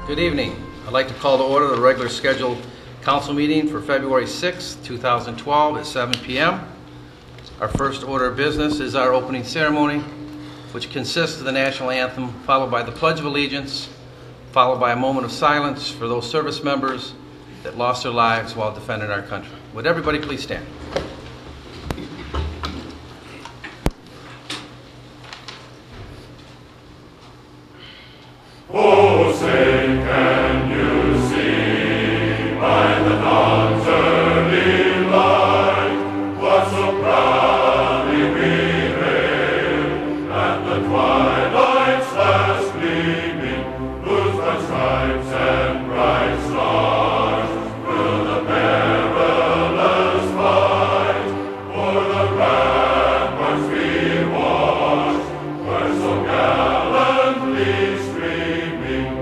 Good evening. I'd like to call to order the regular scheduled council meeting for February 6, 2012 at 7 p.m. Our first order of business is our opening ceremony, which consists of the national anthem followed by the Pledge of Allegiance, followed by a moment of silence for those service members that lost their lives while defending our country. Would everybody please stand? Oh, say can you see by the dawn's early light what so proudly we hailed at the twilight's last gleaming, whose bright stripes and bright stars through the perilous fight o'er the ramparts we watched were so gallantly streaming.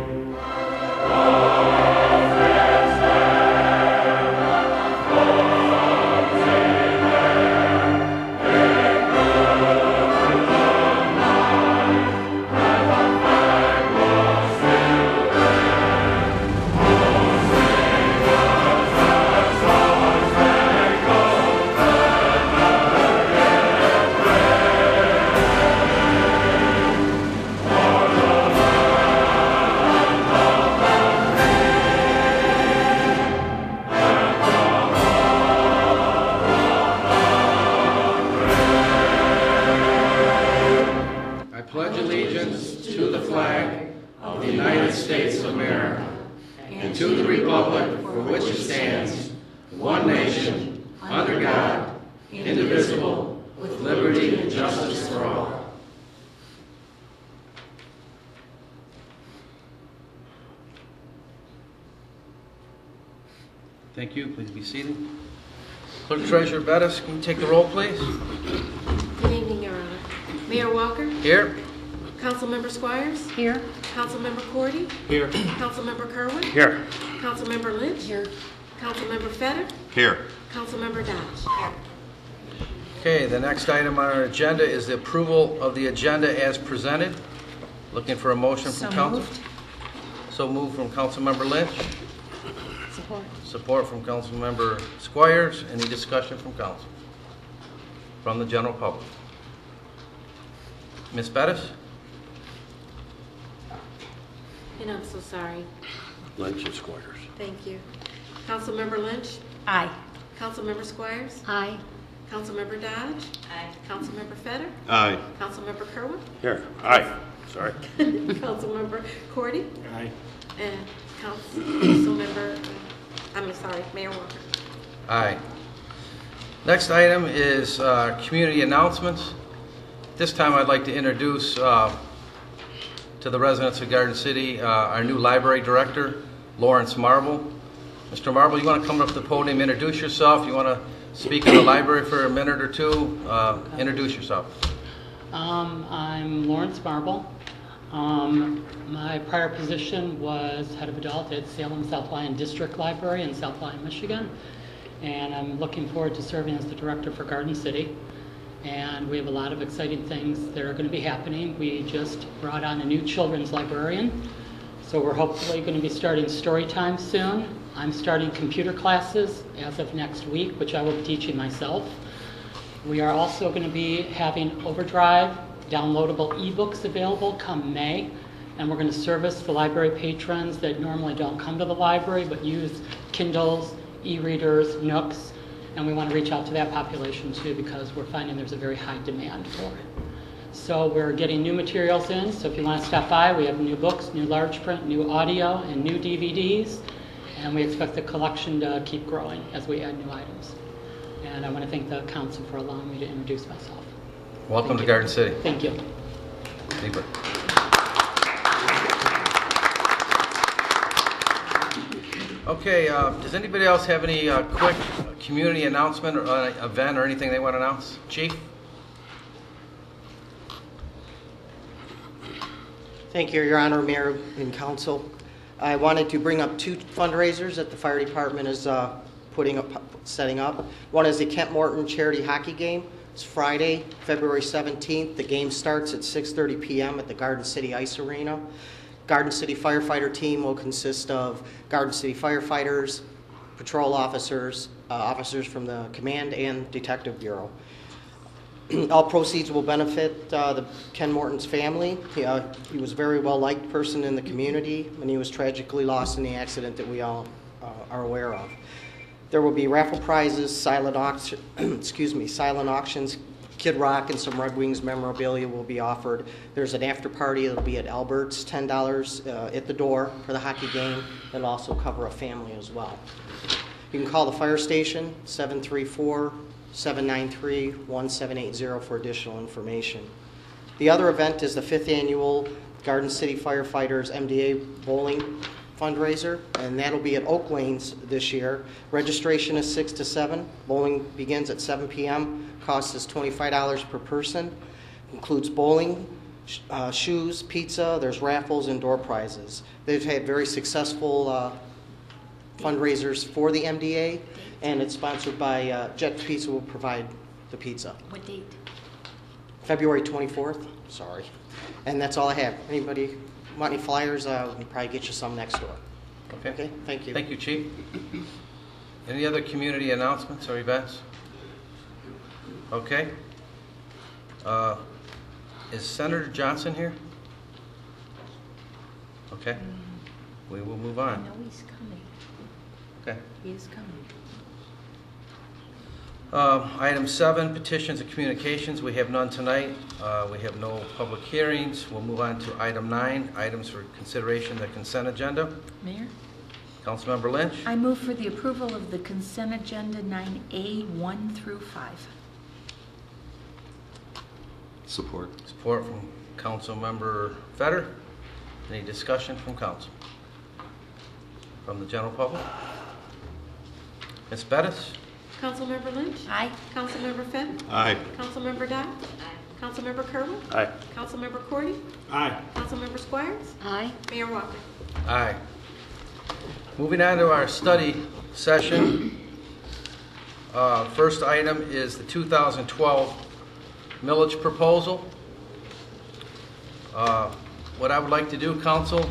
I pledge allegiance to the flag of the United States of America and to the republic for which it stands, one nation, under God, indivisible, with liberty and justice for all. Thank you. Please be seated. Clerk Treasurer Bettis, can you take the roll, please? Good evening, Your Honor. Mayor Walker? Here. Councilmember Squires? Here. Councilmember Cordy? Here. Councilmember Kerwin? Here. Councilmember Lynch? Here. Councilmember Fetter? Here. Councilmember Dodge? Okay, the next item on our agenda is the approval of the agenda as presented. Looking for a motion from So council. moved. So moved from Councilmember Lynch. Support. Support from Councilmember Squires. Any discussion from council? From the general public? Ms. Bettis? And I'm so sorry. Lynch and Squires. Thank you. Councilmember Lynch? Aye. Councilmember Squires? Aye. Councilmember Dodge? Aye. Councilmember Fetter? Aye. Councilmember Kerwin? Here. Aye. Sorry. Councilmember Cordy? Aye. And Councilmember, Mayor Walker. Aye. Next item is community announcements. This time I'd like to introduce to the residents of Garden City our new library director, Lawrence Marble. Mr. Marble, you want to come up to the podium, introduce yourself? You want to speak in the library for a minute or two? Introduce yourself. I'm Lawrence Marble. My prior position was head of adult at Salem South Lyon District Library in South Lyon, Michigan. And I'm looking forward to serving as the director for Garden City. And we have a lot of exciting things that are going to be happening. We just brought on a new children's librarian. So we're hopefully going to be starting story time soon. I'm starting computer classes as of next week, which I will be teaching myself. We are also going to be having Overdrive downloadable ebooks available come May. And we're going to service the library patrons that normally don't come to the library but use Kindles, e-readers, Nooks. And we want to reach out to that population too because we're finding there's a very high demand for it. So we're getting new materials in, so if you want to stop by, we have new books, new large print, new audio, and new DVDs. And we expect the collection to keep growing as we add new items. And I want to thank the council for allowing me to introduce myself. Welcome to Garden City. Thank you. Deeper. Okay, does anybody else have any quick community announcement or event or anything they want to announce? Chief? Thank you, Your Honor, Mayor and Council. I wanted to bring up two fundraisers that the fire department is setting up. One is the Kent Morton Charity Hockey Game. It's Friday, February 17th. The game starts at 6:30 p.m. at the Garden City Ice Arena. Garden City firefighter team will consist of Garden City firefighters, patrol officers, officers from the command and detective bureau. All proceeds will benefit the Ken Morton's family. He was a very well-liked person in the community, and he was tragically lost in the accident that we all are aware of. There will be raffle prizes, silent auctions, Kid Rock, and some Red Wings memorabilia will be offered. There's an after party that'll be at Albert's, $10 at the door for the hockey game. It'll also cover a family as well. You can call the fire station, 734-793-1780 for additional information. The other event is the 5th annual Garden City Firefighters MDA Bowling fundraiser, and that'll be at Oak Lanes this year. Registration is 6 to 7. Bowling begins at 7 p.m. Cost is $25 per person. Includes bowling, shoes, pizza, there's raffles, and door prizes. They've had very successful fundraisers for the MDA, and it's sponsored by Jet Pizza will provide the pizza. What date? February 24th, sorry. And that's all I have. Anybody want any flyers? We can probably get you some next door. Okay, thank you. Thank you, Chief. Any other community announcements or events? Okay. Is Senator Johnson here? Okay. We will move I on. know he's coming. Okay. He is coming. Item 7, petitions and communications. We have none tonight. We have no public hearings. We'll move on to item 9, items for consideration, the consent agenda. Mayor, Councilmember Lynch. I move for the approval of the consent agenda 9A 1 through 5. Support. Support from Councilmember Fetter. Any discussion from council? From the general public? Ms. Bettis? Councilmember Lynch? Aye. Councilmember Fenn? Aye. Councilmember Dodd? Councilmember Kerwin? Aye. Councilmember Cordy? Aye. Councilmember Squires? Aye. Mayor Walker? Aye. Moving on to our study session. First item is the 2012 millage proposal. What I would like to do, council,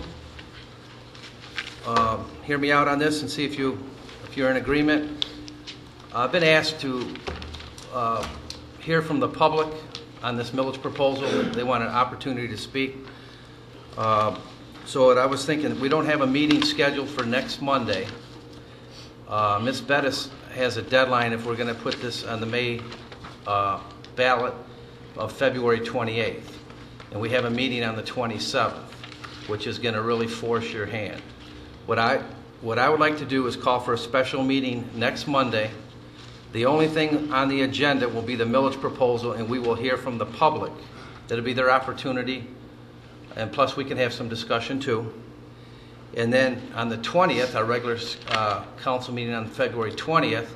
hear me out on this and see if you're in agreement. I've been asked to hear from the public on this millage proposal. They want an opportunity to speak. So what I was thinking, we don't have a meeting scheduled for next Monday. Ms. Bettis has a deadline if we're going to put this on the May ballot of February 28th. And we have a meeting on the 27th, which is going to really force your hand. What I would like to do is call for a special meeting next Monday. The only thing on the agenda will be the millage proposal, and we will hear from the public. That'll be their opportunity, and plus we can have some discussion too. And then on the 20th, our regular council meeting on February 20th,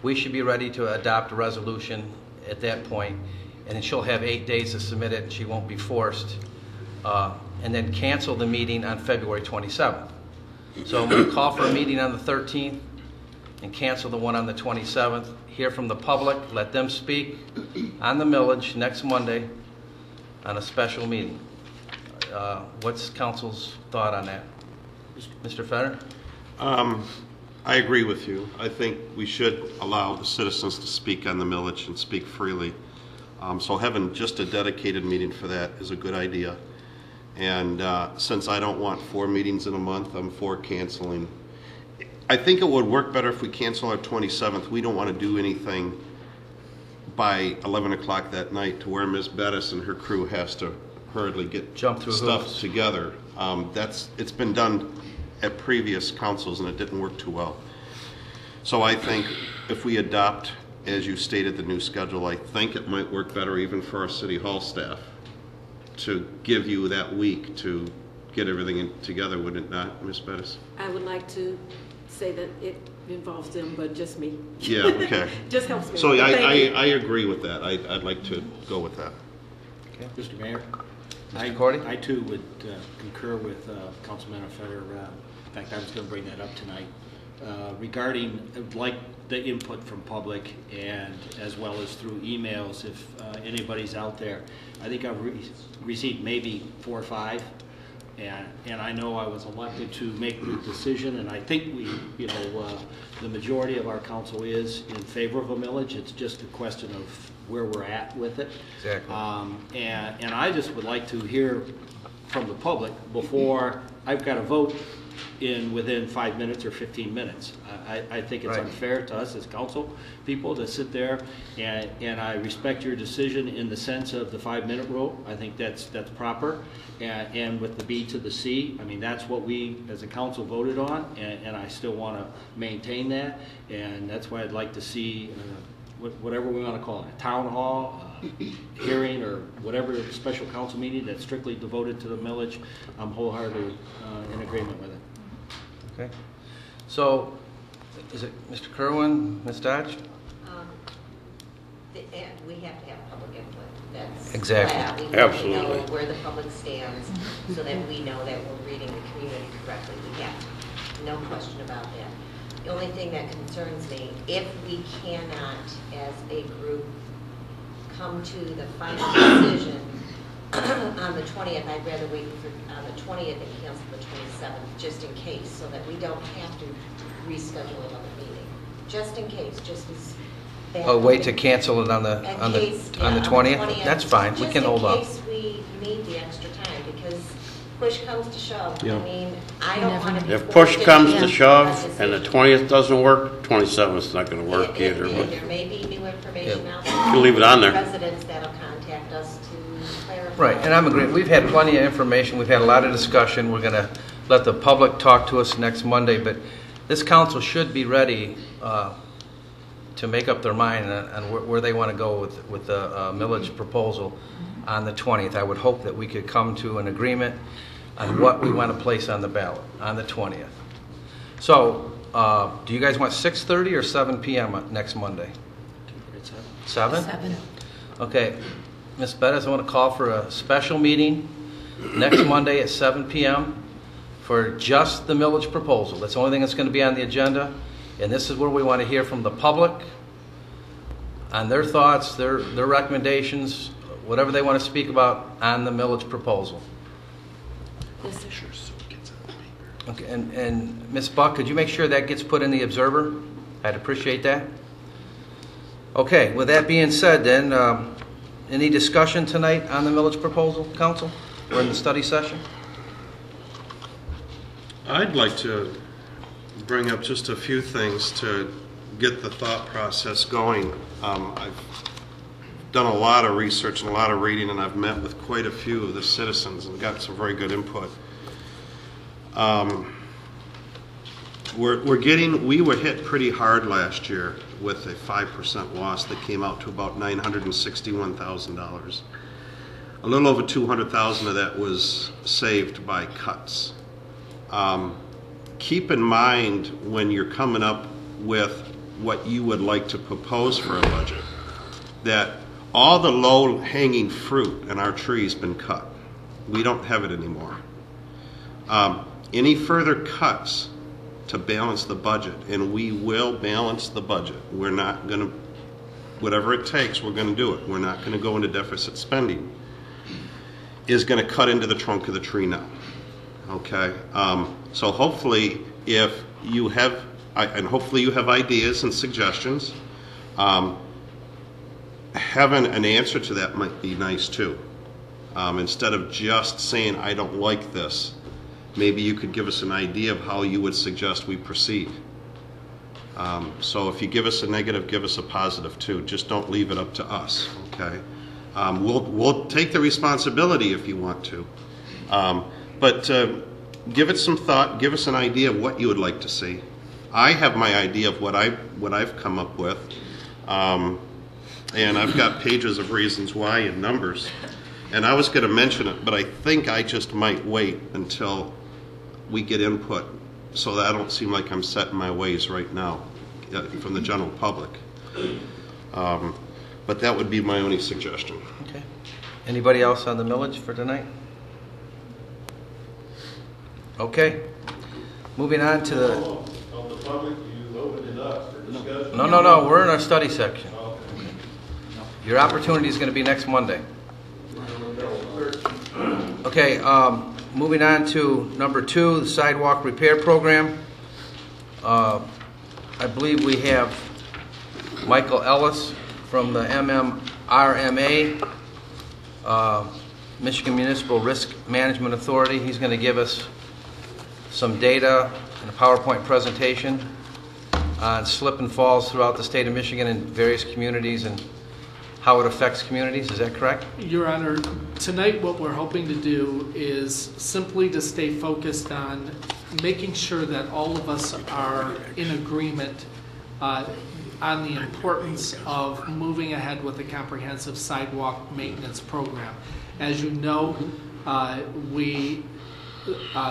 we should be ready to adopt a resolution at that point, and then she'll have 8 days to submit it, and she won't be forced. And then cancel the meeting on February 27th. So I'm going to call for a meeting on the 13th and cancel the one on the 27th. Hear from the public, let them speak on the millage next Monday on a special meeting. What's council's thought on that? Mr. Fetter? I agree with you. I think we should allow the citizens to speak on the millage and speak freely. So having just a dedicated meeting for that is a good idea. And since I don't want 4 meetings in a month, I'm for canceling. I think it would work better if we cancel our 27th. We don't want to do anything by 11 o'clock that night to where Ms. Bettis and her crew has to hurriedly get Jump through stuff hoops. together. It's been done at previous councils and it didn't work too well. So I think if we adopt, as you stated, the new schedule, I think it might work better even for our city hall staff to give you that week to get everything together, would it not, Ms. Bettis? I would like to say that it involves them, but just me. Yeah, okay. Just helps me. So But thank you. I agree with that. I'd like to go with that. Mr. Mayor, Mr. Cordy? I too would concur with Councilman Fetter. In fact, I was going to bring that up tonight regarding like the input from public and as well as through emails. If anybody's out there, I think I've received maybe 4 or 5 And I know I was elected to make the decision, and I think we, the majority of our council is in favor of a millage. It's just a question of where we're at with it. Exactly. And I just would like to hear from the public before I've got to vote within 5 minutes or 15 minutes. I think it's Right. unfair to us as council people to sit there, and I respect your decision in the sense of the 5-minute rule. I think that's proper, and with the B to the C, I mean, that's what we as a council voted on, and I still want to maintain that, and that's why I'd like to see whatever we want to call it, a town hall, hearing, or whatever special council meeting that's strictly devoted to the millage. I'm wholeheartedly in agreement with it. Okay. So, is it Mr. Kerwin, Ms. Dodge? And we have to have public input. That's Exactly. flat. We Absolutely. know where the public stands so that we know that we're reading the community correctly. We have to. No question about that. The only thing that concerns me, if we cannot, as a group, come to the final decision on the 20th, I'd rather wait on the 20th and cancel the 27th, just in case, so that we don't have to reschedule another meeting. Just in case, just as bad. Oh, wait to cancel it on the 20th? That's fine, we can hold off. Just in case we need the extra time, because push comes to shove. Yeah. I mean, I don't want to be If push forced comes into to shove a and the decision. 20th doesn't work, 27th's not going to work either. But There may be new information out there. You can leave it on there. Residents that'll contact us to clarify. Right, and I'm agreeing. We've had plenty of information. We've had a lot of discussion. We're going to let the public talk to us next Monday, but this council should be ready to make up their mind on where they want to go with the millage proposal on the 20th. I would hope that we could come to an agreement on what we want to place on the ballot on the 20th. So, do you guys want 6:30 or 7 p.m. next Monday? 7? 7. Okay, Ms. Bettis, I want to call for a special meeting next Monday at 7 p.m. for just the millage proposal. That's the only thing that's going to be on the agenda, and this is where we want to hear from the public on their thoughts, their recommendations, whatever they want to speak about on the millage proposal. Okay, and Ms. Buck, could you make sure that gets put in the Observer? I'd appreciate that. Okay, with that being said then, any discussion tonight on the millage proposal, council? We're in the study session. I'd like to bring up just a few things to get the thought process going. I've done a lot of research and a lot of reading, and I've met with quite a few of the citizens and got some very good input. We were hit pretty hard last year with a 5% loss that came out to about $961,000. A little over $200,000 of that was saved by cuts. Keep in mind when you're coming up with what you would like to propose for a budget, that all the low-hanging fruit in our tree's been cut. We don't have it anymore. Any further cuts to balance the budget, and we will balance the budget. We're not going to, whatever it takes, we're going to do it. We're not going to go into deficit spending, is going to cut into the trunk of the tree now. Okay? So hopefully, if you have, and hopefully you have ideas and suggestions, having an answer to that might be nice too. Instead of just saying, I don't like this, maybe you could give us an idea of how you would suggest we proceed. So if you give us a negative, give us a positive too. Just don't leave it up to us, okay? We'll take the responsibility if you want to. But give it some thought, give us an idea of what you would like to see. I have my idea of what I've come up with. And I've got pages of reasons why and numbers. And I was going to mention it, but I think I just might wait until we get input so that I don't seem like I'm set in my ways right now from the general public. But that would be my only suggestion. Okay. Anybody else on the millage for tonight? Okay. Moving on to the... On the public, you opened it up for discussion? No. We're in our study section. Your opportunity is going to be next Monday. Okay, moving on to number 2, the sidewalk repair program. I believe we have Michael Ellis from the MMRMA, Michigan Municipal Risk Management Authority. He's going to give us some data and a PowerPoint presentation on slip and falls throughout the state of Michigan and various communities and how it affects communities. Is that correct? Your Honor, tonight what we're hoping to do is simply to stay focused on making sure that all of us are in agreement on the importance of moving ahead with a comprehensive sidewalk maintenance program. As you know, we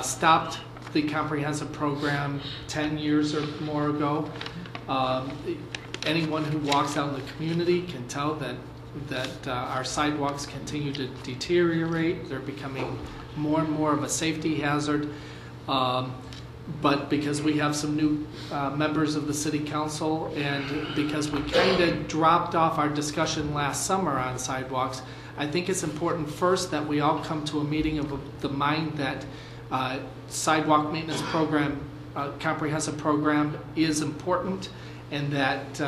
stopped the comprehensive program 10 years or more ago. Anyone who walks out in the community can tell that our sidewalks continue to deteriorate. They're becoming more and more of a safety hazard. But because we have some new members of the City Council and because we kind of dropped off our discussion last summer on sidewalks, I think it's important first that we all come to a meeting of the mind that sidewalk maintenance program, comprehensive program is important, and that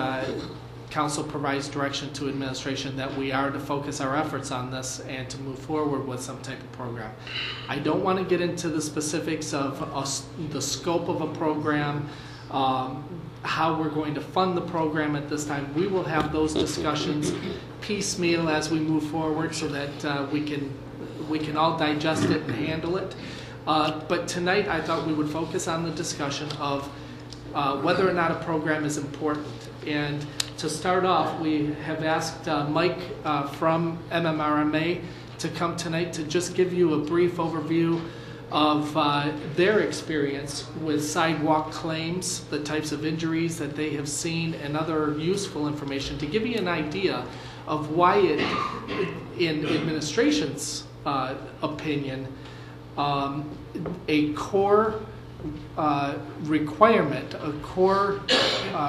Council provides direction to administration that we are to focus our efforts on this and to move forward with some type of program. I don't want to get into the specifics of the scope of a program, how we're going to fund the program at this time. We will have those discussions piecemeal as we move forward so that we can all digest it and handle it. But tonight I thought we would focus on the discussion of whether or not a program is important. And to start off, we have asked Mike from MMRMA to come tonight to just give you a brief overview of their experience with sidewalk claims, the types of injuries that they have seen, and other useful information to give you an idea of why it, in administration's opinion, a core requirement, a core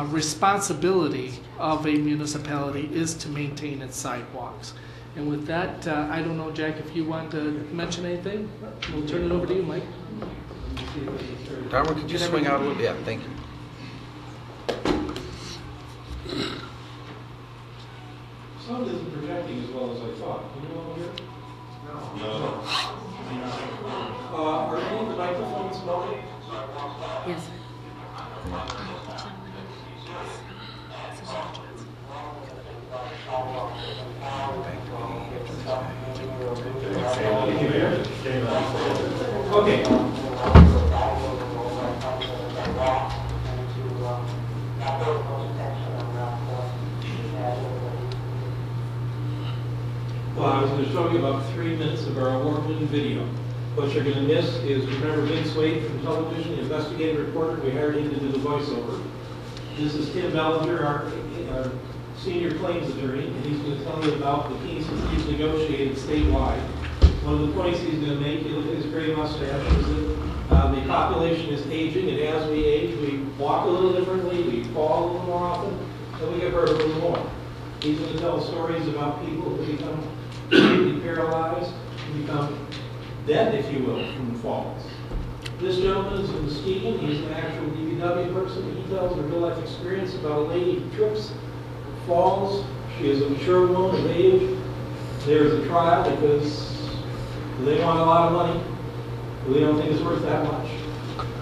responsibility of a municipality is to maintain its sidewalks. And with that, I don't know, Jack, if you want to mention anything, we'll turn it over to you, Mike. Darwin, could you swing out a little bit? Yeah, thank you. Sound isn't projecting as well as I thought. Can you all hear? No. Are any of the microphones loaded? Yes, sir. Okay. Well, I was going to show you about 3 minutes of our award-winning video. What you're going to miss is, remember Vince Wade from television, the investigative reporter? We hired him to do the voiceover. This is Tim Bellinger, our senior claims attorney, and he's going to tell you about the cases he's negotiated statewide. One of the points he's going to make, you look at his gray mustache, is that the population is aging, and as we age, we walk a little differently, we fall a little more often, and we get hurt a little more. He's going to tell stories about people who become completely paralyzed, who become dead, if you will, from the falls. This gentleman is in Muskegon. He's an actual DPW person. He tells a real-life experience about a lady who trips, falls. She is a mature woman of age. There is a trial because they want a lot of money. We don't think it's worth that much.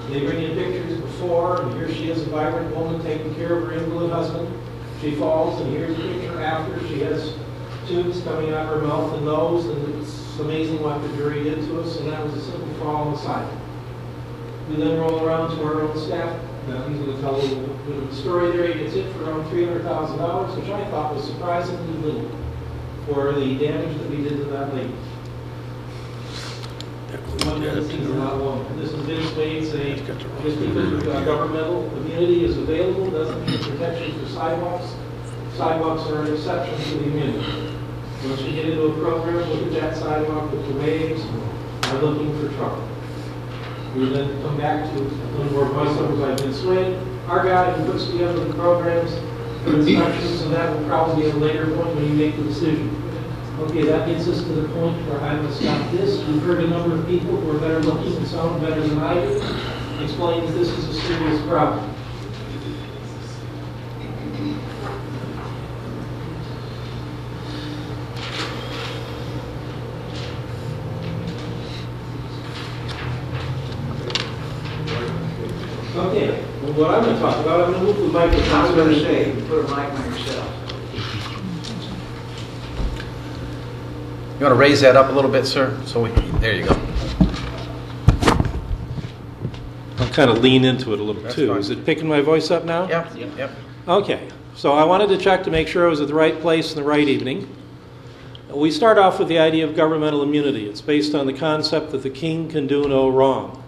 They bring in pictures before, and here she is, a vibrant woman taking care of her invalid husband. She falls, and here's a picture after. She has tubes coming out of her mouth and nose, and it's amazing what the jury did to us, and that was a simple fall on the side. We then roll around to our own staff. Now he's going to tell you the story there. He gets it for around $300,000, which I thought was surprisingly little for the damage that we did to that lady. One medicine is not one. This is Vince Wade saying, just because governmental immunity is available doesn't mean protection for sidewalks. Sidewalks are an exception to the immunity. Once you get into a program, look at that sidewalk with the waves, are looking for trouble. We then come back to a little more voiceovers by Vince Wade. Our guy who puts together the programs and instructions, and that will probably be at a later point when you make the decision. Okay, that gets us to the point where I will stop this. You've heard a number of people who are better looking and sound better than I do explain that this is a serious problem. Okay, well, what I'm going to talk about, I'm going to move the microphone. I was going to say, put a mic on yourself. You want to raise that up a little bit, sir? There you go. I'll kind of lean into it a little That's too. fine. Is it picking my voice up now? Yep. Okay, so I wanted to check to make sure I was at the right place in the right evening. We start off with the idea of governmental immunity. It's based on the concept that the king can do no wrong.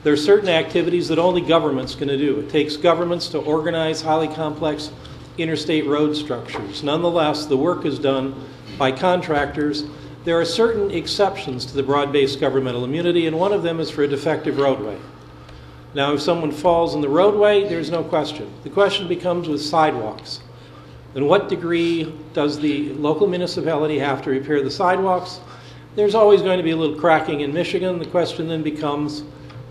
There are certain activities that only governments can do. It takes governments to organize highly complex interstate road structures. Nonetheless, the work is done by contractors. There are certain exceptions to the broad-based governmental immunity, and one of them is for a defective roadway. Now, if someone falls in the roadway, there's no question. The question becomes with sidewalks. In what degree does the local municipality have to repair the sidewalks? There's always going to be a little cracking in Michigan. The question then becomes,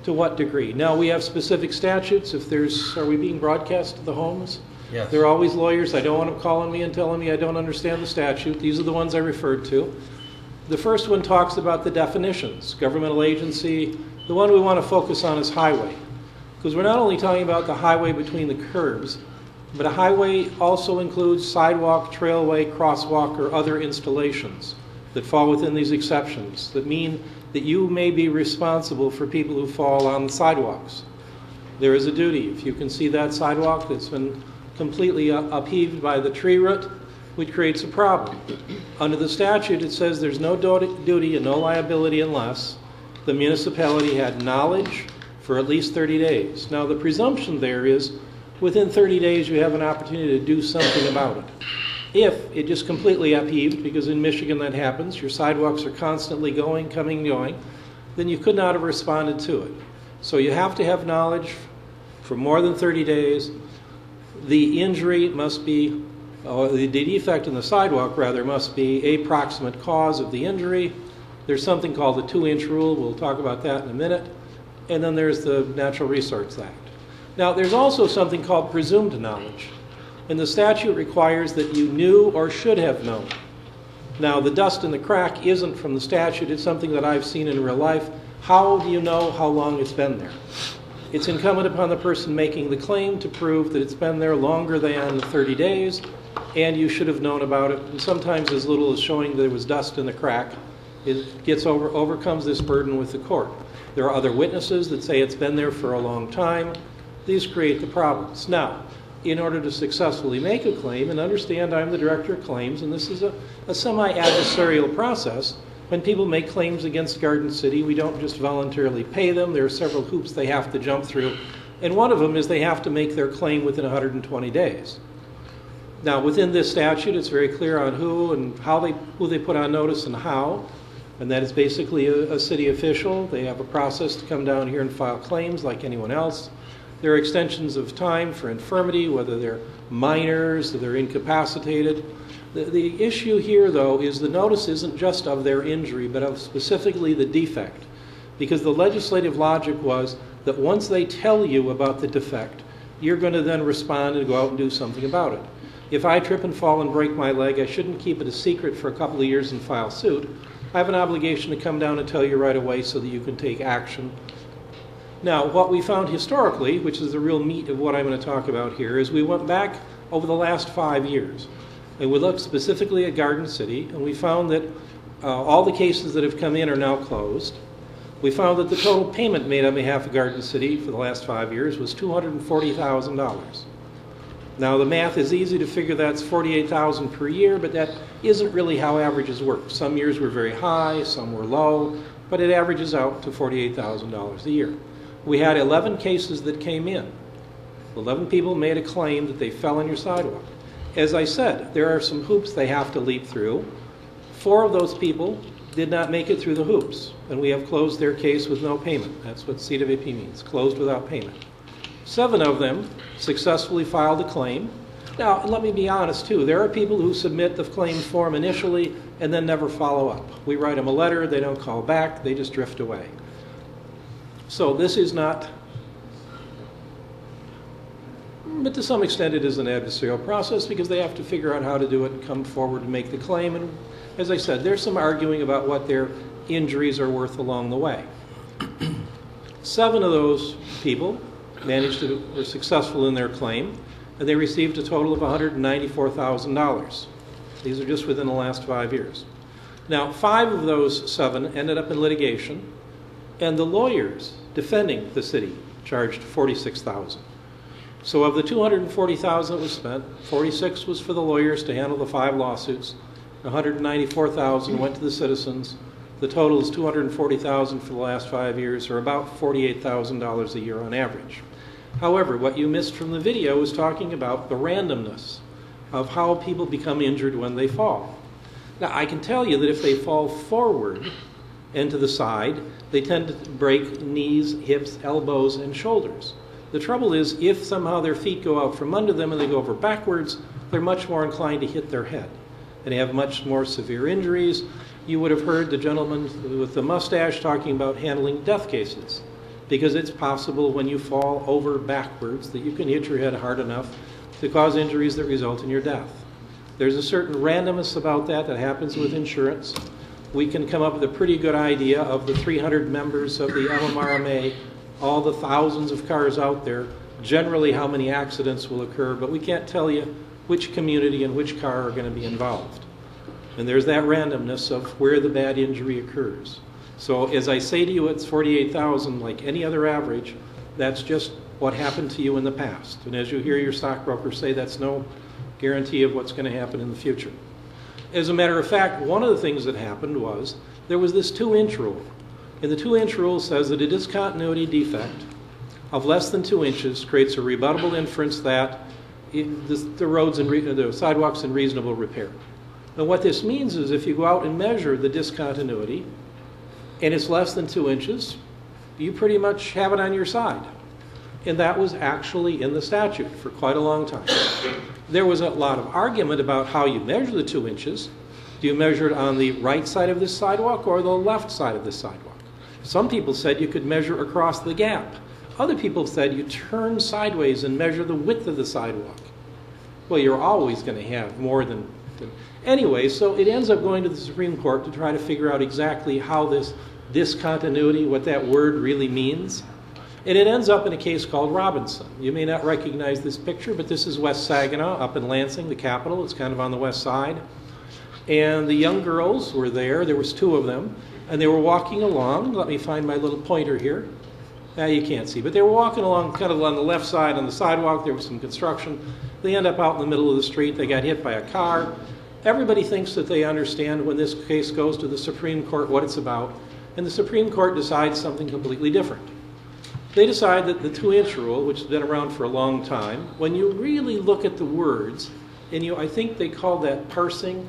to what degree? Now, we have specific statutes. Are we being broadcast to the homes? Yes. There are always lawyers. I don't want them calling me and telling me I don't understand the statute. These are the ones I referred to. The first one talks about the definitions. Governmental agency, the one we want to focus on is highway. Because we're not only talking about the highway between the curbs, but a highway also includes sidewalk, trailway, crosswalk, or other installations that fall within these exceptions that mean that you may be responsible for people who fall on the sidewalks. There is a duty. If you can see that sidewalk that's been completely upheaved by the tree root, which creates a problem. Under the statute, it says there's no duty and no liability unless the municipality had knowledge for at least 30 days. Now, the presumption there is within 30 days you have an opportunity to do something about it. If it just completely upheaved, because in Michigan that happens, your sidewalks are constantly coming and going, then you could not have responded to it. So you have to have knowledge for more than 30 days. The injury must be, the defect in the sidewalk, rather, must be a proximate cause of the injury. There's something called the 2-inch rule. We'll talk about that in a minute. And then there's the Natural Resources Act. Now, there's also something called presumed knowledge. And the statute requires that you knew or should have known. Now, the dust in the crack isn't from the statute. It's something that I've seen in real life. How do you know how long it's been there? It's incumbent upon the person making the claim to prove that it's been there longer than 30 days, and you should have known about it. And sometimes as little as showing there was dust in the crack, it overcomes this burden with the court. There are other witnesses that say it's been there for a long time. These create the problems. Now, in order to successfully make a claim, and understand I'm the director of claims, and this is a semi-adversarial process. When people make claims against Garden City, we don't just voluntarily pay them. There are several hoops they have to jump through, and one of them is they have to make their claim within 120 days. Now, within this statute, it's very clear on who and who they put on notice and how, and that is basically a city official. They have a process to come down here and file claims like anyone else. There are extensions of time for infirmity, whether they're minors or they're incapacitated. The issue here, though, is the notice isn't just of their injury, but of specifically the defect. Because the legislative logic was that once they tell you about the defect, you're going to then respond and go out and do something about it. If I trip and fall and break my leg, I shouldn't keep it a secret for a couple of years and file suit. I have an obligation to come down and tell you right away so that you can take action. Now, what we found historically, which is the real meat of what I'm going to talk about here, is we went back over the last 5 years. And we looked specifically at Garden City, and we found that all the cases that have come in are now closed. We found that the total payment made on behalf of Garden City for the last 5 years was $240,000. Now, the math is easy to figure that's $48,000 per year, but that isn't really how averages work. Some years were very high, some were low, but it averages out to $48,000 a year. We had 11 cases that came in. 11 people made a claim that they fell on your sidewalk. As I said, there are some hoops they have to leap through. 4 of those people did not make it through the hoops, and we have closed their case with no payment. That's what CWP means, closed without payment. 7 of them successfully filed a claim. Now, let me be honest too, there are people who submit the claim form initially and then never follow up. We write them a letter, they don't call back, they just drift away. So this is not, but to some extent it is an adversarial process because they have to figure out how to do it and come forward and make the claim. And as I said, there's some arguing about what their injuries are worth along the way. 7 of those people were successful in their claim, and they received a total of $194,000. These are just within the last 5 years. Now, 5 of those 7 ended up in litigation, and the lawyers defending the city charged $46,000. So of the $240,000 that was spent, $46,000 was for the lawyers to handle the 5 lawsuits. $194,000 went to the citizens. The total is $240,000 for the last 5 years, or about $48,000 a year on average. However, what you missed from the video was talking about the randomness of how people become injured when they fall. Now, I can tell you that if they fall forward and to the side, they tend to break knees, hips, elbows, and shoulders. The trouble is, if somehow their feet go out from under them and they go over backwards, they're much more inclined to hit their head and have much more severe injuries. You would have heard the gentleman with the mustache talking about handling death cases, because it's possible when you fall over backwards that you can hit your head hard enough to cause injuries that result in your death. There's a certain randomness about that happens with insurance. We can come up with a pretty good idea of the 300 members of the LMRMA, all the thousands of cars out there, generally how many accidents will occur, but we can't tell you which community and which car are going to be involved. And there's that randomness of where the bad injury occurs. So as I say to you, it's $48,000 like any other average. That's just what happened to you in the past. And as you hear your stockbroker say, that's no guarantee of what's going to happen in the future. As a matter of fact, one of the things that happened was there was this 2-inch rule. And the 2-inch rule says that a discontinuity defect of less than 2 inches creates a rebuttable inference that the roads and the sidewalks in reasonable repair. And what this means is if you go out and measure the discontinuity and it's less than 2 inches, you pretty much have it on your side. And that was actually in the statute for quite a long time. There was a lot of argument about how you measure the 2 inches. Do you measure it on the right side of this sidewalk or the left side of this sidewalk? Some people said you could measure across the gap. Other people said you turn sideways and measure the width of the sidewalk. Well, you're always going to have more than... Anyway, so it ends up going to the Supreme Court to try to figure out exactly how this discontinuity, what that word really means. And it ends up in a case called Robinson. You may not recognize this picture, but this is West Saginaw up in Lansing, the capital. It's kind of on the west side. And the young girls were there. There was 2 of them. And they were walking along. Let me find my little pointer here. Now you can't see, but they were walking along kind of on the left side on the sidewalk. There was some construction. They end up out in the middle of the street. They got hit by a car. Everybody thinks that they understand when this case goes to the Supreme Court what it's about, and the Supreme Court decides something completely different. They decide that the 2-inch rule, which has been around for a long time, when you really look at the words, and I think they call that parsing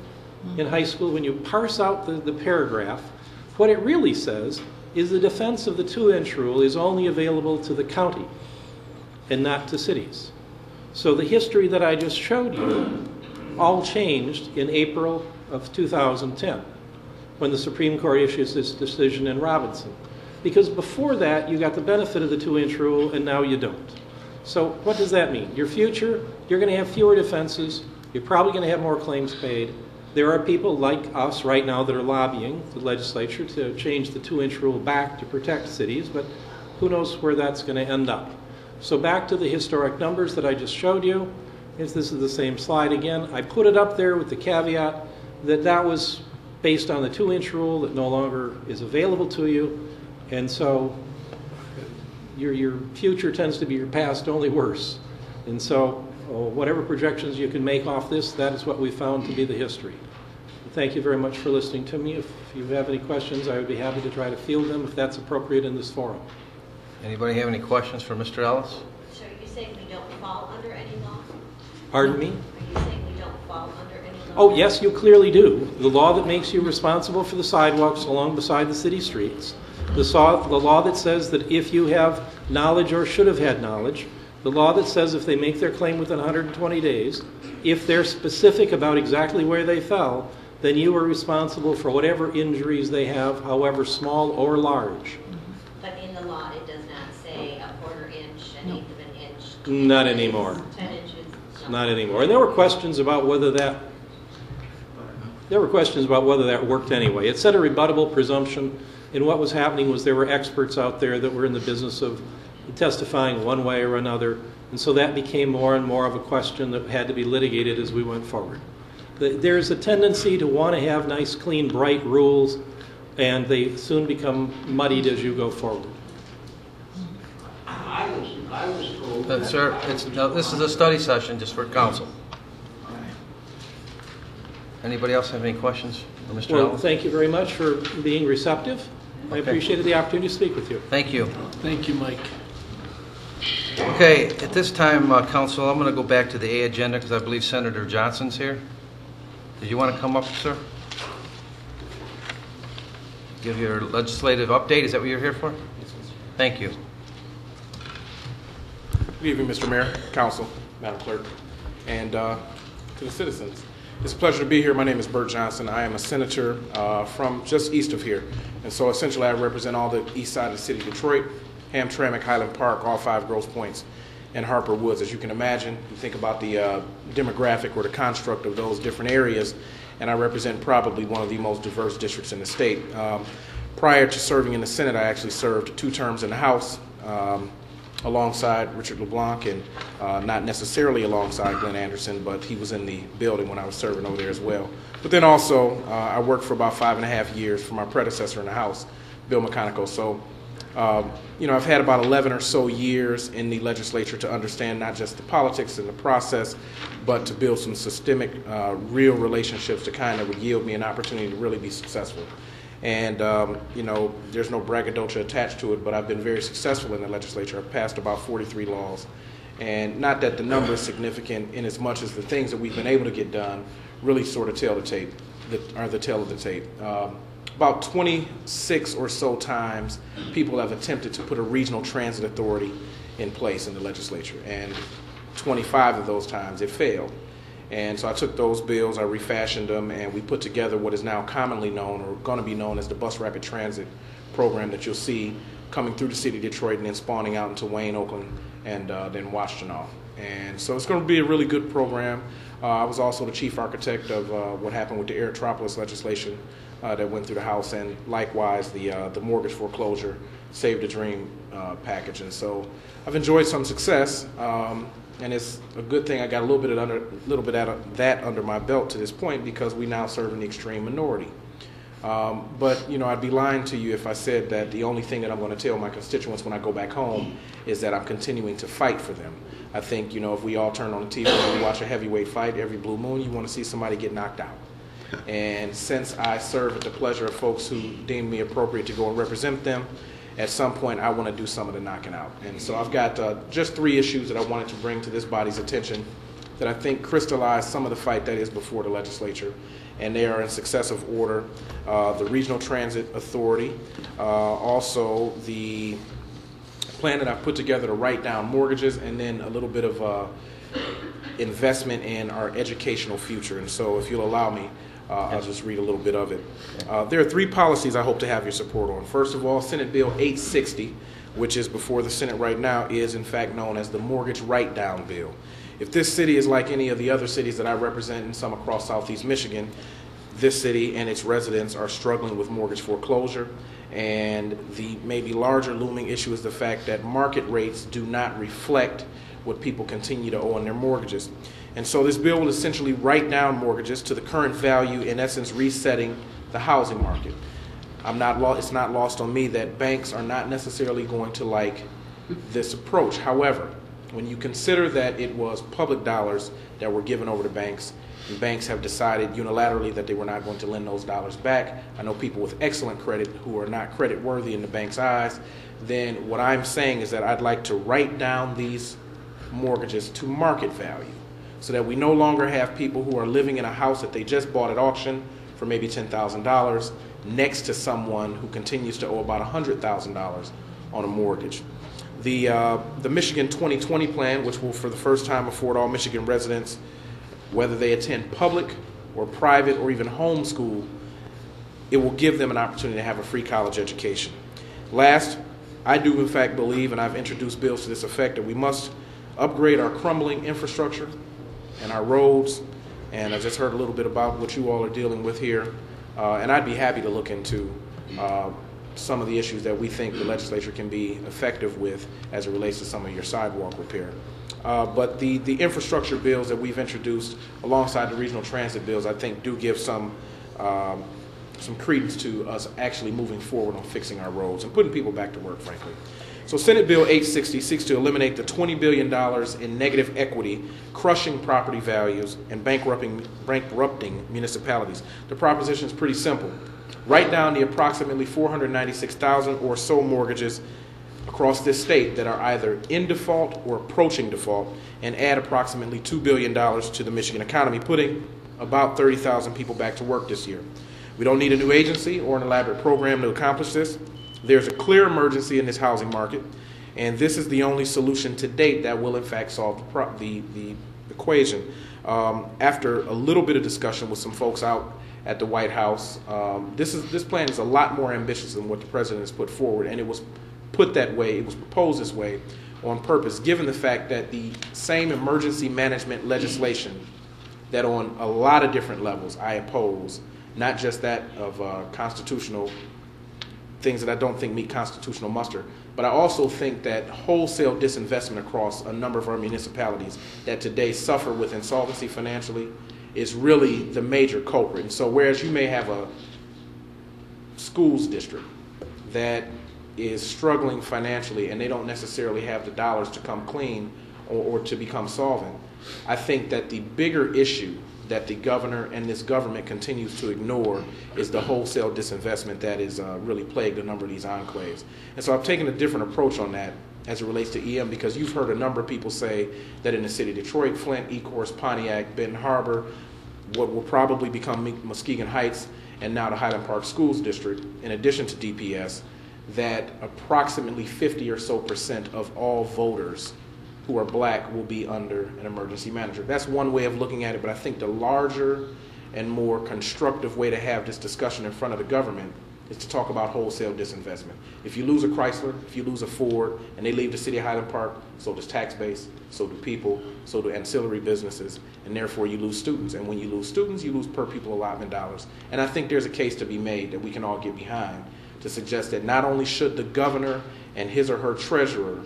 in high school, when you parse out the paragraph, what it really says is the defense of the 2-inch rule is only available to the county and not to cities. So the history that I just showed you all changed in April of 2010 when the Supreme Court issues this decision in Robinson. Because before that, you got the benefit of the 2-inch rule, and now you don't. So what does that mean? Your future, you're going to have fewer defenses. You're probably going to have more claims paid. There are people like us right now that are lobbying the legislature to change the 2-inch rule back to protect cities, but who knows where that's going to end up. So back to the historic numbers that I just showed you. This is the same slide again. I put it up there with the caveat that that was based on the 2-inch rule that no longer is available to you. And so your future tends to be your past, only worse. And so whatever projections you can make off this, that is what we found to be the history. Thank you very much for listening to me. If you have any questions, I would be happy to try to field them if that's appropriate in this forum. Anybody have any questions for Mr. Ellis? So are you saying we don't fall under any law? Pardon me? Are you saying we don't fall under any law? Oh, yes, you clearly do. The law that makes you responsible for the sidewalks along beside the city streets, the law that says that if you have knowledge or should have had knowledge, The law that says if they make their claim within 120 days, if they're specific about exactly where they fell, then you are responsible for whatever injuries they have, however small or large. But in the law, it does not say a quarter inch, an eighth of an inch. Not anymore. 10 inches. No. Not anymore. And there were questions about whether that worked anyway. It said a rebuttable presumption, and what was happening was there were experts out there that were in the business of testifying one way or another, and so that became more and more of a question that had to be litigated as we went forward. There's a tendency to want to have nice, clean, bright rules, and they soon become muddied as you go forward. I was told. Sir, this is a study session just for council. Anybody else have any questions for Mr. Well, Allen? thank you very much for being receptive. I Okay. appreciated the opportunity to speak with you. Thank you. Thank you, Mike. Okay, at this time, council, I'm going to go back to the A agenda because I believe Senator Johnson's here. Did you want to come up, sir? Give your legislative update. Is that what you're here for? Thank you. Good evening, Mr. Mayor, Council, Madam Clerk, and to the citizens. It's a pleasure to be here. My name is Bert Johnson. I am a senator from just east of here. And so essentially I represent all the east side of the city of Detroit, Hamtramck, Highland Park, all 5 Grosse Points, and Harper Woods. As you can imagine, you think about the demographic or the construct of those different areas, and I represent probably one of the most diverse districts in the state. Prior to serving in the Senate, I actually served 2 terms in the House, alongside Richard LeBlanc, and not necessarily alongside Glenn Anderson, but he was in the building when I was serving over there as well. But then also, I worked for about 5.5 years for my predecessor in the House, Bill McConaughey. So, I've had about 11 or so years in the legislature to understand not just the politics and the process, but to build some systemic, real relationships to kind of would yield me an opportunity to really be successful. And, there's no braggadocio attached to it, but I've been very successful in the legislature. I've passed about 43 laws. And not that the number is significant in as much as the things that we've been able to get done really sort of tell the tape, are the tale of the tape. About 26 or so times, people have attempted to put a regional transit authority in place in the legislature. And 25 of those times, it failed. And so I took those bills, I refashioned them, and we put together what is now commonly known, or going to be known as the Bus Rapid Transit program that you'll see coming through the city of Detroit and then spawning out into Wayne, Oakland, and then Washtenaw. And so it's going to be a really good program. I was also the chief architect of what happened with the Aerotropolis legislation that went through the House, and likewise the mortgage foreclosure Save the Dream package. And so I've enjoyed some success. And it's a good thing I got a little bit of that under my belt to this point, because we now serve in the extreme minority. But I'd be lying to you if I said that the only thing that I'm going to tell my constituents when I go back home is that I'm continuing to fight for them. I think, if we all turn on the TV and we watch a heavyweight fight every blue moon, you want to see somebody get knocked out. And since I serve at the pleasure of folks who deem me appropriate to go and represent them, at some point I want to do some of the knocking out. And so I've got just 3 issues that I wanted to bring to this body's attention that I think crystallize some of the fight that is before the legislature. And they are in successive order. The Regional Transit Authority, also the plan that I've put together to write down mortgages, and then a little bit of investment in our educational future. And so if you'll allow me, I'll just read a little bit of it. There are 3 policies I hope to have your support on. First of all, Senate Bill 860, which is before the Senate right now, is in fact known as the Mortgage Write-Down Bill. If this city is like any of the other cities that I represent and some across Southeast Michigan, this city and its residents are struggling with mortgage foreclosure. And the maybe larger looming issue is the fact that market rates do not reflect what people continue to owe on their mortgages. And so this bill will essentially write down mortgages to the current value, in essence resetting the housing market. It's not lost on me that banks are not necessarily going to like this approach. However, when you consider that it was public dollars that were given over to banks, and banks have decided unilaterally that they were not going to lend those dollars back, I know people with excellent credit who are not credit worthy in the bank's eyes, then what I'm saying is that I'd like to write down these mortgages to market value, so that we no longer have people who are living in a house that they just bought at auction for maybe $10,000 next to someone who continues to owe about $100,000 on a mortgage. The Michigan 2020 plan, which will for the first time afford all Michigan residents, whether they attend public or private or even homeschool, it will give them an opportunity to have a free college education. Last, I do in fact believe, and I've introduced bills to this effect, that we must upgrade our crumbling infrastructure and our roads, and I just heard a little bit about what you all are dealing with here, and I'd be happy to look into some of the issues that we think the legislature can be effective with as it relates to some of your sidewalk repair. But the infrastructure bills that we've introduced alongside the regional transit bills, I think do give some credence to us actually moving forward on fixing our roads and putting people back to work, frankly. So Senate Bill 860 seeks to eliminate the $20 billion in negative equity, crushing property values, and bankrupting municipalities. The proposition is pretty simple. Write down the approximately 496,000 or so mortgages across this state that are either in default or approaching default, and add approximately $2 billion to the Michigan economy, putting about 30,000 people back to work this year. We don't need a new agency or an elaborate program to accomplish this. There's a clear emergency in this housing market, and this is the only solution to date that will in fact solve the equation. After a little bit of discussion with some folks out at the White House, this plan is a lot more ambitious than what the president has put forward, and it was put that way, it was proposed this way on purpose, given the fact that the same emergency management legislation that on a lot of different levels I oppose, not just that of constitutional things that I don't think meet constitutional muster, but I also think that wholesale disinvestment across a number of our municipalities that today suffer with insolvency financially is really the major culprit. And so whereas you may have a schools district that is struggling financially and they don't necessarily have the dollars to come clean or to become solvent, I think that the bigger issue that the governor and this government continues to ignore is the wholesale disinvestment that is really plagued a number of these enclaves. And so I've taken a different approach on that as it relates to EM, because you've heard a number of people say that in the city of Detroit, Flint, Ecorse, Pontiac, Benton Harbor, what will probably become Muskegon Heights, and now the Highland Park Schools District, in addition to DPS, that approximately 50% or so of all voters who are black will be under an emergency manager. That's one way of looking at it, but I think the larger and more constructive way to have this discussion in front of the government is to talk about wholesale disinvestment. If you lose a Chrysler, if you lose a Ford, and they leave the city of Highland Park, so does tax base, so do people, so do ancillary businesses, and therefore you lose students. And when you lose students, you lose per pupil allotment dollars. And I think there's a case to be made that we can all get behind to suggest that not only should the governor and his or her treasurer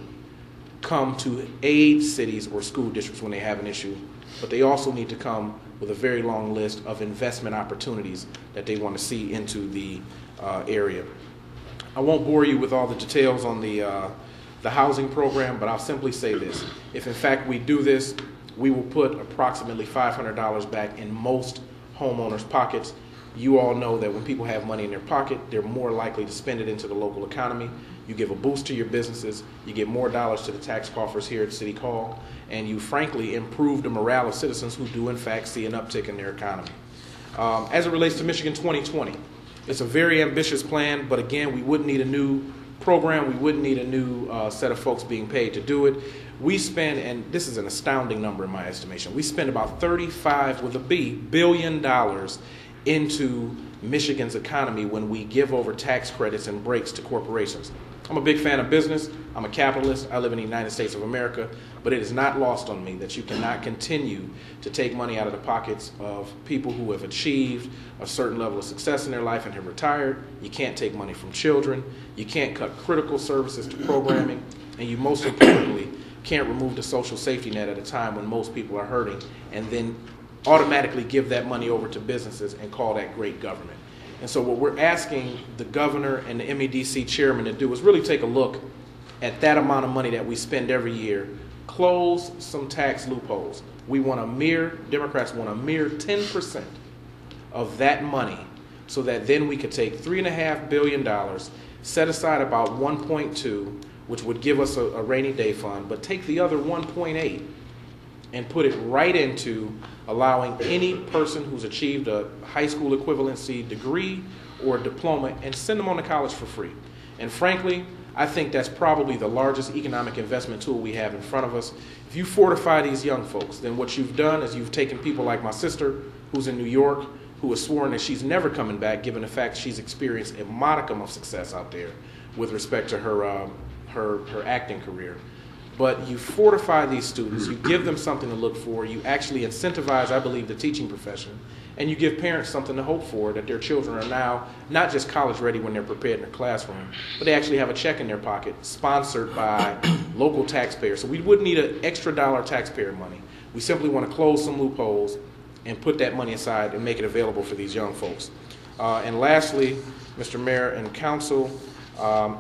come to aid cities or school districts when they have an issue, but they also need to come with a very long list of investment opportunities that they want to see into the area. I won't bore you with all the details on the housing program, but I'll simply say this. If in fact we do this, we will put approximately $500 back in most homeowners' pockets. You all know that when people have money in their pocket, they're more likely to spend it into the local economy. You give a boost to your businesses, you get more dollars to the tax coffers here at City Hall, and you frankly improve the morale of citizens who do in fact see an uptick in their economy. As it relates to Michigan 2020, it's a very ambitious plan, but again, we wouldn't need a new program, we wouldn't need a new set of folks being paid to do it. We spend, and this is an astounding number in my estimation, we spend about $35 billion into Michigan's economy when we give over tax credits and breaks to corporations. I'm a big fan of business. I'm a capitalist. I live in the United States of America, but it is not lost on me that you cannot continue to take money out of the pockets of people who have achieved a certain level of success in their life and have retired. You can't take money from children. You can't cut critical services to programming. And you most importantly can't remove the social safety net at a time when most people are hurting and then automatically give that money over to businesses and call that great government. And so what we're asking the governor and the MEDC chairman to do is really take a look at that amount of money that we spend every year, close some tax loopholes. Democrats want a mere 10% of that money so that then we could take $3.5 billion, set aside about 1.2, which would give us a rainy day fund, but take the other 1.8 and put it right into allowing any person who's achieved a high school equivalency degree or a diploma and send them on to college for free. And frankly, I think that's probably the largest economic investment tool we have in front of us. If you fortify these young folks, then what you've done is you've taken people like my sister, who's in New York, who has sworn that she's never coming back, given the fact she's experienced a modicum of success out there with respect to her acting career. But you fortify these students, you give them something to look for, you actually incentivize, I believe, the teaching profession, and you give parents something to hope for, that their children are now not just college ready when they're prepared in their classroom, but they actually have a check in their pocket sponsored by local taxpayers. So we wouldn't need an extra dollar taxpayer money. We simply want to close some loopholes and put that money aside and make it available for these young folks. And lastly, Mr. Mayor and Council,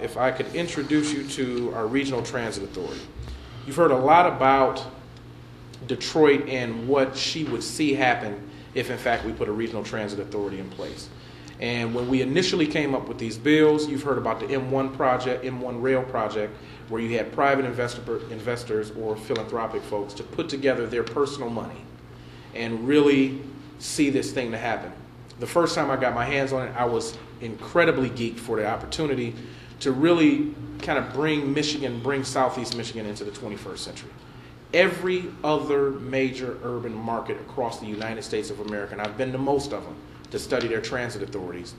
if I could introduce you to our Regional Transit Authority. You've heard a lot about Detroit and what she would see happen if, in fact, we put a Regional Transit Authority in place. And when we initially came up with these bills, you've heard about the M1 project, M1 Rail project, where you had private investors or philanthropic folks to put together their personal money and really see this thing to happen. The first time I got my hands on it, I was incredibly geeked for the opportunity to really kind of bring Southeast Michigan into the 21st century. Every other major urban market across the United States of America, and I've been to most of them to study their transit authorities,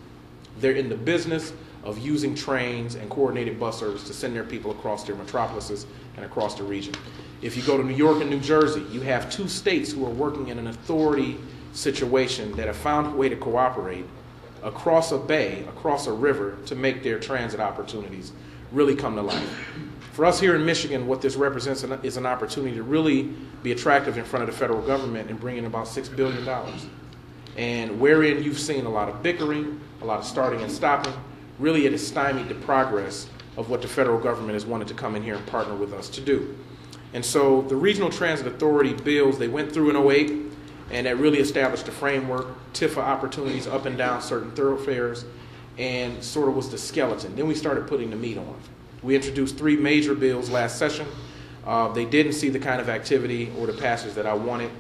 they're in the business of using trains and coordinated bus service to send their people across their metropolises and across the region. If you go to New York and New Jersey, you have two states who are working in an authority situation that have found a way to cooperate across a bay, across a river, to make their transit opportunities really come to life. For us here in Michigan, what this represents is an opportunity to really be attractive in front of the federal government and bring in about $6 billion. And wherein you've seen a lot of bickering, a lot of starting and stopping, really it has stymied the progress of what the federal government has wanted to come in here and partner with us to do. And so the Regional Transit Authority bills, they went through in 2008, and that really established a framework, TIFA opportunities up and down certain thoroughfares, and sort of was the skeleton. Then we started putting the meat on. We introduced 3 major bills last session. They didn't see the kind of activity or the passage that I wanted,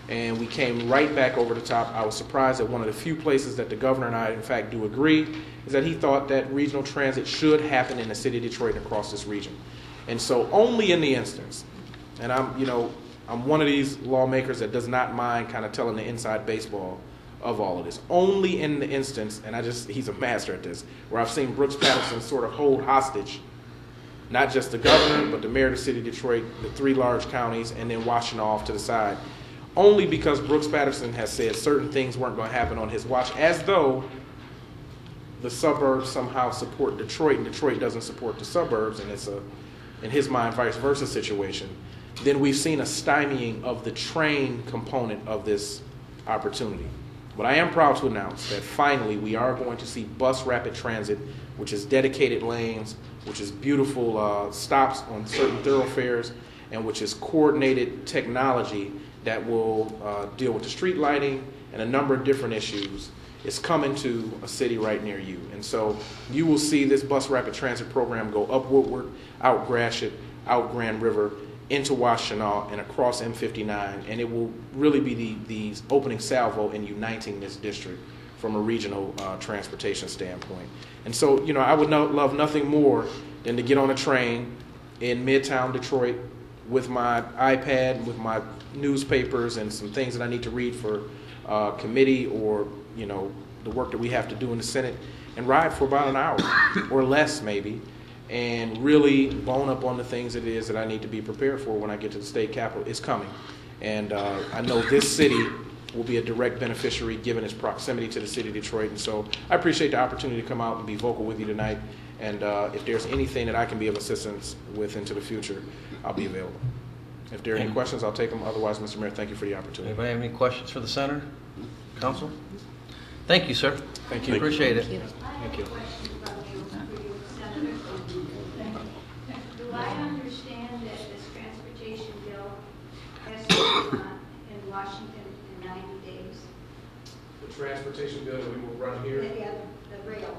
and we came right back over the top. I was surprised that one of the few places that the governor and I, in fact, do agree is that he thought that regional transit should happen in the city of Detroit and across this region. And so only in the instance, and I'm one of these lawmakers that does not mind kind of telling the inside baseball of all of this. Only in the instance, and he's a master at this, where I've seen Brooks Patterson sort of hold hostage not just the governor, but the mayor of the city of Detroit, the 3 large counties, and then Washington off to the side. Only because Brooks Patterson has said certain things weren't going to happen on his watch, as though the suburbs somehow support Detroit and Detroit doesn't support the suburbs, and it's a, in his mind, vice versa situation. Then we've seen a stymieing of the train component of this opportunity. But I am proud to announce that finally we are going to see bus rapid transit, which is dedicated lanes, which is beautiful stops on certain thoroughfares, and which is coordinated technology that will deal with the street lighting and a number of different issues. It's coming to a city right near you. And so you will see this bus rapid transit program go up Woodward, out Gratiot, out Grand River, into Washtenaw, and across M59, and it will really be the opening salvo in uniting this district from a regional transportation standpoint. And so, I would love nothing more than to get on a train in Midtown Detroit with my iPad, with my newspapers and some things that I need to read for committee or, the work that we have to do in the Senate, and ride for about an hour or less maybe, and really bone up on the things it is that I need to be prepared for when I get to the state capitol. It's coming. And I know this city will be a direct beneficiary given its proximity to the city of Detroit. And so I appreciate the opportunity to come out and be vocal with you tonight. And if there's anything that I can be of assistance with into the future, I'll be available. If there are any questions, I'll take them. Otherwise, Mr. Mayor, thank you for the opportunity. Anybody have any questions for the Senator? Council? Thank you, sir. Thank you. Appreciate it. Thank you. Do I understand that this transportation bill has to be in Washington in 90 days? The transportation bill that we will run here. The rail.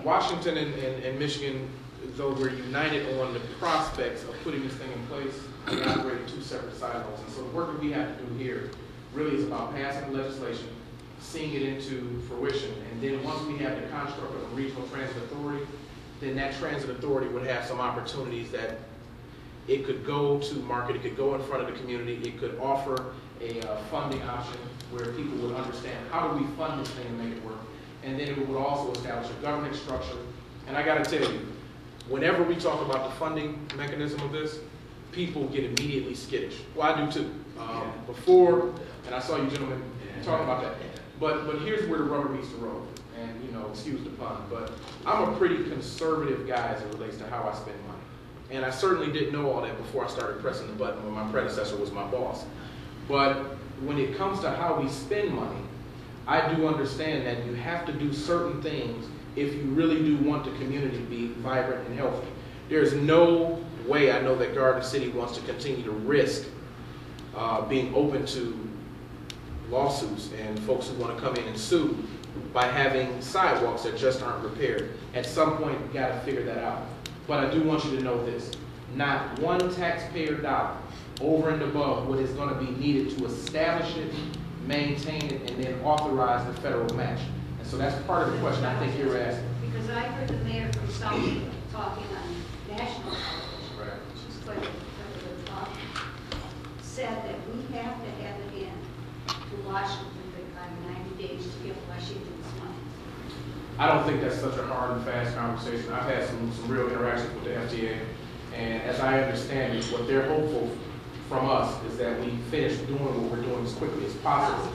Washington and Michigan, though we're united on the prospects of putting this thing in place, we operate 2 separate silos. And so the work that we have to do here really is about passing legislation, seeing it into fruition, and then once we have the construct of a regional transit authority, then that transit authority would have some opportunities that it could go to market, it could go in front of the community, it could offer a funding option where people would understand how do we fund this thing and make it work. And then it would also establish a governance structure. And I gotta tell you, whenever we talk about the funding mechanism of this, people get immediately skittish. Well, I do too. Before, and I saw you gentlemen talking about that. But here's where the rubber meets the road. And excuse the pun, but I'm a pretty conservative guy as it relates to how I spend money. And I certainly didn't know all that before I started pressing the button when my predecessor was my boss. But when it comes to how we spend money, I do understand that you have to do certain things if you really do want the community to be vibrant and healthy. There's no way I know that Garden City wants to continue to risk being open to lawsuits and folks who want to come in and sue by having sidewalks that just aren't repaired. At some point, we've got to figure that out. But I do want you to know this. Not one taxpayer dollar over and above what is going to be needed to establish it, maintain it, and then authorize the federal match. And so that's part of the question I think you're asking. Because I heard the mayor from Southfield talking on national television, Right. which is quite a good talk, said that we have to have it in to Washington by 90 days to get Washington's money. I don't think that's such a hard and fast conversation. I've had some real interactions with the FTA, and as I understand it, what they're hopeful from us is that we finish doing what we're doing as quickly as possible.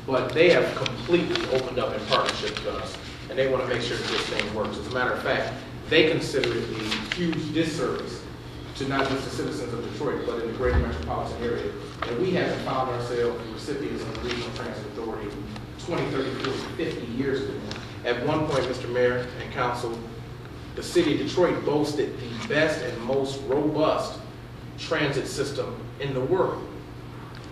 But they have completely opened up in partnership with us, and they want to make sure that this thing works. As a matter of fact, they consider it a huge disservice to not just the citizens of Detroit, but in the greater metropolitan area. And we haven't found ourselves recipients of the Regional Transit Authority 20, 30, 40, 50 years ago. At one point, Mr. Mayor and Council, the city of Detroit boasted the best and most robust transit system in the world.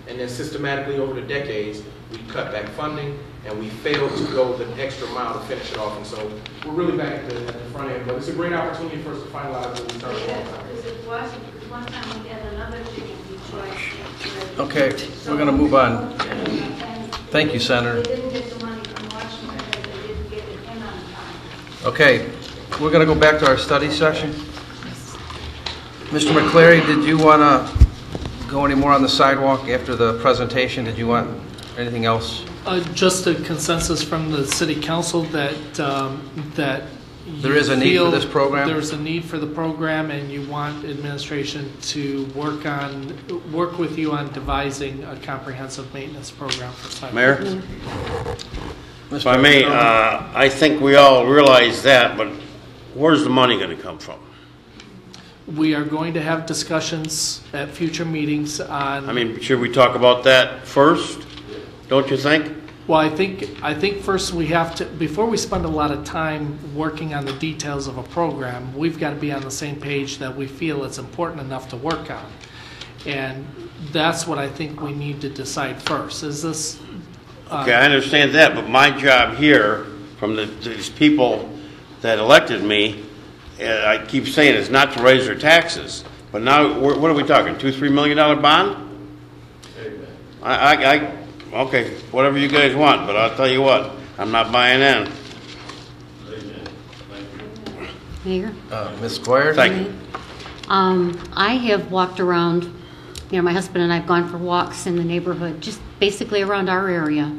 And then systematically over the decades, we cut back funding and we failed to go the extra mile to finish it off. And so we're really back at the front end, but it's a great opportunity for us to finalize what we started on time. Because it wasn't, because one time we had another thing in Detroit. Okay, we're going to move on. Thank you, Senator. They didn't get the money from Washington because they didn't get it in on time. Okay, we're going to go back to our study session. Mr. McCleary, did you want to go any more on the sidewalk after the presentation? Did you want anything else? Just a consensus from the city council that There is a need for this program? There's a need for the program, and you want administration to work with you on devising a comprehensive maintenance program for sidewalks. Mayor? If I may, I think we all realize that, but where's the money going to come from? We are going to have discussions at future meetings on. I mean, should we talk about that first? Don't you think? Well, I think first we have to, before we spend a lot of time working on the details of a program, we've got to be on the same page that we feel it's important enough to work on. And that's what I think we need to decide first. Is this... Okay, I understand that, but my job here, from these people that elected me, I keep saying it's not to raise their taxes. But now, what are we talking, $2-3 million bond? Okay, whatever you guys want, but I'll tell you what, I'm not buying in. Mayor? Ms. Squire? Thank you. I have walked around, my husband and I have gone for walks in the neighborhood, just basically around our area,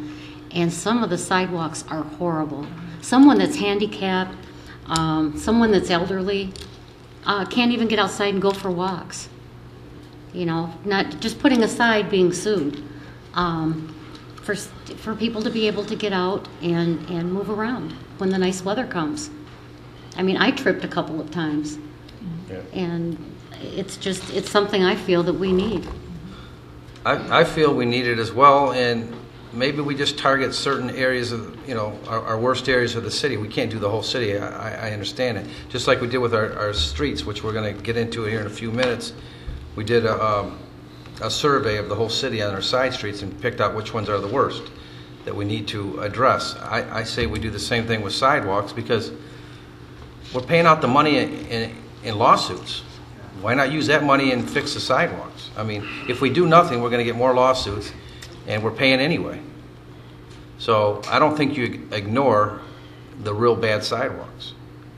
and some of the sidewalks are horrible. Someone that's handicapped, someone that's elderly, can't even get outside and go for walks. Not just putting aside being sued. For people to be able to get out and move around when the nice weather comes. I mean, I tripped a couple of times. Yeah. And it's something I feel that we need. I feel we need it as well, and maybe we just target certain areas of, our worst areas of the city. We can't do the whole city, I understand it. Just like we did with our streets, which we're going to get into here in a few minutes. We did a survey of the whole city on our side streets and picked out which ones are the worst that we need to address. I say we do the same thing with sidewalks because we're paying out the money in lawsuits. Why not use that money and fix the sidewalks? I mean, if we do nothing, we're going to get more lawsuits, and we're paying anyway. So I don't think you ignore the real bad sidewalks.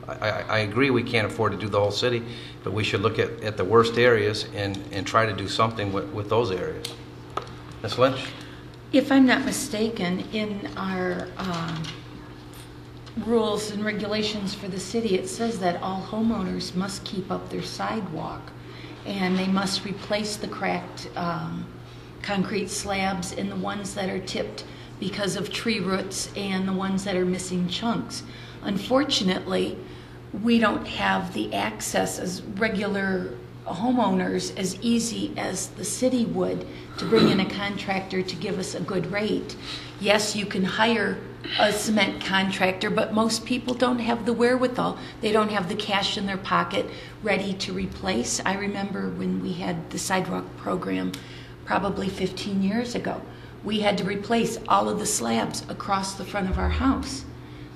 I agree we can't afford to do the whole city, but we should look at the worst areas and try to do something with those areas. Ms. Lynch? If I'm not mistaken, in our rules and regulations for the city, it says that all homeowners must keep up their sidewalk, and they must replace the cracked concrete slabs and the ones that are tipped because of tree roots and the ones that are missing chunks. Unfortunately, we don't have the access as regular homeowners as easy as the city would to bring in a contractor to give us a good rate. Yes, you can hire a cement contractor, but most people don't have the wherewithal. They don't have the cash in their pocket ready to replace. I remember when we had the sidewalk program probably 15 years ago. We had to replace all of the slabs across the front of our house.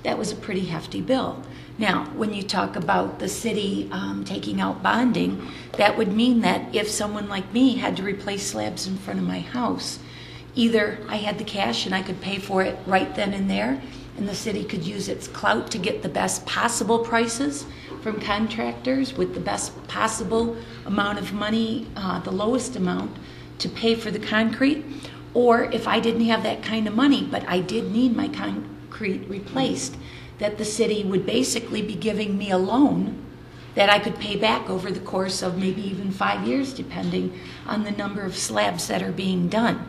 That was a pretty hefty bill. Now, when you talk about the city taking out bonding, that would mean that if someone like me had to replace slabs in front of my house, either I had the cash and I could pay for it right then and there, and the city could use its clout to get the best possible prices from contractors with the best possible amount of money, the lowest amount, to pay for the concrete. Or if I didn't have that kind of money, but I did need my concrete replaced, that the city would basically be giving me a loan that I could pay back over the course of maybe even 5 years, depending on the number of slabs that are being done.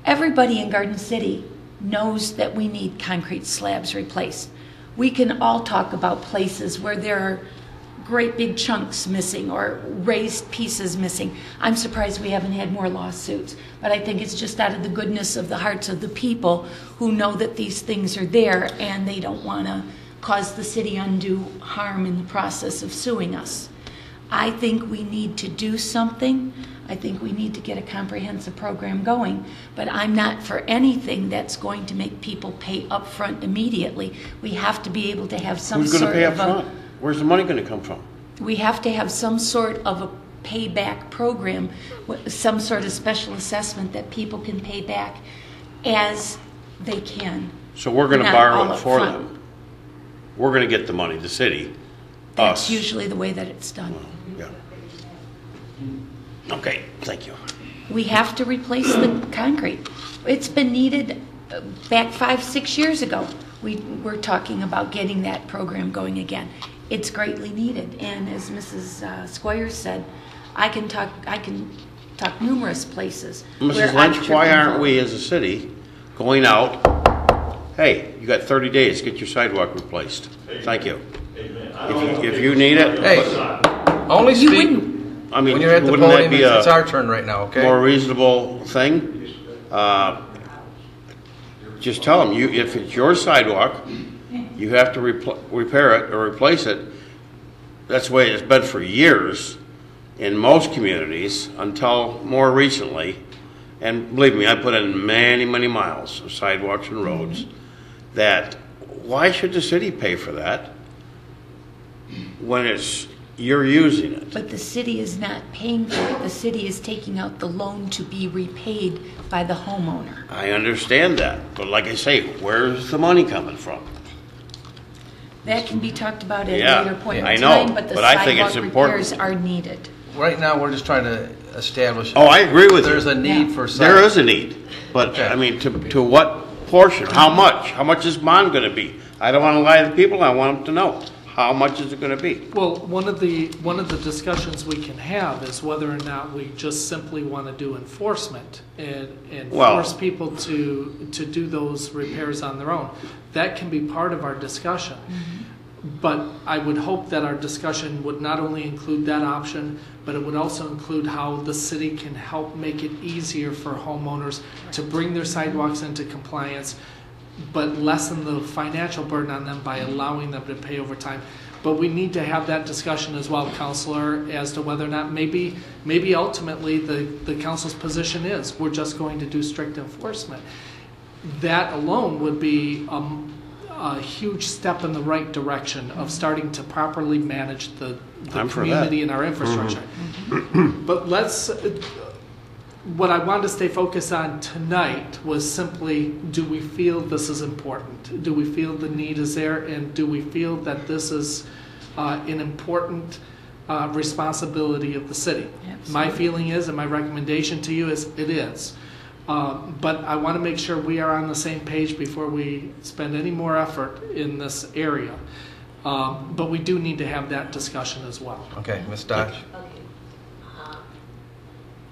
Everybody in Garden City knows that we need concrete slabs replaced. We can all talk about places where there are great big chunks missing or raised pieces missing. I'm surprised we haven't had more lawsuits, but I think it's just out of the goodness of the hearts of the people who know that these things are there and they don't want to cause the city undue harm in the process of suing us. I think we need to do something. I think we need to get a comprehensive program going, but I'm not for anything that's going to make people pay up front immediately. We have to be able to have some Who's going to sort pay up of front? Where's the money going to come from? we have to have some sort of a payback program, some sort of special assessment that people can pay back as they can. So we're going to Not borrow all it up for front. them. We're going to get the money, the city. That's us. usually the way that it's done. Yeah. Okay, thank you. We have to replace the concrete. It's been needed back 5-6 years ago. We were talking about getting that program going again. It's greatly needed. And as Mrs. Squires said, I can talk numerous places. Mrs. Lynch, why aren't we as a city going out, hey, you got 30 days, get your sidewalk replaced. Thank you. If you need it. Hey, only speak. I mean, when you're at the wouldn't that podium, be it's our turn right now, okay? more reasonable thing? Just tell them, if it's your sidewalk, you have to repair it or replace it. That's the way it's been for years in most communities until more recently. And believe me, I put in many, many miles of sidewalks and roads. That why should the city pay for that when you're using it? But the city is not paying for it. The city is taking out the loan to be repaid by the homeowner. I understand that, but like I say, where's the money coming from? That can be talked about at Yeah, a later point in I know, time, but the but I think it's sidewalk important. repairs are needed. Right now, we're just trying to establish. Oh, I agree with you. There's a need for. There is a need, but I mean, to what portion? How much? How much is bond going to be? I don't want to lie to the people. I want them to know. How much is it going to be? Well, one of the discussions we can have is whether or not we just simply want to do enforcement and force people to do those repairs on their own. That can be part of our discussion. But I would hope that our discussion would not only include that option, but it would also include how the city can help make it easier for homeowners to bring their sidewalks into compliance, but lessen the financial burden on them by allowing them to pay over time. But we need to have that discussion as well, Counselor, as to whether or not maybe ultimately the council's position is we're just going to do strict enforcement. That alone would be a huge step in the right direction of starting to properly manage the community and our infrastructure. But what I wanted to stay focused on tonight was simply, do we feel this is important? Do we feel the need is there? And do we feel that this is an important responsibility of the city. Absolutely. My feeling is, and my recommendation to you is, it is. But I want to make sure we are on the same page before we spend any more effort in this area. But we do need to have that discussion as well. Okay, Ms. Dodge? Okay.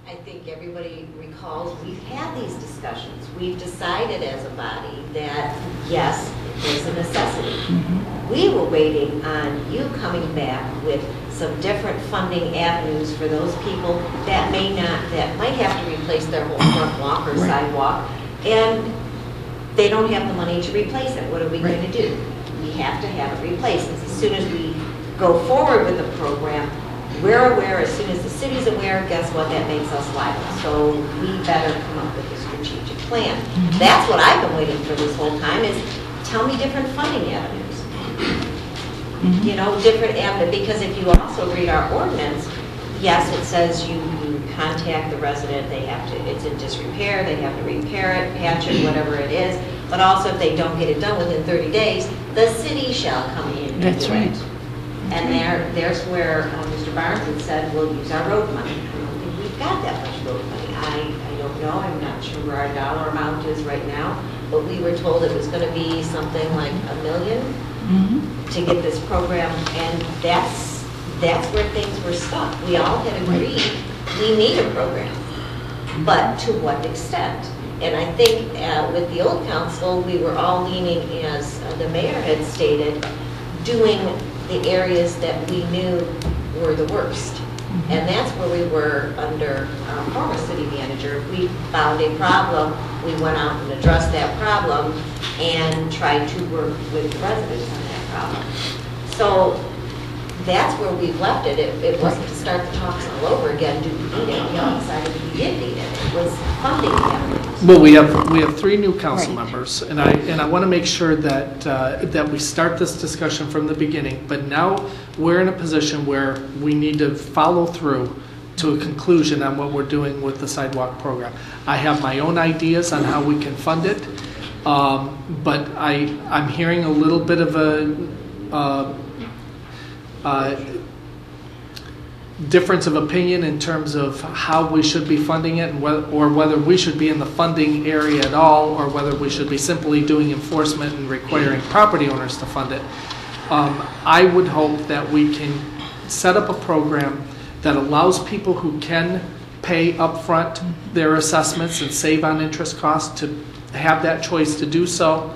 I think everybody recalls we've had these discussions. We've decided as a body that, yes, there's a necessity. We were waiting on you coming back with some different funding avenues for those people that might have to replace their whole front walk or sidewalk, and they don't have the money to replace it. What are we going to do? We have to have it replaced. As soon as we go forward with the program, we're aware, as soon as the city's aware, guess what, that makes us liable. So we better come up with a strategic plan. That's what I've been waiting for this whole time, is tell me different funding avenues. You know, different avenues, because if you also read our ordinance, yes, it says you contact the resident, they have to, it's in disrepair, they have to repair it, patch it, whatever it is, but also if they don't get it done within 30 days, the city shall come in and That's do right. it. And there's where Mr. Barnes had said, we'll use our road money. I don't think we've got that much road money. I don't know, I'm not sure where our dollar amount is right now, but we were told it was going to be something like $1 million to get this program, and that's where things were stuck. We all had agreed we need a program, but to what extent? And I think with the old council, we were all leaning, as the mayor had stated, doing the areas that we knew were the worst. And that's where we were under our former city manager. If we found a problem, we went out and addressed that problem and tried to work with the residents on that problem. So that's where we've left it. It wasn't to start the talks all over again, do we need it? We all decided we did need it. It was funding avenues. Well, we have 3 new council members, and I want to make sure that that we start this discussion from the beginning. But now we're in a position where we need to follow through to a conclusion on what we're doing with the sidewalk program. I have my own ideas on how we can fund it, but I'm hearing a little bit of a difference of opinion in terms of how we should be funding it, and whether we should be in the funding area at all, or whether we should be simply doing enforcement and requiring property owners to fund it. I would hope that we can set up a program that allows people who can pay upfront their assessments and save on interest costs to have that choice to do so,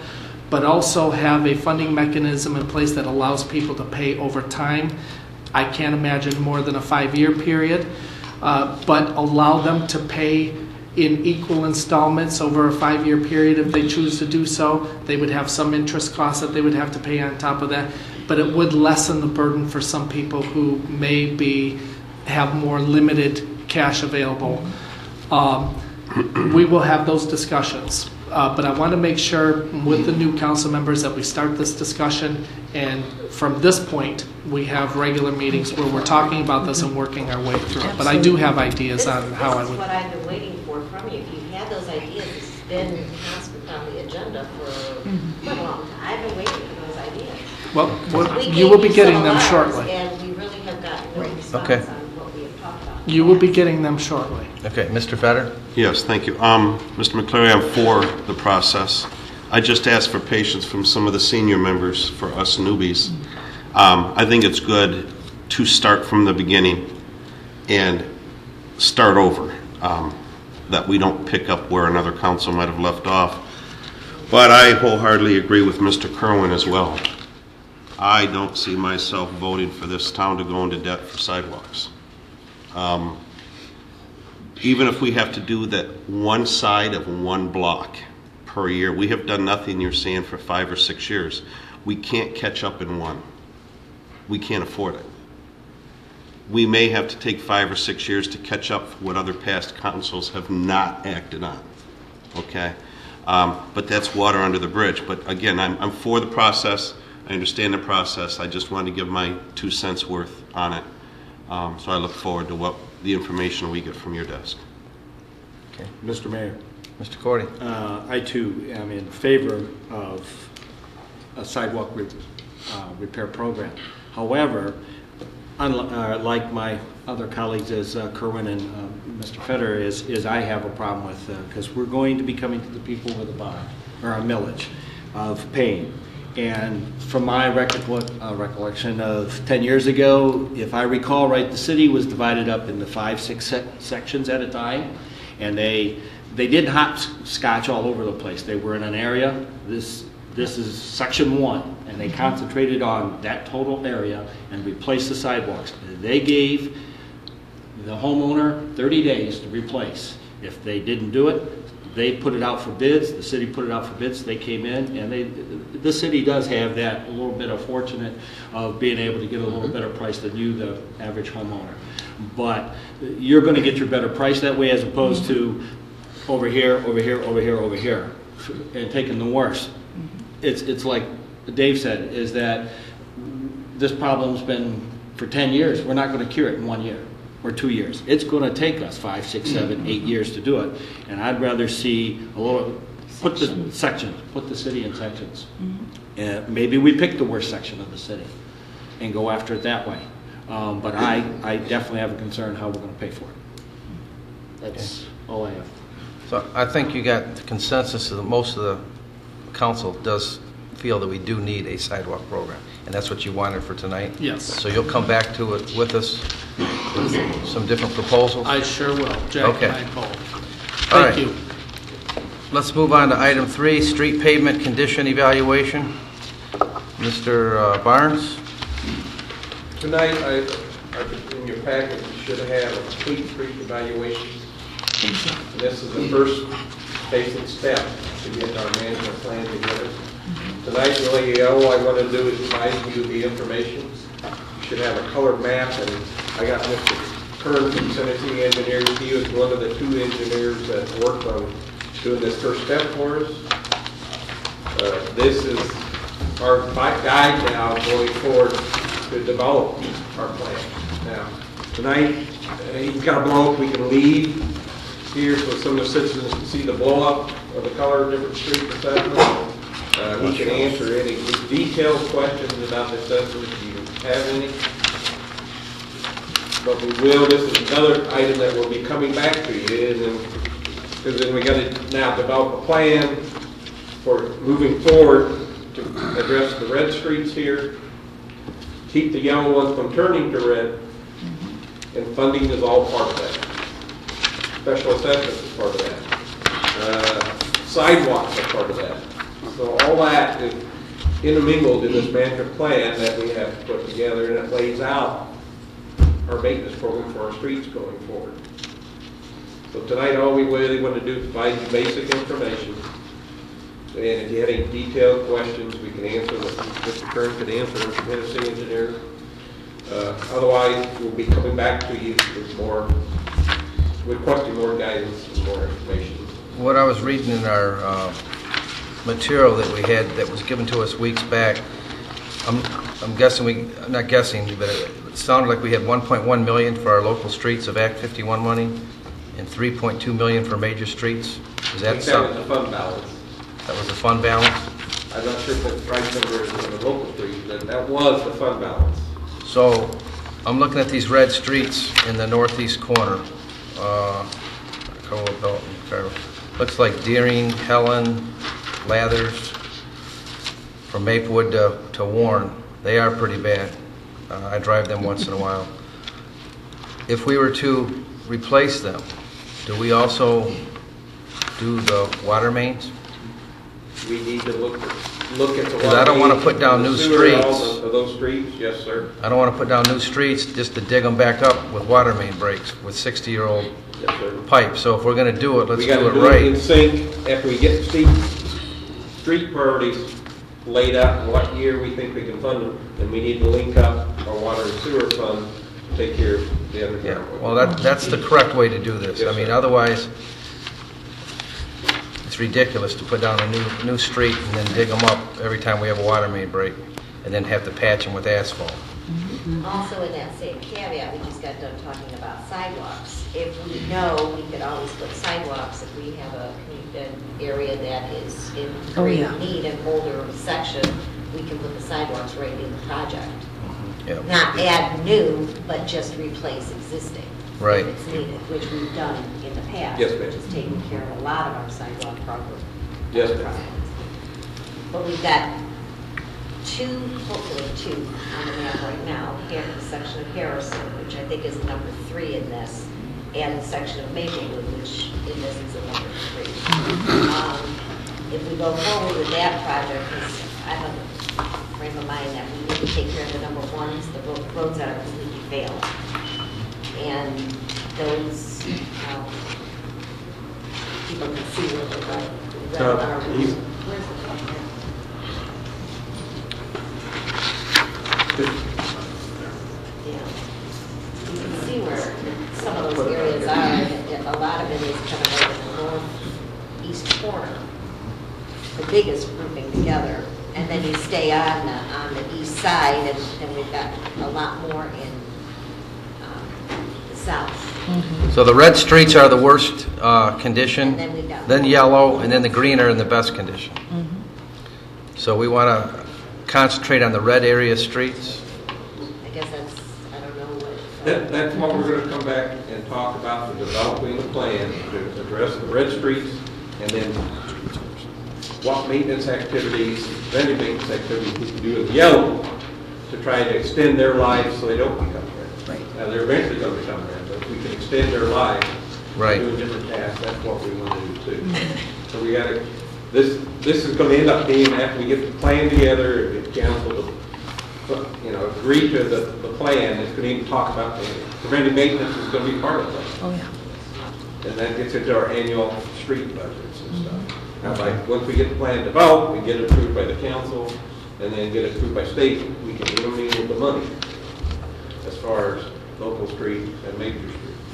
but also have a funding mechanism in place that allows people to pay over time. I can't imagine more than a 5-year period, but allow them to pay in equal installments over a 5-year period if they choose to do so. They would have some interest costs that they would have to pay on top of that, but it would lessen the burden for some people who may have more limited cash available. We will have those discussions. But I want to make sure with the new council members that we start this discussion, and from this point, we have regular meetings where we're talking about this and working our way through it. But I do have ideas on how I would. This is what I've been waiting for from you. If you've had those ideas, it's been constant on the agenda for quite a long time. I've been waiting for those ideas. Well, you will be getting them shortly. And we really have gotten no response Okay. on what we have talked about. You will be getting them shortly. Okay, Mr. Fetter? Yes, thank you. Mr. McCleary, I'm for the process. I just asked for patience from some of the senior members for us newbies. I think it's good to start from the beginning and start over, that we don't pick up where another council might have left off. But I wholeheartedly agree with Mr. Kerwin as well. I don't see myself voting for this town to go into debt for sidewalks. Even if we have to do that one side of one block per year, we have done nothing, you're saying, for 5 or 6 years. We can't catch up in one. We can't afford it. We may have to take 5 or 6 years to catch up what other past councils have not acted on. Okay? But that's water under the bridge. But again, I'm for the process. I understand the process. I just wanted to give my 2 cents worth on it. So I look forward to what the information we get from your desk. Okay. Mr. Mayor. Mr. Cordy? I too am in favor of a sidewalk repair program. However, like my other colleagues as Kerwin and Mr. Fetter is I have a problem with, because we're going to be coming to the people with a bond, or a millage of paying. And from my recollection of 10 years ago, if I recall right, the city was divided up into 5-6 sections at a time, and they didn't hopscotch all over the place. They were in an area. This is section 1, and they concentrated on that total area and replaced the sidewalks. They gave the homeowner 30 days to replace. If they didn't do it, they put it out for bids. The city put it out for bids. They came in, and the city does have that a little bit of fortunate of being able to get a little better price than you, the average homeowner. But you're going to get your better price that way, as opposed to over here, over here, over here, over here, and taking the worst. It's like Dave said, is that this problem's been for 10 years. We're not going to cure it in 1 year or 2 years. It's going to take us 5, 6, 7, 8 years to do it. And I'd rather see a little, put the sections, put the city in sections. And maybe we pick the worst section of the city and go after it that way. But I definitely have a concern how we're going to pay for it. That's all I have. So I think you got the consensus that most of the council does feel that we do need a sidewalk program, and that's what you wanted for tonight? Yes. So you'll come back to it with us with some different proposals? I sure will. Jack Okay. and I both. All Thank right. you. Let's move on to item 3, street pavement condition evaluation. Mr. Barnes? Tonight, in your packet, you should have a complete street evaluation. And this is the first basic step to get our management plan together. Tonight, really, all I want to do is provide you the information. You should have a colored map, and I got Mr. Kern from Tennessee Engineers. He was one of the 2 engineers that worked on doing this first step for us. This is our guide now going forward to develop our plan. Now, tonight, he's got a blow up we can leave here so some of the citizens can see the blow up of the color of different street assessments. He can answer any detailed questions about the assessment if you have any. But we will, this is another item that will be coming back to you, because then we got to now develop a plan for moving forward to address the red streets here, keep the yellow ones from turning to red, and funding is all part of that. Special assessments is part of that. Sidewalks are part of that. So all that is intermingled in this management plan that we have put together, and it lays out our maintenance program for our streets going forward. So tonight, all we really want to do is provide you basic information. And if you have any detailed questions, we can answer them. Mr. Kern can answer them from Tennessee Engineers. Otherwise, we'll be coming back to you with more, requesting more guidance and more information. What I was reading in our material that we had that was given to us weeks back, I'm guessing I'm not guessing, but it sounded like we had 1.1 million for our local streets of Act 51 money and 3.2 million for major streets. Is that was the fund balance. That was the fund balance? I'm not sure if the right number is in the local streets, but that was the fund balance. So I'm looking at these red streets in the northeast corner. Looks like Deering, Helen, Lathers, from Maplewood to Warren. They are pretty bad. I drive them once in a while. If we were to replace them, do we also do the water mains? We need to look at the water mains. I don't want to put down new streets. Of those streets, yes, sir. I don't want to put down new streets just to dig them back up with water main breaks with 60-year-old pipe. So if we're going to do it, let's do it right. We got to do it in sync after we get street priorities laid out in what year we think we can fund them, and we need to link up our water and sewer fund to take care of the other. Yeah, well, that's the correct way to do this. Yes, I mean, sir. otherwise, it's ridiculous to put down a new street and then dig them up every time we have a water main break, and then have to patch them with asphalt. Also, in that same caveat, we just got done talking about sidewalks. If we know, we could always put sidewalks if we have an area that is in great need and older section, we can put the sidewalks right in the project. Yeah. Not add new, but just replace existing. Right. If it's needed, which we've done in the past. Yes, ma'am. Which has taken care of a lot of our sidewalk problems. Yes, ma'am. But we've got hopefully two on the map right now. Here, the section of Harrison, which I think is number 3 in this, and the section of Maplewood, which in this is a number 3. If we go forward with that project, because I have a frame of mind that we need to take care of the number 1s, the roads that are completely failed. And those, people can see where the red are. Where's the plan? Yeah. You can see where some of those areas are, and a lot of it is kind of like in the northeast corner, the biggest grouping together. And then you stay on the east side, and we've got a lot more in the south. So the red streets are the worst condition, And then we've got- then yellow, and then the green are in the best condition. So we want to concentrate on the red area streets. I guess I don't know what. That's what we're going to come back and talk about, the developing the plan to address the red streets, and then what maintenance activities, preventive maintenance activities we can do in yellow to try to extend their lives so they don't become red. Right. Now, they're eventually going to become red, but if we can extend their lives, Right. doing different tasks, that's what we want to do too. So we got to, this is going to end up being, after we get the plan together, if council, agree to the plan, it's going to even talk about the preventive maintenance is going to be part of it. Oh, yeah. And that gets into our annual street budgets and stuff. Now, once we get the plan developed, we get it approved by the council, and then get it approved by state, we can eliminate the money as far as local street and major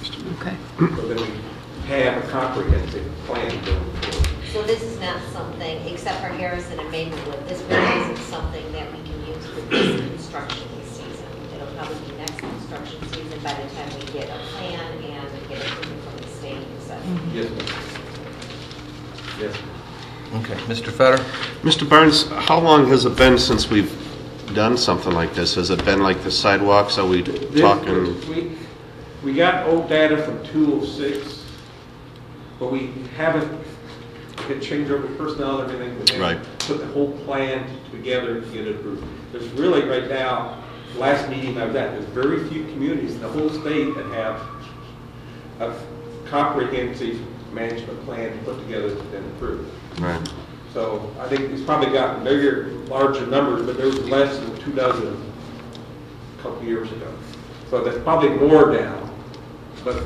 street. Okay. So then we have a comprehensive plan going forward. So this is not something, except for Harrison and Maplewood, this really isn't something that we can use for this construction season. It'll probably be next construction season by the time we get a plan and get approval from the state and such. Yes, ma'am. Yes. Okay, Mr. Fetter? Mr. Barnes, how long has it been since we've done something like this? Has it been like the sidewalks? Are we talking? We got old data from 206, but we haven't had change over personnel and everything. We haven't put the whole plan together to get it approved. There's really right now, last meeting I was at, there's very few communities in the whole state that have a comprehensive management plan put together and approved. Right. So I think it's probably gotten bigger, larger numbers, but there was less than 2 dozen a couple years ago. So that's probably more now. But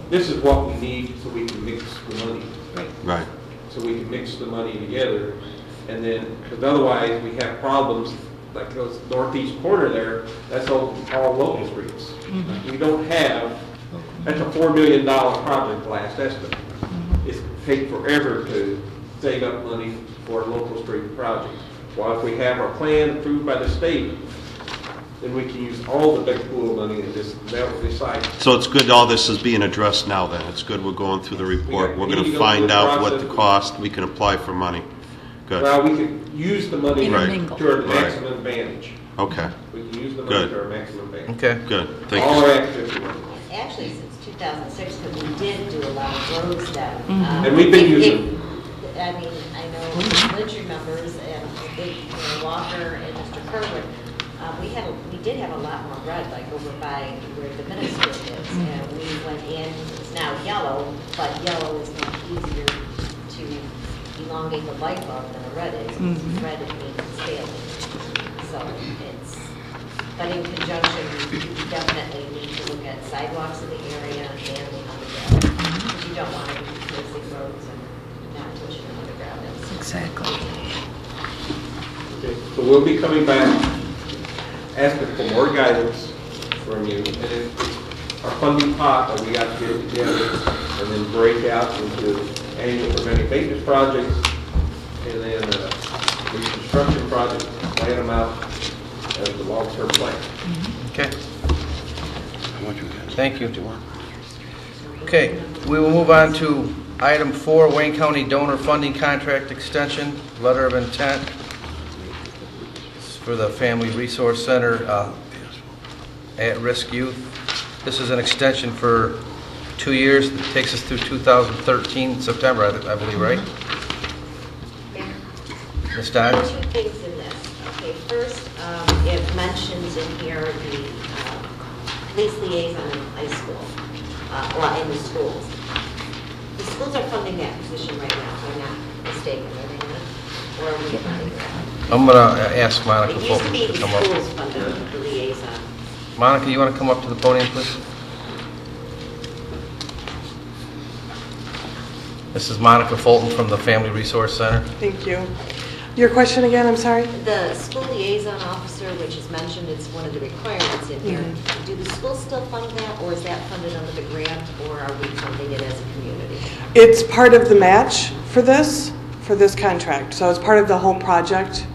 this is what we need so we can mix the money. Right. So we can mix the money together, and then, because otherwise we have problems, like those northeast corner there, that's all local streets. We don't have, that's a $4 million project last estimate. It's take forever to save up money for a local street project. Well, if we have our plan approved by the state, then we can use all the big pool of money and just decide. So it's good all this is being addressed now then. It's good we're going through the report. We're going to find out what the cost, we can apply for money. Good. Well, we can use the money to Intermingle. our maximum advantage. Okay. We can use the money Good. to our maximum advantage. Okay. Good. Thank All you. our activity. Actually, since 2006, because we did do a lot of roads then. And we've been using. I mean, I know Lynch remembers, and I think Walker and Mr. Kerwin, we did have a lot more red, like over by where the minister is, and we went in, it's now yellow, but yellow is much easier to elongate the life of than a red is. Red, it means it's failing. So but in conjunction, we definitely need to look at sidewalks in the area and the underground. Because you don't want to be replacing roads and not pushing the underground. Exactly. Okay, so we'll be coming back, asking for more guidance from you. And it's our funding pot that we got to get together and then break out into annual preventive maintenance projects and then reconstruction projects, plan them out as the long-term plan. Okay. Thank you. Okay, we will move on to item 4, Wayne County Donor Funding Contract Extension, Letter of Intent for the Family Resource Center at-risk youth. This is an extension for 2 years. It takes us through 2013, September, I believe, right? Ms. There are Dodds? 2 things in this. Okay, first, it mentions in here the police liaison in high school, well, in the schools. The schools are funding that position right now, if I'm not mistaken, are they not? Or are we funding that? I'm going to ask Monica It used to Fulton be to the come up. schools funding the liaison. Monica, you want to come up to the podium, please? This is Monica Fulton from the Family Resource Center. Thank you. Your question again, I'm sorry? The school liaison officer, which is mentioned, it's one of the requirements in here. Do the schools still fund that, or is that funded under the grant, or are we funding it as a community? It's part of the match for this contract. So it's part of the whole project.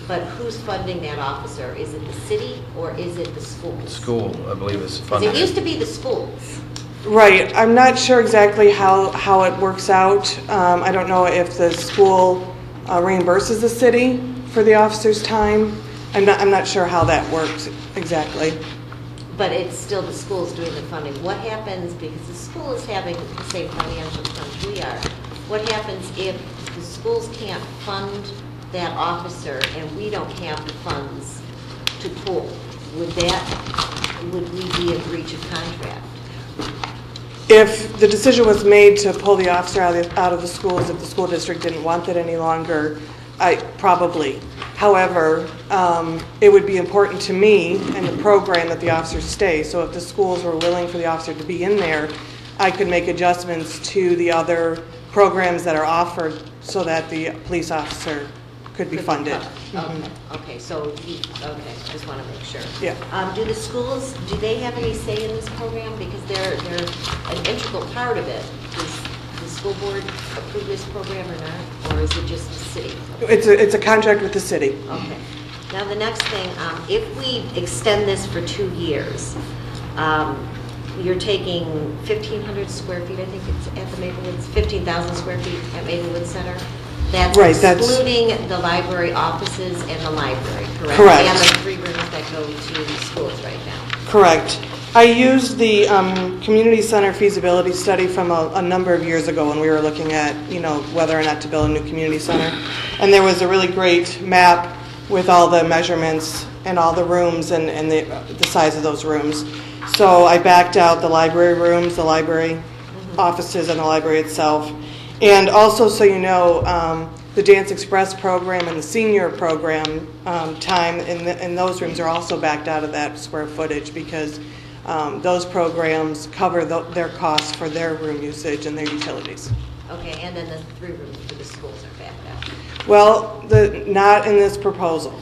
But who's funding that officer? Is it the city, or is it the schools? School, I believe, is Because funded. it used to be the schools. Right. I'm not sure exactly how it works out. I don't know if the school reimburses the city for the officer's time. I'm not sure how that works exactly. But it's still the schools doing the funding. What happens, because the school is having the same financial crunch we are, what happens if the schools can't fund that officer and we don't have the funds to pull? Would we be in breach of contract? If the decision was made to pull the officer out of the schools, if the school district didn't want it any longer, probably. However, it would be important to me and the program that the officers stay. So if the schools were willing for the officer to be in there, I could make adjustments to the other programs that are offered so that the police officer could be funded. Okay, so, I just want to make sure. Yeah. Do the schools, do they have any say in this program? Because they're an integral part of it. Does the school board approve this program or not? Or is it just the city? It's a contract with the city. Okay. Now, the next thing, if we extend this for 2 years, you're taking 1,500 square feet, I think it's at the Maplewood, 15,000 square feet at Maplewood Center. That's right, excluding the library offices and the library, correct? Correct. And the 3 rooms that go to the schools right now. Correct. I used the community center feasibility study from a number of years ago when we were looking at, whether or not to build a new community center. And there was a really great map with all the measurements and all the rooms and the size of those rooms. So I backed out the library rooms, the library offices, and the library itself. And also, so you know, the Dance Express program and the senior program time in those rooms are also backed out of that square footage because those programs cover their costs for their room usage and their utilities. Okay, and then the 3 rooms for the schools are backed out. Well, not in this proposal.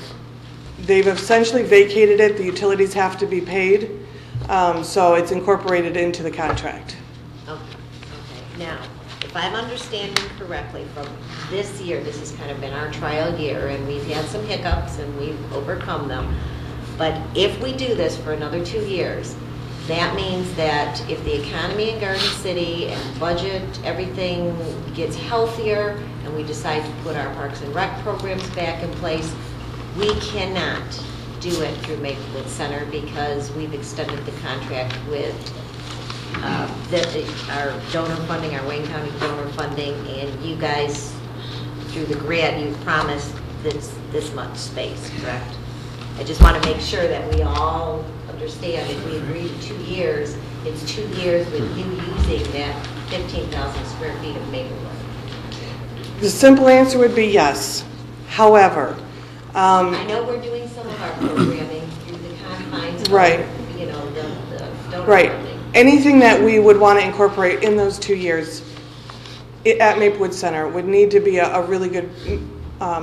They've essentially vacated it. The utilities have to be paid, so it's incorporated into the contract. Okay. Now, if I'm understanding correctly, from this year, this has kind of been our trial year, and we've had some hiccups, and we've overcome them. But if we do this for another 2 years, that means that if the economy in Garden City and budget, everything gets healthier, and we decide to put our Parks and Rec programs back in place, we cannot do it through Maplewood Center because we've extended the contract with our donor funding, our Wayne County donor funding, and you guys, through the grant, you've promised this much space, correct? I just want to make sure that we all understand if we agree to 2 years, it's 2 years with you using that 15,000 square feet of Maplewood. The simple answer would be yes. However, I know we're doing some of our programming through the confines of, right. The donor Right. funding. Anything that we would want to incorporate in those 2 years at Maplewood Center would need to be a really good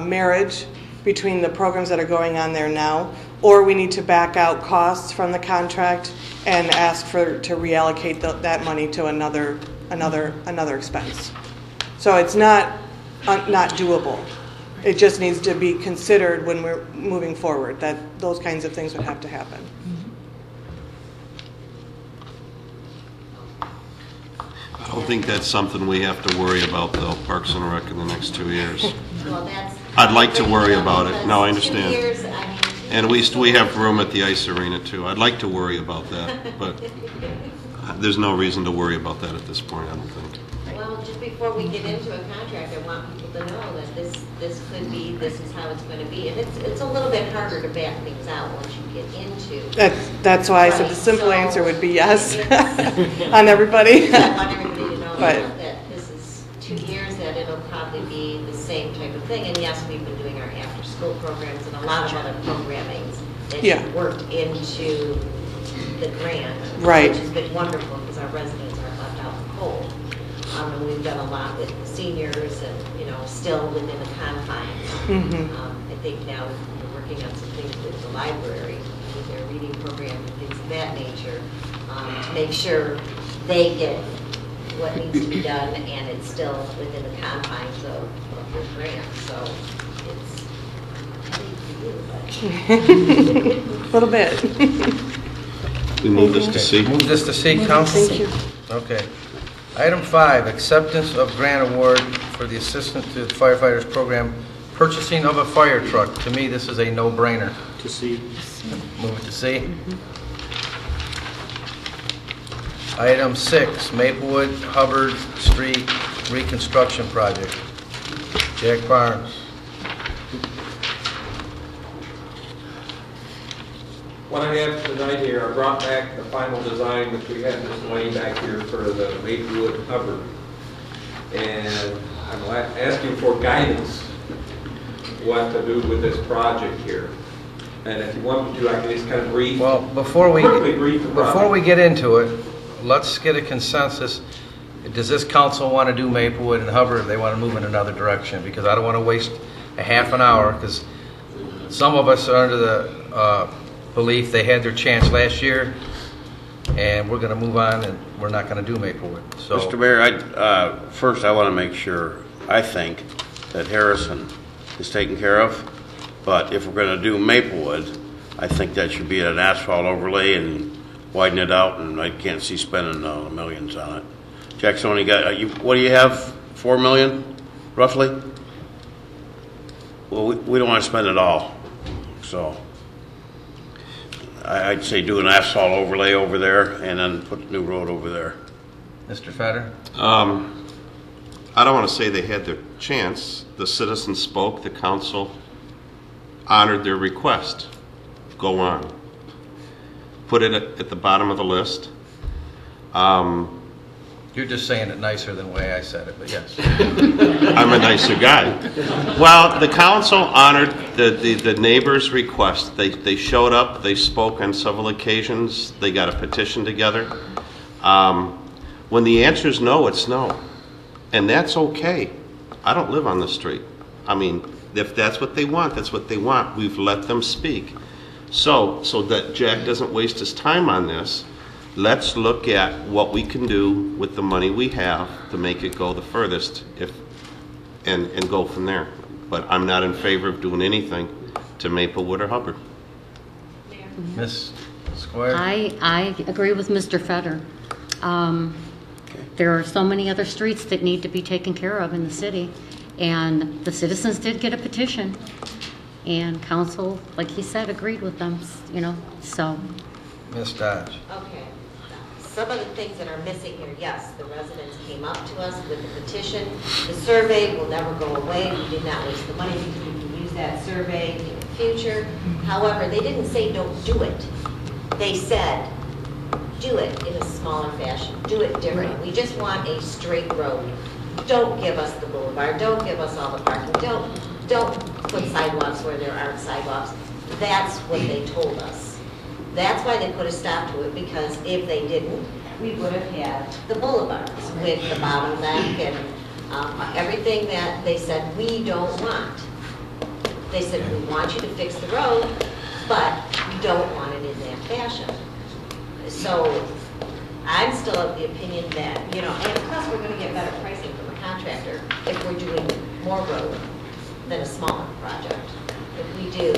marriage between the programs that are going on there now, or we need to back out costs from the contract and ask to reallocate that money to another expense. So it's not doable. It just needs to be considered when we're moving forward, that those kinds of things would have to happen. I don't think that's something we have to worry about, though, Parks and Rec in the next 2 years. Well, I'd like to worry about it. No, I 2 understand. years, I mean. And we have room at the ice arena too. I'd like to worry about that, but there's no reason to worry about that at this point, I don't think. Well, just before we get into a contract, I want people to know that this could be, this is how it's going to be. And it's a little bit harder to back things out once you get into. That's why I said the simple answer would be yes on everybody. I want everybody to know But- that this is 2 years, that it'll probably be the same type of thing. And yes, we've been doing our after-school programs and a lot of other programming that Yeah. you've worked into the grant. Right. Which has been wonderful because our residents aren't left out in the cold. And we've done a lot with the seniors and, still within the confines. Mhm. I think now we're working on some things with the library, with their reading program and things of that nature, to make sure they get what needs to be done and it's still within the confines of your grant. So it's A little bit. We move this to C. Move this to C, council? Thank you. Okay. Item 5, acceptance of grant award for the Assistant to Firefighters Program, purchasing of a fire truck. To me, this is a no-brainer. To see. Move it to C. Item 6, Maplewood Hubbard Street Reconstruction Project. Jack Barnes. What I have tonight here, I brought back the final design, which we had this way back here for the Maplewood Hubbard. And I'm asking for guidance, what to do with this project here. And if you want me to, I can just kind of brief. Well, before we project. get into it, let's get a consensus. Does this council want to do Maplewood and Hubbard, or they want to move in another direction? Because I don't want to waste a half an hour, because some of us are under the belief they had their chance last year, and we're going to move on, and we're not going to do Maplewood. So, Mr. Mayor, first I want to make sure, I think that Harrison is taken care of, but if we're going to do Maplewood, I think that should be an asphalt overlay and widen it out, and I can't see spending millions on it. Jackson, what do you have, 4 million, roughly? Well, we don't want to spend it all, so I'd say do an asphalt overlay over there and then put the new road over there. Mr. Fetter? I don't want to say they had their chance. The citizens spoke, the council honored their request. Go on. Put it at the bottom of the list. You're just saying it nicer than the way I said it, but yes. I'm a nicer guy. Well, the council honored the neighbors' request. They showed up, they spoke on several occasions, they got a petition together. When the answer is no, it's no. And that's okay. I don't live on the street. I mean, if that's what they want, that's what they want. We've let them speak. So that Jack doesn't waste his time on this, let's look at what we can do with the money we have to make it go the furthest and go from there. But I'm not in favor of doing anything to Maplewood or Hubbard. Ms. Squire? I agree with Mr. Fetter. There are so many other streets that need to be taken care of in the city, and the citizens did get a petition, and council, like he said, agreed with them, so. Ms. Dodge? Okay. Some of the things that are missing here, yes, the residents came up to us with the petition. The survey will never go away. We did not waste the money because we can use that survey in the future. However, they didn't say don't do it. They said do it in a smaller fashion. Do it different. Right. We just want a straight road. Don't give us the boulevard. Don't give us all the parking. Don't put sidewalks where there aren't sidewalks. That's what they told us. That's why they put a stop to it, because if they didn't, we would have had the boulevards with the bottleneck and everything that they said we don't want. They said we want you to fix the road, but we don't want it in that fashion. So I'm still of the opinion that, and plus we're going to get better pricing from a contractor if we're doing more road than a smaller project. If we do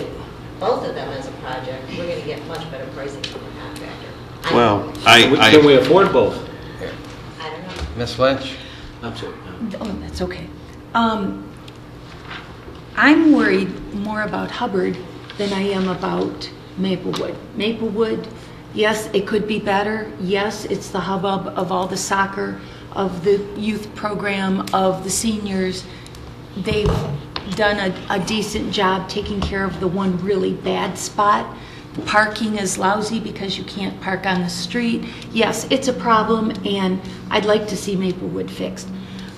both of them as a project, we're going to get much better pricing from a contractor. Well, Can we afford both? I don't know. Ms. Lynch? I'm sorry. Oh, that's okay. I'm worried more about Hubbard than I am about Maplewood. Maplewood, yes, it could be better. Yes, it's the hubbub of all the soccer, of the youth program, of the seniors. They've done a decent job taking care of the one really bad spot. Parking is lousy because you can't park on the street. Yes, it's a problem, and I'd like to see Maplewood fixed.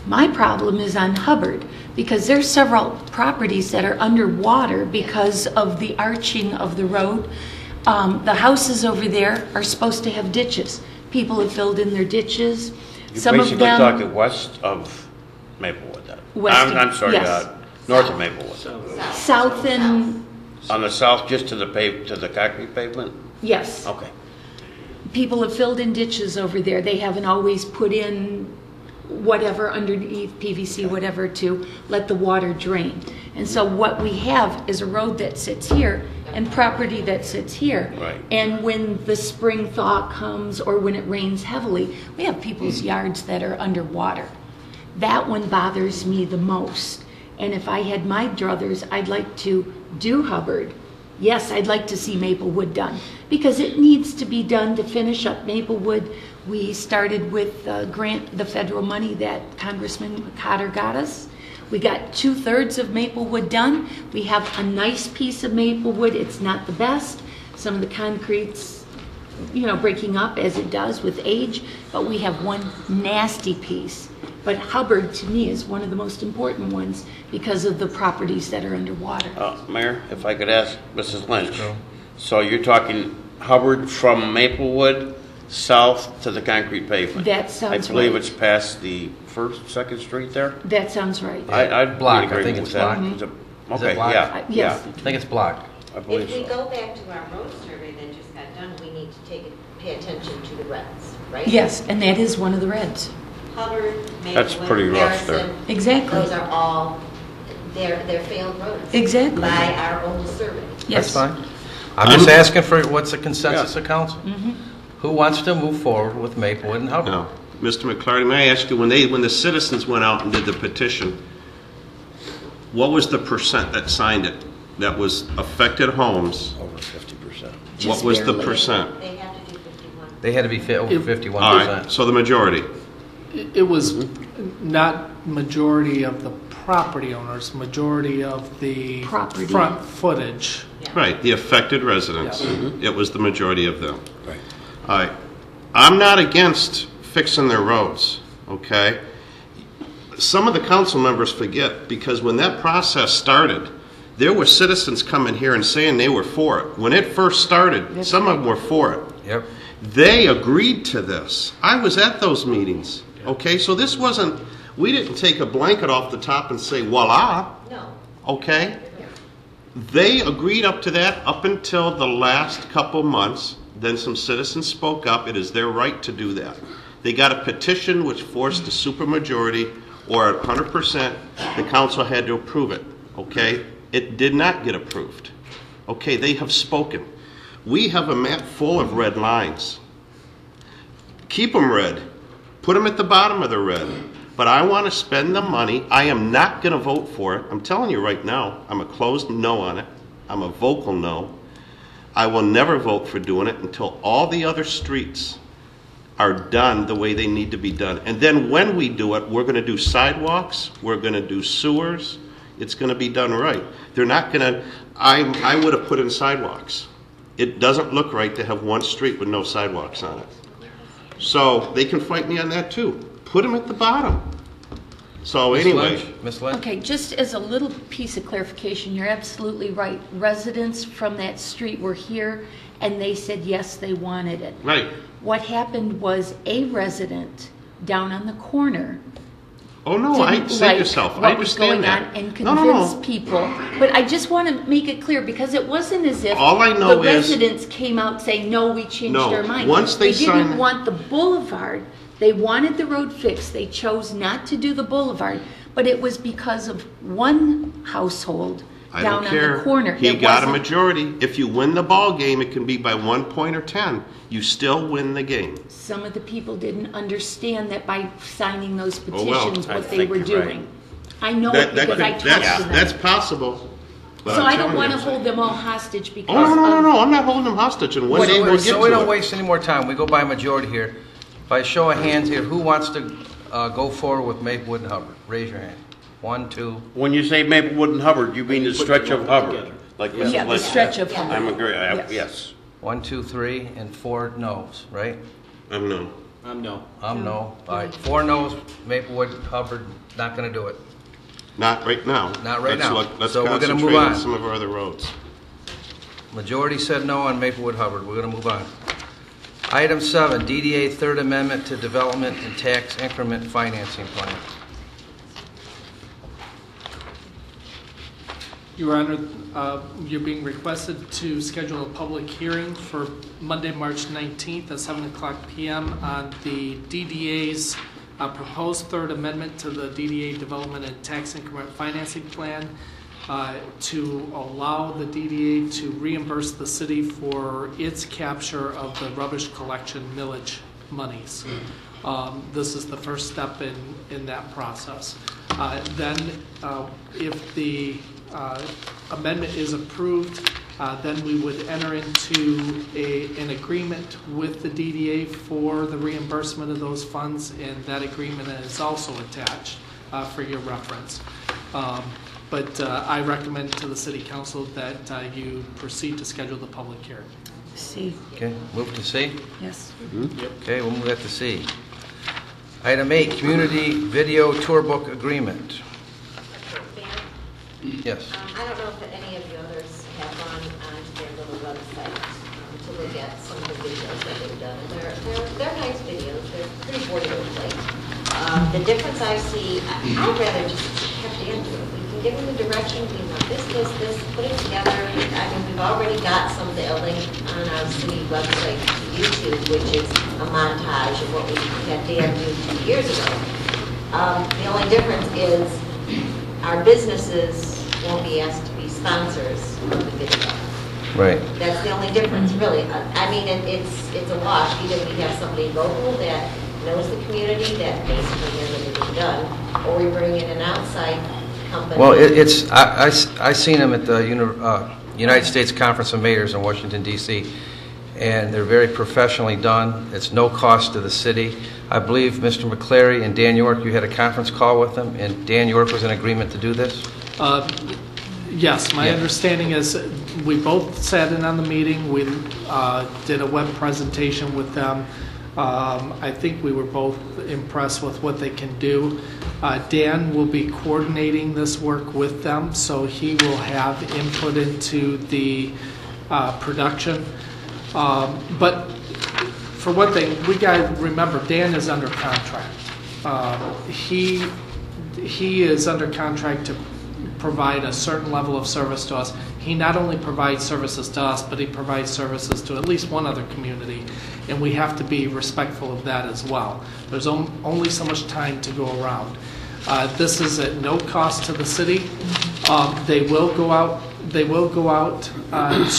My problem is on Hubbard, because there's several properties that are underwater because of the arching of the road. The houses over there are supposed to have ditches. People have filled in their ditches. You're Some basically of them, talking west of Maplewood then? I'm sorry, yes. north of Maplewood. South and, On the south, just to the concrete pavement? yes. Okay. People have filled in ditches over there. They haven't always put in whatever underneath PVC, whatever, to let the water drain. And so what we have is a road that sits here and property that sits here. Right. And when the spring thaw comes or when it rains heavily, we have people's yards that are underwater. That one bothers me the most. And if I had my druthers, I'd like to do Hubbard. Yes, I'd like to see Maplewood done, because it needs to be done to finish up Maplewood. We started with the federal money that Congressman Cotter got us. We got 2/3 of Maplewood done. We have a nice piece of Maplewood. It's not the best. Some of the concrete's, breaking up as it does with age, but we have one nasty piece. But Hubbard, to me, is one of the most important ones because of the properties that are underwater. Mayor, if I could ask Mrs. Lynch. So you're talking Hubbard from Maplewood south to the concrete pavement? That sounds I believe right. it's past the Second Street there? That sounds right. I'd Block, agree I think with it's that. block. Is it- Is it Okay, block? yeah. Yes. I think it's blocked. I believe If we so. go back to our road survey that just got done, we need to pay attention to the reds, right? Yes, and that is one of the reds. Hubbard, That's Maplewood, pretty rough there. Harrison, Exactly. those are all, they're failed roads. Exactly. By our own survey. Yes. That's fine. I'm just asking for what's the consensus of council? Mhm. Who wants to move forward with Maplewood and Hubbard? No. Mr. McClarty, may I ask you, when the citizens went out and did the petition, what was the percent that signed it? That was affected homes? Over 50%. What was the barely. percent? They have to do 51. They had to be over If- 51%. All right, so the majority. It was not majority of the property owners, majority of the Property. front footage. Right, the affected residents. It was the majority of them. Right. All right. I'm not against fixing their roads, okay? Some of the council members forget, because when that process started, there were citizens coming here and saying they were for it. When it first started, some of them were for it. Yep. They agreed to this. I was at those meetings, okay? So this wasn't, we didn't take a blanket off the top and say, voila, No. okay? They agreed up to that up until the last couple months. Then some citizens spoke up. It is their right to do that. They got a petition which forced a supermajority, or at 100%, the council had to approve it, okay? It did not get approved. Okay, they have spoken. We have a map full of red lines. Keep them red. Put them at the bottom of the red. But I want to spend the money. I am not going to vote for it. I'm telling you right now, I'm a closed no on it. I'm a vocal no. I will never vote for doing it until all the other streets are done the way they need to be done. And then when we do it, we're going to do sidewalks, we're going to do sewers. It's going to be done right. They're not going to, I would have put in sidewalks. It doesn't look right to have one street with no sidewalks on it. So they can fight me on that too. Put them at the bottom. So anyway. Ms. Lynch? Okay, just as a little piece of clarification, you're absolutely right. Residents from that street were here, and they said yes, they wanted it. Right. What happened was a resident down on the corner Oh no, I didn't say like yourself. I what was understand going that. on and No, convince no. people. But I just want to make it clear, because it wasn't as if All I know the is- residents came out saying, no, we changed No, our mind. once they didn't sign- want the boulevard. They wanted the road fixed. They chose not to do the boulevard, but it was because of one household I down don't on care. the corner. He It got a wasn't- majority. If you win the ball game, it can be by 1 point or 10. You still win the game. Some of the people didn't understand that by signing those Oh, well, petitions, I what they think were you're right. doing. I know it because I talked to them. That's possible. But So I'm I don't telling want to you, hold them all hostage because Oh, no, of... I'm not holding them hostage, and one day we'll get So we to don't it. waste any more time, we go by majority here. By show of hands here, who wants to go forward with Maplewood and Hubbard? Raise your hand. 1, 2. When you say Maplewood and Hubbard, you mean the stretch of Hubbard? Like Mrs. Yeah, the Lynch stretch said. of Hubbard. I'm agree, Yes. yes. 1, 2, 3, and 4 no's, right? I'm no. I'm no. I'm no. All right, 4 no's, Maplewood, Hubbard, not going to do it. Not right now. Not right now. Let's So we're gonna concentrate move on on. some of our other roads. Majority said no on Maplewood, Hubbard. We're going to move on. Item 7, DDA Third Amendment to Development and Tax Increment Financing Plan. Your Honor, you're being requested to schedule a public hearing for Monday, March 19th at 7 o'clock p.m. on the DDA's proposed Third Amendment to the DDA Development and Tax Increment Financing Plan to allow the DDA to reimburse the city for its capture of the rubbish collection millage monies. This is the first step in that process. Then, if the amendment is approved, then we would enter into an agreement with the DDA for the reimbursement of those funds, and that agreement is also attached for your reference. But I recommend to the City Council that you proceed to schedule the public hearing. C. Okay, move to C? Yes. Okay, we'll move that to C. Item 8, Community Video Tour Book Agreement. Yes. I don't know if any of you others have gone onto their little website to look at some of the videos that they've done. They're nice videos. They're pretty boilerplate. The difference I see, I'd rather just have Dan do it. We can give him the direction. We want this, put it together. I mean, we've already got some of the link on our city website to YouTube, which is a montage of what we had Dan do 2 years ago. The only difference is our businesses won't be asked to be sponsors of the video. Right. That's the only difference, really. I mean, it's a wash. Either we have somebody local that knows the community that basically knows everything done, or we bring in an outside company. Well, I seen them at the United States Conference of Mayors in Washington, D.C., and they're very professionally done. It's no cost to the city. I believe Mr. McCleary and Dan York, you had a conference call with them, and Dan York was in agreement to do this? Yes, my understanding is we both sat in on the meeting. We did a web presentation with them. I think we were both impressed with what they can do. Dan will be coordinating this work with them, so he will have input into the production. But for one thing, we got to remember Dan is under contract. He is under contract to provide a certain level of service to us. He not only provides services to us, but he provides services to at least one other community, and we have to be respectful of that as well. There's only so much time to go around. This is at no cost to the city. They will go out. They will go out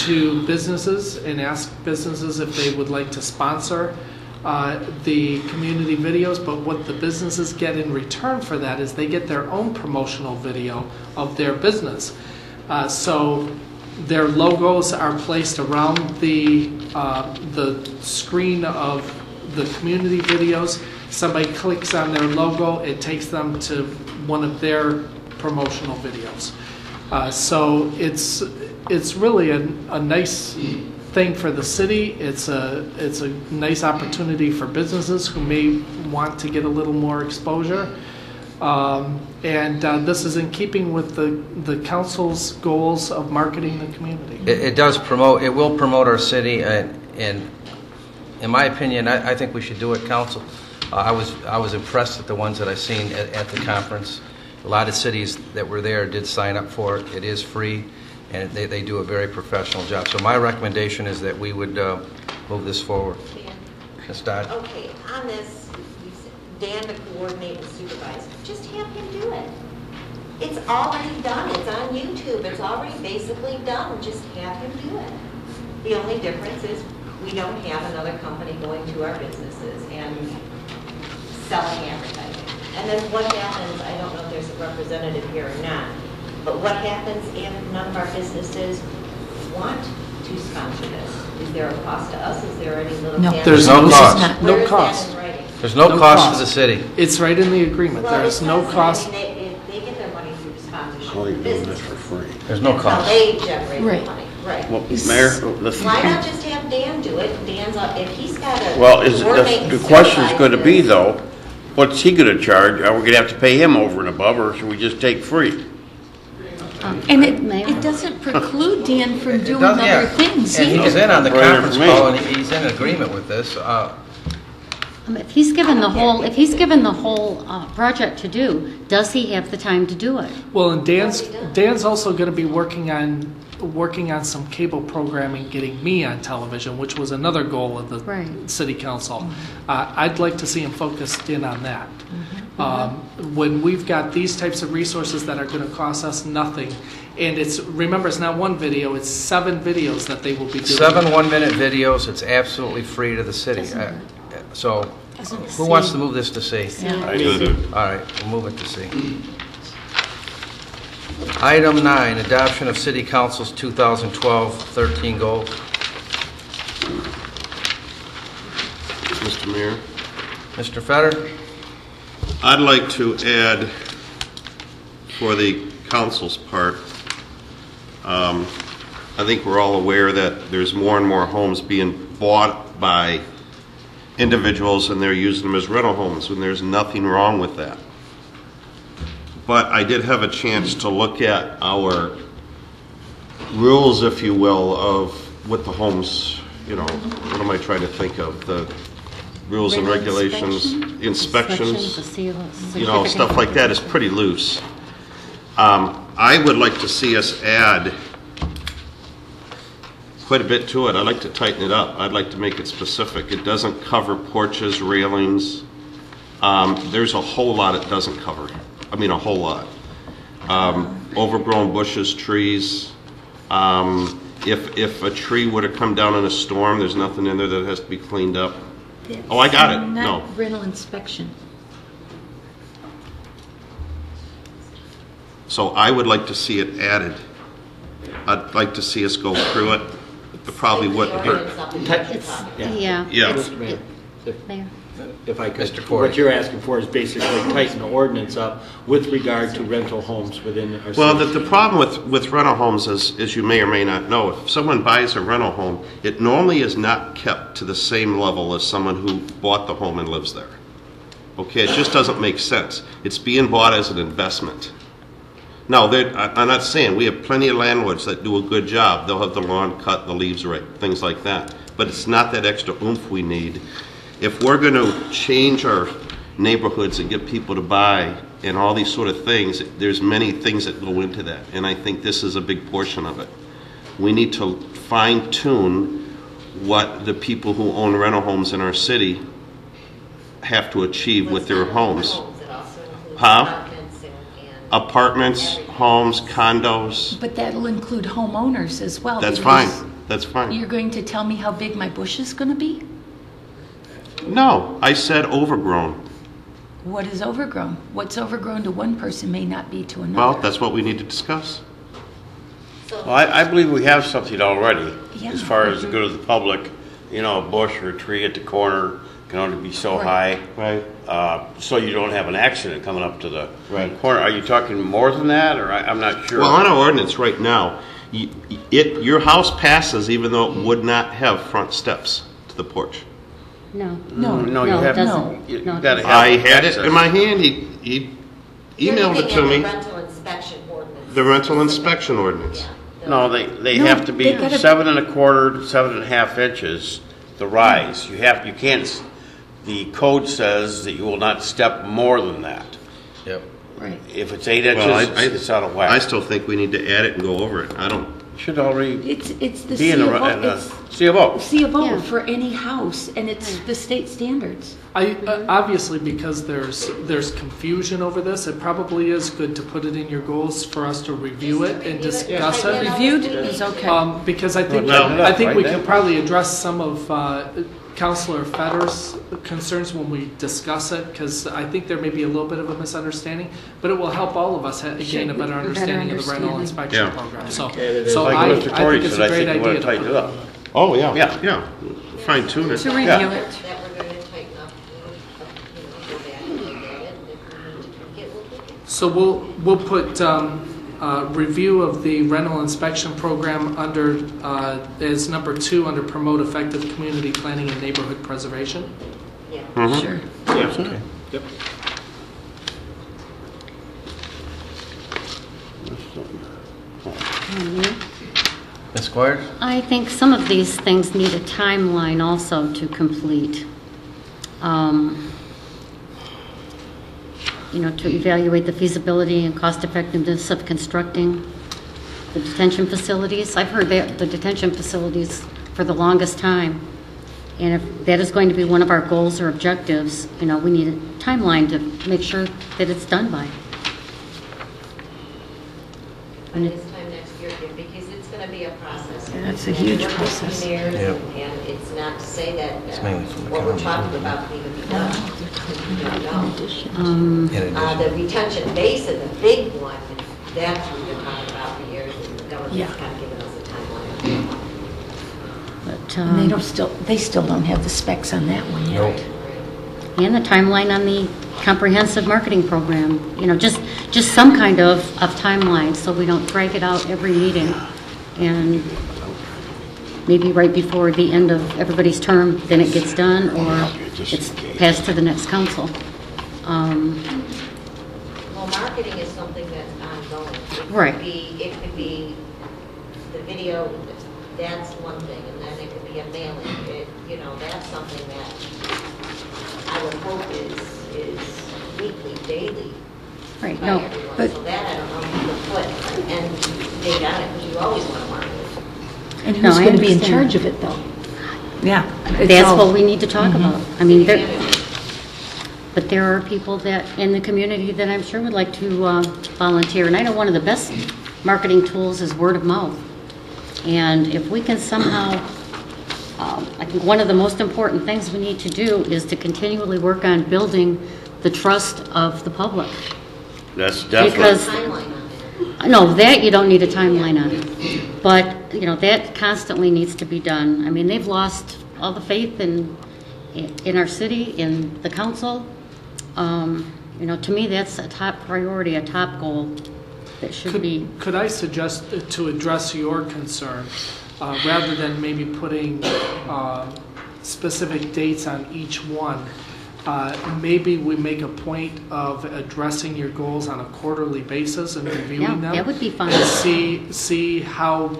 to businesses and ask businesses if they would like to sponsor the community videos, but what the businesses get in return for that is they get their own promotional video of their business. So their logos are placed around the screen of the community videos. Somebody clicks on their logo, it takes them to one of their promotional videos. So it's really a nice thing for the city. It's a nice opportunity for businesses who may want to get a little more exposure. And this is in keeping with the council's goals of marketing the community. It will promote our city, and in my opinion, I think we should do it, council. I was impressed with the ones that I seen at the conference. A lot of cities that were there did sign up for it. It is free, and they do a very professional job. So my recommendation is that we would move this forward. Ms. Dodd? Okay, on this, Dan to coordinate and supervise, just have him do it. It's already done. It's on YouTube. It's already basically done. Just have him do it. The only difference is we don't have another company going to our businesses and selling advertising. And then what happens, I don't know if there's a representative here or not, but what happens if none of our businesses want to sponsor this? Is there a cost to us? Is there any little? No, cash? there's no cost. Where No is that cost. in writing? There's no cost to the city. It's right in the agreement. Well, There it is no says that, cost. I mean, they get their money through sponsorship Oh, of you're doing this business. for free. There's no That's how cost. they generate Right. the money, right. Well, Mayor, listen. Why not just have Dan do it? Dan's up, if he's got a. Well, coordinate the question's and going to be supervise though, what's he going to charge? Are we going to have to pay him over and above, or should we just take free? And it doesn't preclude Dan from It doing does- other yeah. things And he's either. in on the Right conference for me. call, and he's in agreement with this. If he's given the whole, project to do, does he have the time to do it? Well, and Dan's also going to be working on some cable programming, getting me on television, which was another goal of the city council. I'd like to see him focused in on that. When we've got these types of resources that are going to cost us nothing, and remember, it's not one video, it's 7 videos that they will be doing. 7 one-minute videos. It's absolutely free to the city. So, who wants to move this to C? I do. All right, we'll move it to C. Item 9, adoption of City Council's 2012-13 goals. Mr. Mayor, Mr. Fetter? I'd like to add, for the council's part, I think we're all aware that there's more and more homes being bought by individuals and they're using them as rental homes, and there's nothing wrong with that. But I did have a chance to look at our rules, if you will, of what the homes, what am I trying to think of? The rules and regulations, inspections, stuff like that is pretty loose. I would like to see us add quite a bit to it. I'd like to tighten it up. I'd like to make it specific. It doesn't cover porches, railings. There's a whole lot it doesn't cover. I mean, a whole lot. Overgrown bushes, trees. If a tree were to come down in a storm, there's nothing in there that has to be cleaned up. Oh, I got it. No. Not rental inspection. So I would like to see it added. I'd like to see us go through it. It probably wouldn't hurt. Yeah. Mayor. If I could, Mr. Corey. what you're asking for is basically tighten the ordinance up with regard to rental homes within our city. Well, the problem with rental homes is, as you may or may not know, if someone buys a rental home, it normally is not kept to the same level as someone who bought the home and lives there. Okay, it just doesn't make sense. It's being bought as an investment. Now, I'm not saying, we have plenty of landlords that do a good job. They'll have the lawn cut, the leaves right, things like that. But it's not that extra oomph we need. If we're going to change our neighborhoods and get people to buy and all these sort of things, there's many things that go into that. And I think this is a big portion of it. We need to fine-tune what the people who own rental homes in our city have to achieve with their homes. Huh? Apartments, homes, condos. But that'll include homeowners as well. That's because fine. That's fine. You're going to tell me how big my bush is going to be? No, I said overgrown. What is overgrown? What's overgrown to one person may not be to another. Well, that's what we need to discuss. Well, I believe we have something already Yeah. as far as the good of the public. A bush or a tree at the corner can only be so high. Right. So you don't have an accident coming up to the corner. Are you talking more than that, or I'm not sure? Well, on our ordinance right now, your house passes even though it would not have front steps to the porch. No. No, you have doesn't. you No, it gotta have I had it access. in my hand. He emailed it to me. The rental inspection ordinance. The rental inspection ordinance. No, they No, have to be they gotta- 7 1/4 to 7.5 inches. The rise. You can't. The code says that you will not step more than that. Yep. Right. If it's 8 inches, Well, it's out of whack. I still think we need to add it and go over it. I don't. Should already It's the be C in of the O. It's C of O. C of O Yeah. for any house, and it's the state standards. Obviously, because there's confusion over this, it probably is good to put it in your goals for us to review it and discuss it. Reviewed is okay. Because I think Well, I think we right, can that- probably address some of Councilor Fetter's concerns when we discuss it, because I think there may be a little bit of a misunderstanding, but it will help all of us gain a better understanding of the rental inspection program. So, Like I Mr. think Corey it's said, a great I think we idea want to tighten it up. Oh, yeah. Yeah. Yeah. Fine tune it. To review Yeah. it. That we're going to tighten up, go back and look at it, and if we need to tweak it, we'll tweak it. So we'll put review of the rental inspection program under as number 2 under promote effective community planning and neighborhood preservation. Yeah. Sure. Yeah, okay. Yep. Ms. Squires? I think some of these things need a timeline also to complete. To evaluate the feasibility and cost effectiveness of constructing the detention facilities. I've heard that the detention facilities for the longest time. And if that is going to be one of our goals or objectives, we need a timeline to make sure that it's done by. But it's time next year, because it's going to be a process. That's a huge We're working process. years, Yep. And it's not to say that It's mainly from the what we're county. talking about can even be done. We don't know. Um, The retention basin, the big one, that's what we've been talking about for years, and the government's kind of given us a timeline. but, And they still don't have the specs on that one yet. and the timeline on the comprehensive marketing program, just some kind of timeline so we don't drag it out every meeting. And maybe right before the end of everybody's term, then it gets done or it's passed to the next council. Well, marketing is something that's ongoing. Right. It could be the video, that's one thing, and then it could be a mailing. That's something that I would hope is weekly, daily. Right, by no, everyone. but- So that I don't know if you could put and date on it, because you always want to market it. And No, who's I going to be in understand. charge of it, though? Yeah. That's what we need to talk about. I mean, but there are people that, in the community that I'm sure would like to volunteer. And I know one of the best marketing tools is word of mouth. And if we can somehow, I think one of the most important things we need to do is to continually work on building the trust of the public. That's definitely. Because, no, that you don't need a timeline on. But, that constantly needs to be done. I mean, they've lost all the faith in our city, in the council. To me, that's a top priority, a top goal that should be. Could I suggest to address your concern, rather than maybe putting specific dates on each one, maybe we make a point of addressing your goals on a quarterly basis and reviewing them? That would be fine. And see how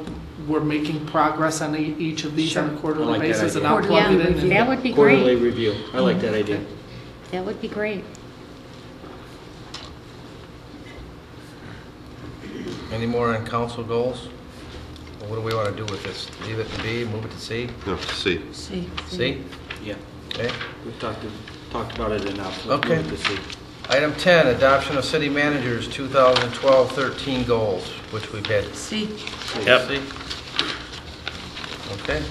we're making progress on each of these on a quarterly I like that basis, and idea. I'll plug it in. That would be Quarterly great. review. I like that idea. That would be great. Any more on council goals? Or what do we want to do with this? Leave it to B, move it to C? No, see. C? Yeah. Okay. We've talked about it enough. Let's Okay. move to C. Item 10, adoption of city managers 2012-13 goals, which we've had. See? Yep. C? Okay.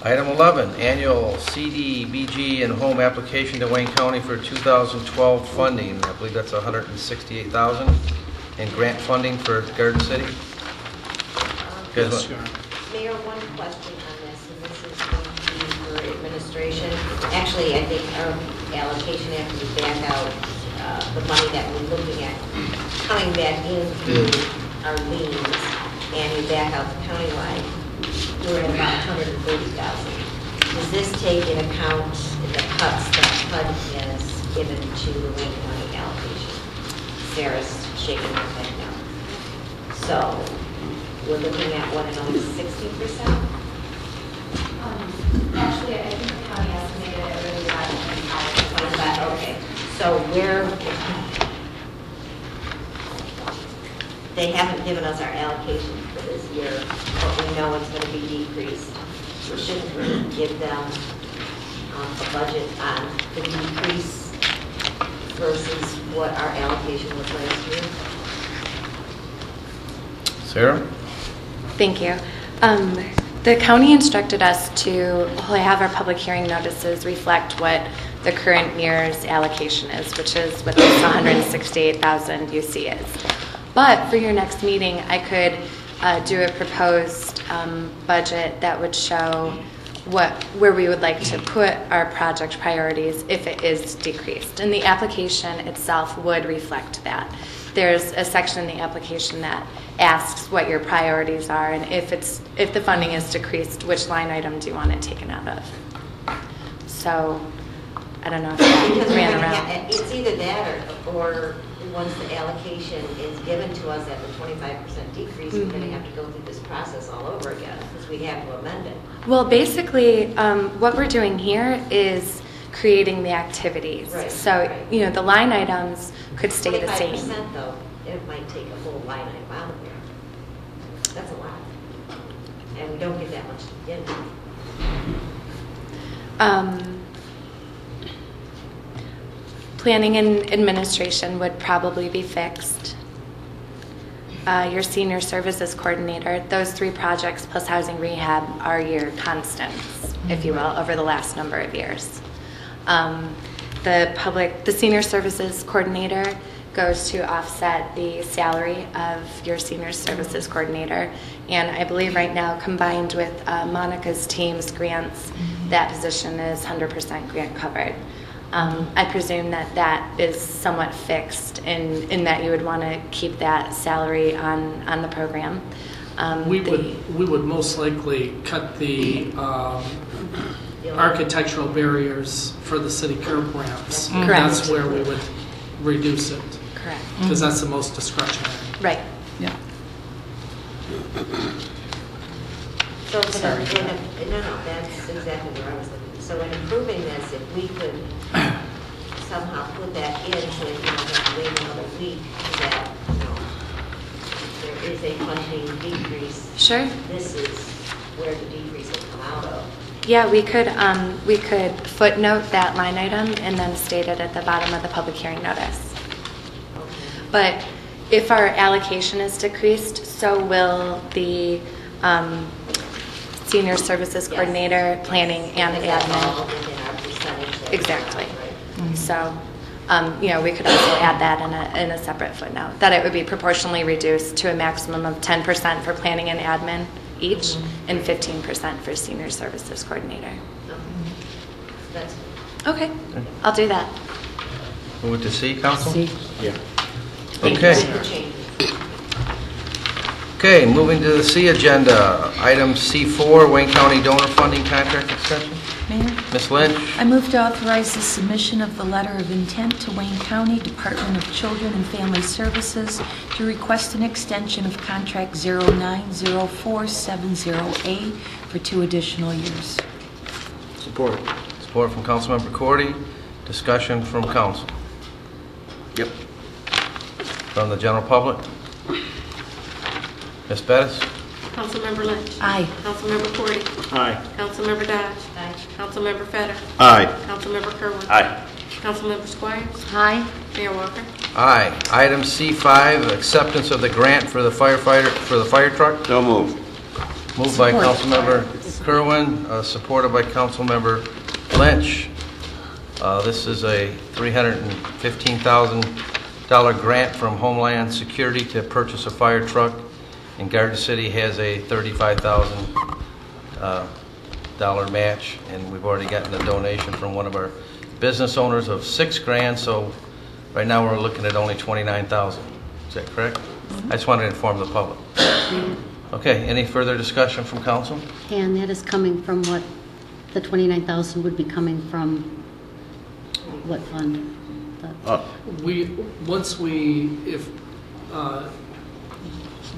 Item 11, annual CDBG and home application to Wayne County for 2012 funding. I believe that's $168,000. And grant funding for Garden City. You guys want- Mayor, one question on this, and this is going to be for administration. Actually, I think our allocation, after we back out the money that we're looking at, coming back into our liens, and we back out the countywide, we're at about $130,000. Does this take in account the cuts that HUD has given to the Wayne County allocation? Sarah's shaking her head now. So, we're looking at what, another 60%? Actually, I think the county estimated it really about 25, okay. So they haven't given us our allocation for this year, but we know it's going to be decreased. So shouldn't we give them a budget on the decrease versus what our allocation was last year? Sarah? Thank you. The county instructed us to have our public hearing notices reflect what the current MERS allocation is, which is what this 168,000 you see is. But for your next meeting, I could do a proposed budget that would show where we would like to put our project priorities if it is decreased. And the application itself would reflect that. There's a section in the application that asks what your priorities are, and if the funding is decreased, which line item do you want it taken out of? So I don't know if that ran around. It's either that or once the allocation is given to us at the 25% decrease, we're going to have to go through this process all over again because we have to amend it. Well, basically, what we're doing here is creating the activities. Right, so, right. You know, the line items could stay the same. 25% though, it might take a full line item out of there. That's a lot. And we don't get that much to begin with. Planning and administration would probably be fixed. Your senior services coordinator, those 3 projects plus housing rehab are your constants, if you will, over the last number of years. The senior services coordinator goes to offset the salary of your senior services coordinator. And I believe right now, combined with Monica's team's grants, that position is 100% grant covered. I presume that is somewhat fixed in that you would want to keep that salary on the program. We would most likely cut the architectural barriers for the city curb ramps. Correct. That's where we would reduce it. Correct. Because that's the most discretionary. Right. Yeah. So no, that's exactly where I was looking. So in improving this, if we could somehow put that in so that you don't have to wait another week, that there is a funding decrease. Sure. This is where the decrease will come out of. Yeah, we could footnote that line item and then state it at the bottom of the public hearing notice. But if our allocation is decreased, so will the senior services coordinator, planning, and admin. Exactly. So, we could also add that in a separate footnote, that it would be proportionally reduced to a maximum of 10% for planning and admin each, and 15% for senior services coordinator. Okay, I'll do that. Move it to C, Council? C. Yeah. Okay. Okay, moving to the C agenda. Item C4, Wayne County donor funding contract extension. Mayor? Ms. Lynch? I move to authorize the submission of the letter of intent to Wayne County Department of Children and Family Services to request an extension of contract 090470A for 2 additional years. Support. Support from Councilmember Cordy. Discussion from council. Yep. From the general public. Ms. Bettis? Councilmember Lynch. Aye. Councilmember Cordy. Aye. Councilmember Dodge. Aye. Councilmember Fetter. Aye. Councilmember Kerwin. Aye. Councilmember Squires. Aye. Mayor Walker. Aye. Item C5, acceptance of the grant for the fire truck. So moved. Moved by Councilmember Kerwin, supported by Councilmember Lynch. This is a $315,000 grant from Homeland Security to purchase a fire truck, and Garden City has a $35,000 match, and we've already gotten a donation from one of our business owners of $6,000. So right now we're looking at only $29,000. Is that correct? I just wanted to inform the public. Okay. Any further discussion from council? And that is coming from what? The 29,000 would be coming from what fund?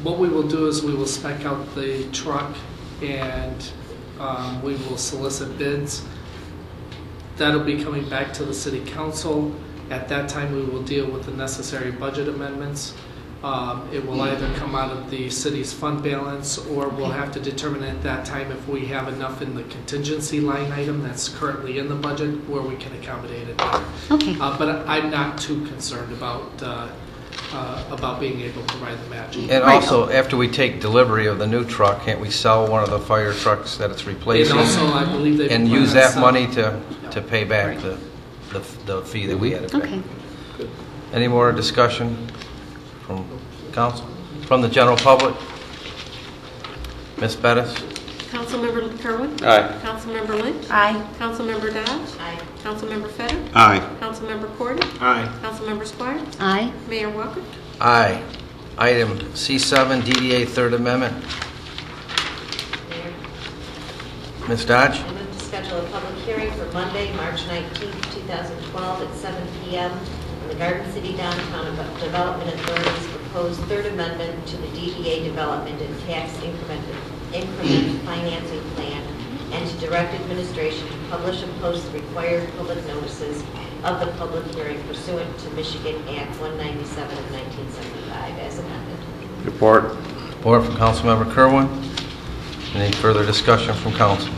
What we will do is we will spec out the truck and we will solicit bids. That'll be coming back to the city council. At that time, we will deal with the necessary budget amendments. It will either come out of the city's fund balance, or we'll have to determine at that time if we have enough in the contingency line item that's currently in the budget where we can accommodate it. Okay. But I'm not too concerned about about being able to provide the matching. And also, after we take delivery of the new truck, can't we sell one of the fire trucks that it's replacing? And also, I believe they and plan use on that selling- money to pay back the fee that we had to pay. Okay. Any more discussion from council? From the general public? Ms. Bettis? Councilmember Kerwin? Aye. Councilmember Lynch? Aye. Councilmember Dodge? Aye. Councilmember Feder? Aye. Councilmember Corden? Aye. Councilmember Squires? Aye. Mayor Walker? Aye. Item C7, DDA Third Amendment. Mayor, Ms. Dodge? I move to schedule a public hearing for Monday, March 19th, 2012 at 7 p.m. on the Garden City Downtown Development Authority's proposed Third Amendment to the DDA Development and Tax Increment Financing Plan, and to direct administration to publish and post the required public notices of the public hearing pursuant to Michigan Act 197 of 1975 as amended. Report. Report from Councilmember Kerwin. Any further discussion from council?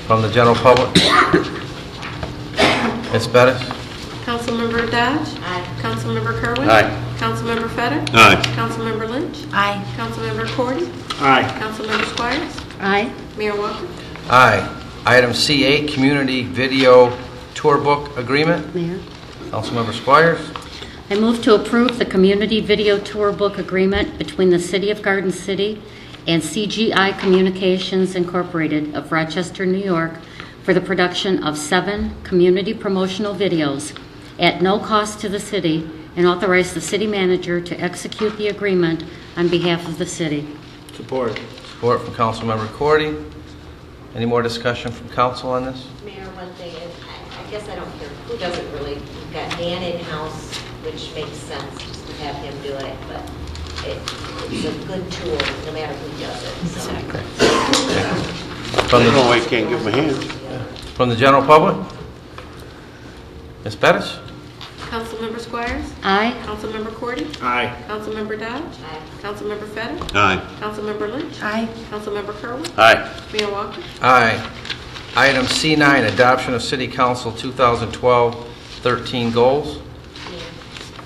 From the general public? Ms. Bettis? Councilmember Dodge? Aye. Councilmember Kerwin? Aye. Councilmember Feder? Aye. Councilmember Lynch? Aye. Councilmember Corden? Aye. Councilmember Squires? Aye. Mayor Walker? Aye. Item C8, Community Video Tour Book Agreement. Mayor. Councilmember Squires. I move to approve the Community Video Tour Book Agreement between the City of Garden City and CGI Communications Incorporated of Rochester, New York, for the production of 7 community promotional videos at no cost to the city, and authorize the city manager to execute the agreement on behalf of the city. Support. Support from Councilmember Cordy. Any more discussion from council on this? Mayor, one thing is, I guess I don't care who does it really. We've got Dan in-house, which makes sense just to have him do it, but it's a good tool no matter who does it. So. From the, No, I can't give them a hand. from the general public? Ms. Bettis? Councilmember Squires? Aye. Councilmember Corden? Aye. Councilmember Dodge? Aye. Councilmember Feder? Aye. Councilmember Lynch? Aye. Councilmember Kerwin? Aye. Mayor Walker? Aye. Item C9, Adoption of City Council 2012-13 Goals.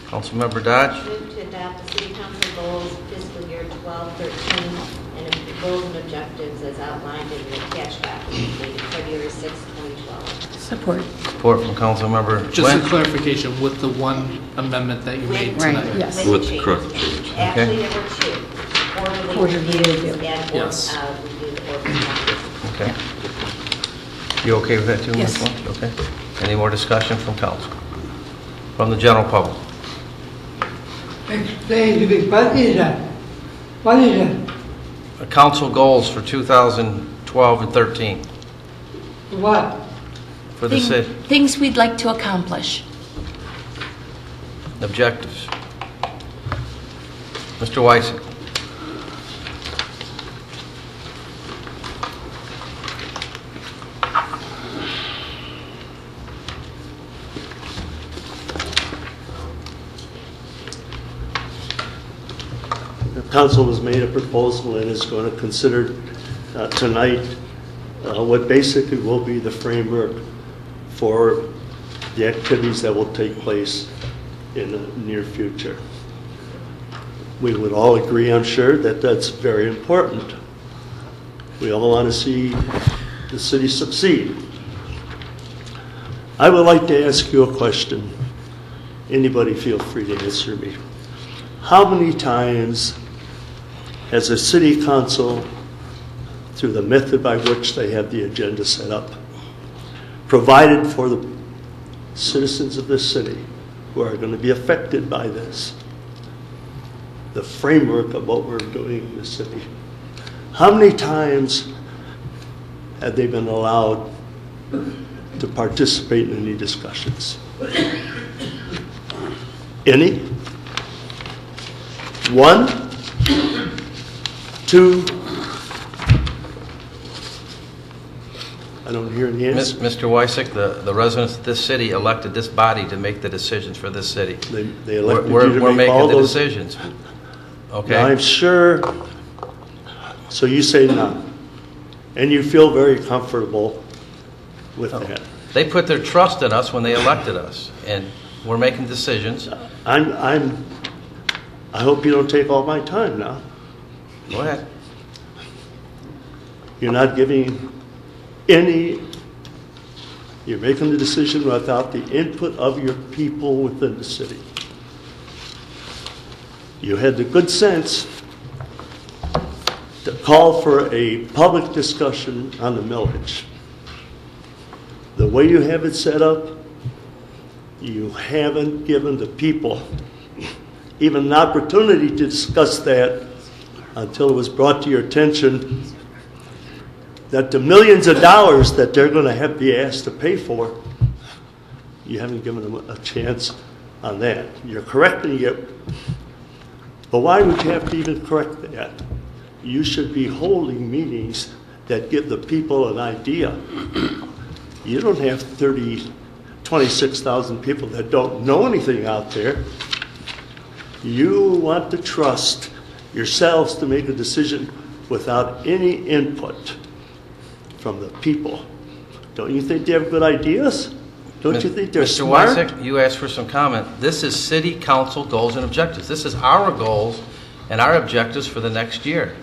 Councilmember Dodge. Move to adopt the City Council goals fiscal year 12-13 and the goals and objectives as outlined in the attached document dated February 6, 2012. Support. Support from Councilmember Just a Lynch. clarification with the one amendment that you made Right, tonight. yes. With changes. correct changes. Actually, there were 2. Quarterly reviews and Yes. review the ordinance. Okay. You okay with that too, Ms. Yes. Lynch? Okay. Any more discussion from council? From the general public? Explain to me, what is that? What is it? Council goals for 2012 and 13 What? for the city. Things we'd like to accomplish. Objectives. Mr. Weissig. The council has made a proposal and is going to consider tonight what basically will be the framework for the activities that will take place in the near future. We would all agree, I'm sure, that that's very important. We all want to see the city succeed. I would like to ask you a question. Anybody feel free to answer me. How many times has a city council, through the method by which they have the agenda set up, provided for the citizens of this city who are going to be affected by this, the framework of what we're doing in the city? How many times have they been allowed to participate in any discussions? Any? 1? 2? I don't hear any answer. Mr. Weissig, the residents of this city elected this body to make the decisions for this city. They elected we're, you to we're make making all the those decisions. Okay. Now, I'm sure. So you say none, and you feel very comfortable with that. They put their trust in us when they elected us, and We're making decisions. I hope you don't take all my time now. Go ahead. You're not giving you're making the decision without the input of your people within the city. You had the good sense to call for a public discussion on the millage. The way you have it set up, you haven't given the people even an opportunity to discuss that until it was brought to your attention that the millions of dollars that they're going to have to be asked to pay for, you haven't given them a chance on that. You're correcting it, but why would you have to even correct that? You should be holding meetings that give the people an idea. You don't have 26,000 people that don't know anything out there. You want to trust yourselves to make a decision without any input from the people. Don't you think they have good ideas? Don't you think they're Mr. smart? Wysick, you asked for some comment. This is city council goals and objectives. This is our goals and our objectives for the next year.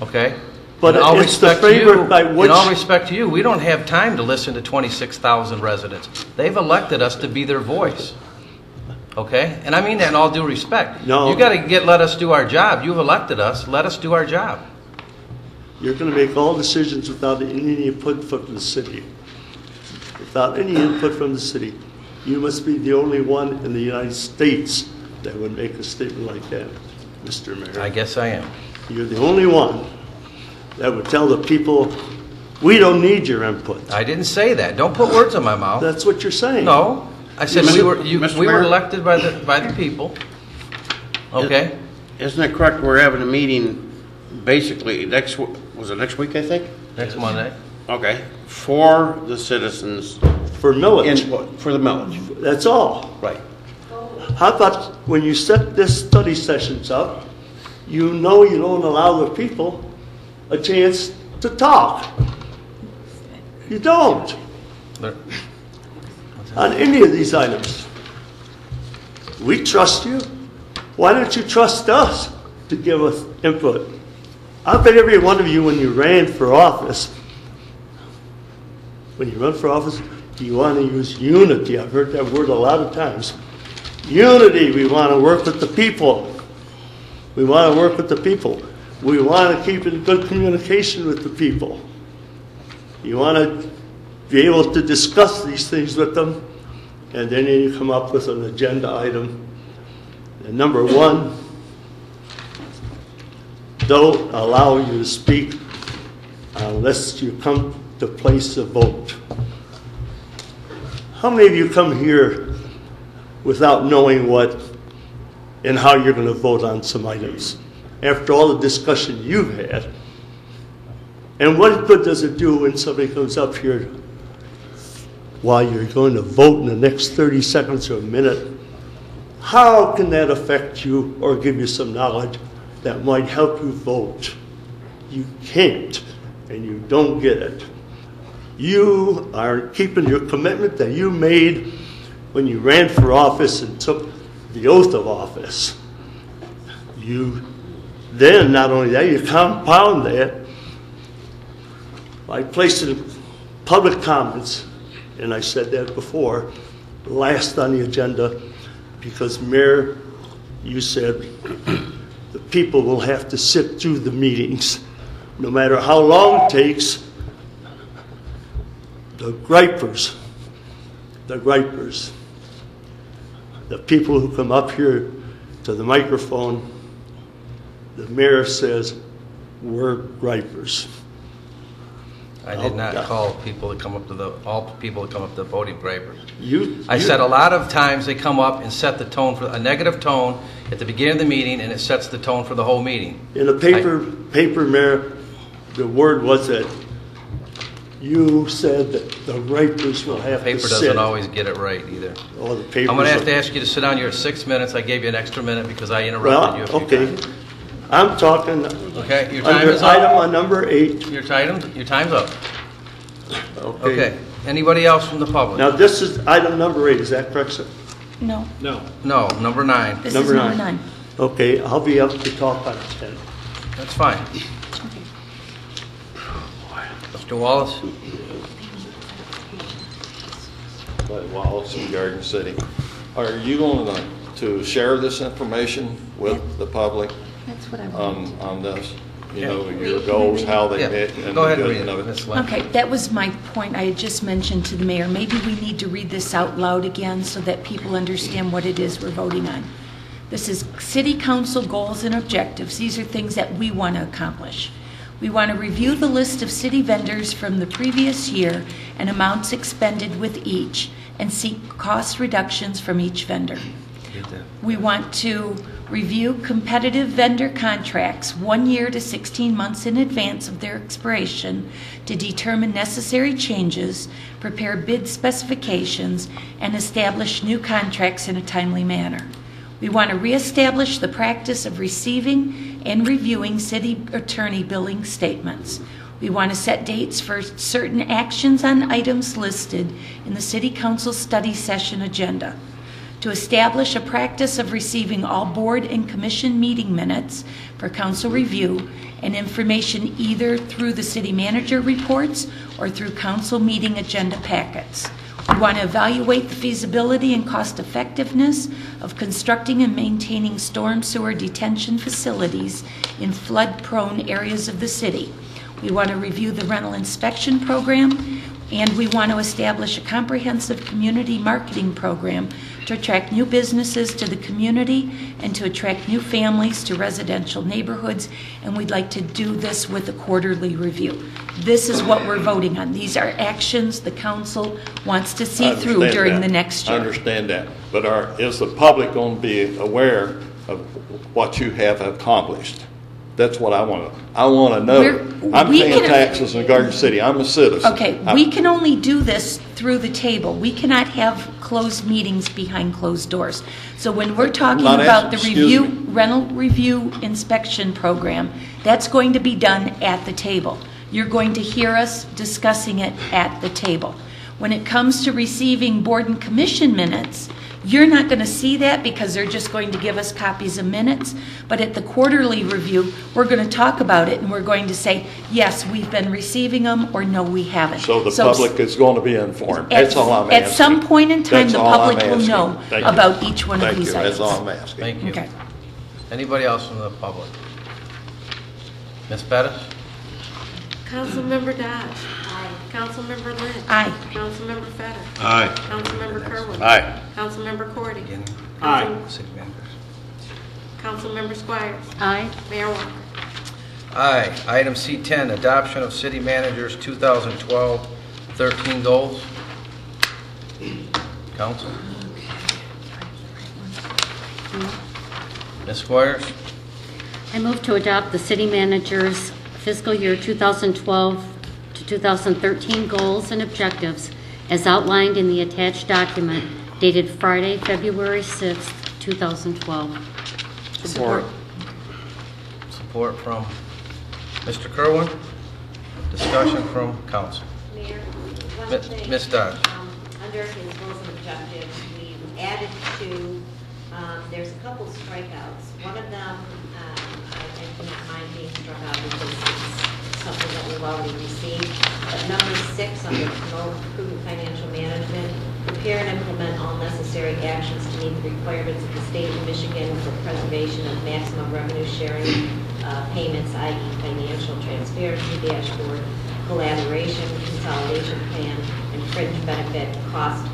Okay? But in all it's the respect to framework you, by which... In all respect to you, we don't have time to listen to 26,000 residents. They've elected us to be their voice. Okay? And I mean that in all due respect. No. You got to let us do our job. You've elected us. Let us do our job. You're going to make all decisions without any input from the city. Without any input from the city. You must be the only one in the United States that would make a statement like that, Mr. Mayor. I guess I am. You're the only one that would tell the people, we don't need your input. I didn't say that. Don't put words in my mouth. That's what you're saying. No. I said we were elected by the people. Okay? Isn't it correct we're having a meeting basically next week, I think? Next Monday. Okay. For the citizens. For millage. Input. For the millage. That's all. Right. How about when you set this study sessions up, you know you don't allow the people a chance to talk. You don't. On any of these items. We trust you. Why don't you trust us to give us input? I bet every one of you, when you ran for office, you want to use unity. I've heard that word a lot of times. Unity, we want to work with the people. We want to work with the people. We want to keep in good communication with the people. You want to be able to discuss these things with them, and then you come up with an agenda item. And number one, don't allow you to speak unless you come to place a vote. How many of you come here without knowing what and how you're going to vote on some items after all the discussion you've had? And what good does it do when somebody comes up here while you're going to vote in the next 30 seconds or a minute? How can that affect you or give you some knowledge that might help you vote? You can't, and you don't get it. You are keeping your commitment that you made when you ran for office and took the oath of office. You then, not only that, you compound that by placing public comments, and I said that before, last on the agenda, because Mayor, you said the people will have to sit through the meetings, no matter how long it takes. The gripers, the people who come up here to the microphone, the mayor says, we're gripers. I did not call people to come up to all people to come up to the podium gripers. I You said a lot of times they come up and set the tone for a negative tone at the beginning of the meeting, and it sets the tone for the whole meeting. In the paper, Mayor, the word was that you said that the gripers will have to sit. Paper doesn't always get it right either. Oh, the papers I'm going to have to ask you to sit down here at 6 minutes. I gave you an extra minute because I interrupted you a few times. I'm talking Okay, your time is up. item on number 8. Your time's up. Okay. Anybody else from the public? Now, this is item number 8. Is that correct, sir? No. No. No, number 9. This is number 9. Okay, I'll be up to talk on 10. That's fine. Mr. Wallace? Clay Wallace in Garden City. Are you going to share this information with the public That's what I wanted. on this? You know, your goals, how they met, and Go ahead the and read good it, of it? Ms. Lynn. Okay, that was my point I had just mentioned to the mayor. Maybe we need to read this out loud again so that people understand what it is we're voting on. This is City Council goals and objectives. These are things that we want to accomplish. We want to review the list of city vendors from the previous year and amounts expended with each and seek cost reductions from each vendor. We want to review competitive vendor contracts 1 year to 16 months in advance of their expiration to determine necessary changes, prepare bid specifications, and establish new contracts in a timely manner. We want to reestablish the practice of receiving and reviewing city attorney billing statements. We want to set dates for certain actions on items listed in the City Council study session agenda. To establish a practice of receiving all board and commission meeting minutes for council review and information either through the city manager reports or through council meeting agenda packets. We want to evaluate the feasibility and cost effectiveness of constructing and maintaining storm sewer detention facilities in flood-prone areas of the city. We want to review the rental inspection program, and we want to establish a comprehensive community marketing program to attract new businesses to the community and to attract new families to residential neighborhoods, and we'd like to do this with a quarterly review. This is what we're voting on. These are actions the council wants to see through during the next year. I understand that, but is the public going to be aware of what you have accomplished? That's what I want to. I want to know. I'm paying taxes in Garden City. I'm a citizen. Okay, we can only do this through the table. We cannot have closed meetings behind closed doors. So when we're talking about the rental review inspection program, that's going to be done at the table. You're going to hear us discussing it at the table. When it comes to receiving board and commission minutes, you're not going to see that because they're just going to give us copies of minutes. But at the quarterly review, we're going to talk about it and we're going to say, yes, we've been receiving them, or no, we haven't. So the public is going to be informed. That's all I'm asking. At some point in time, the public will know Thank about each one of these That's items. all I'm asking. Thank you. Okay. Anybody else from the public? Ms. Bettis? Councilmember Dodge. Aye. Councilmember Lynn. Aye. Councilmember Fetter. Aye. Councilmember Kerwin. Aye. Councilmember Cordy. Aye. Councilmember Squires. Aye. Mayor Walker. Aye. Item C10, adoption of city manager's 2012-13 goals. Council? Ms. Squires? I move to adopt the city manager's fiscal year 2012 to 2013 goals and objectives as outlined in the attached document dated Friday, February 6th, 2012. Support. Support from Mr. Kerwin. Discussion from council. Mayor, one thing. Ms. Dodge. Under his goals and objectives, we've added to, there's a couple strikeouts. One of them, I don't mind being struck out because it's something that we've already received. But number 6, under promote prudent financial management, prepare and implement all necessary actions to meet the requirements of the state of Michigan for preservation of maximum revenue sharing payments, i.e. financial transparency dashboard, collaboration, consolidation plan, and fringe benefit cost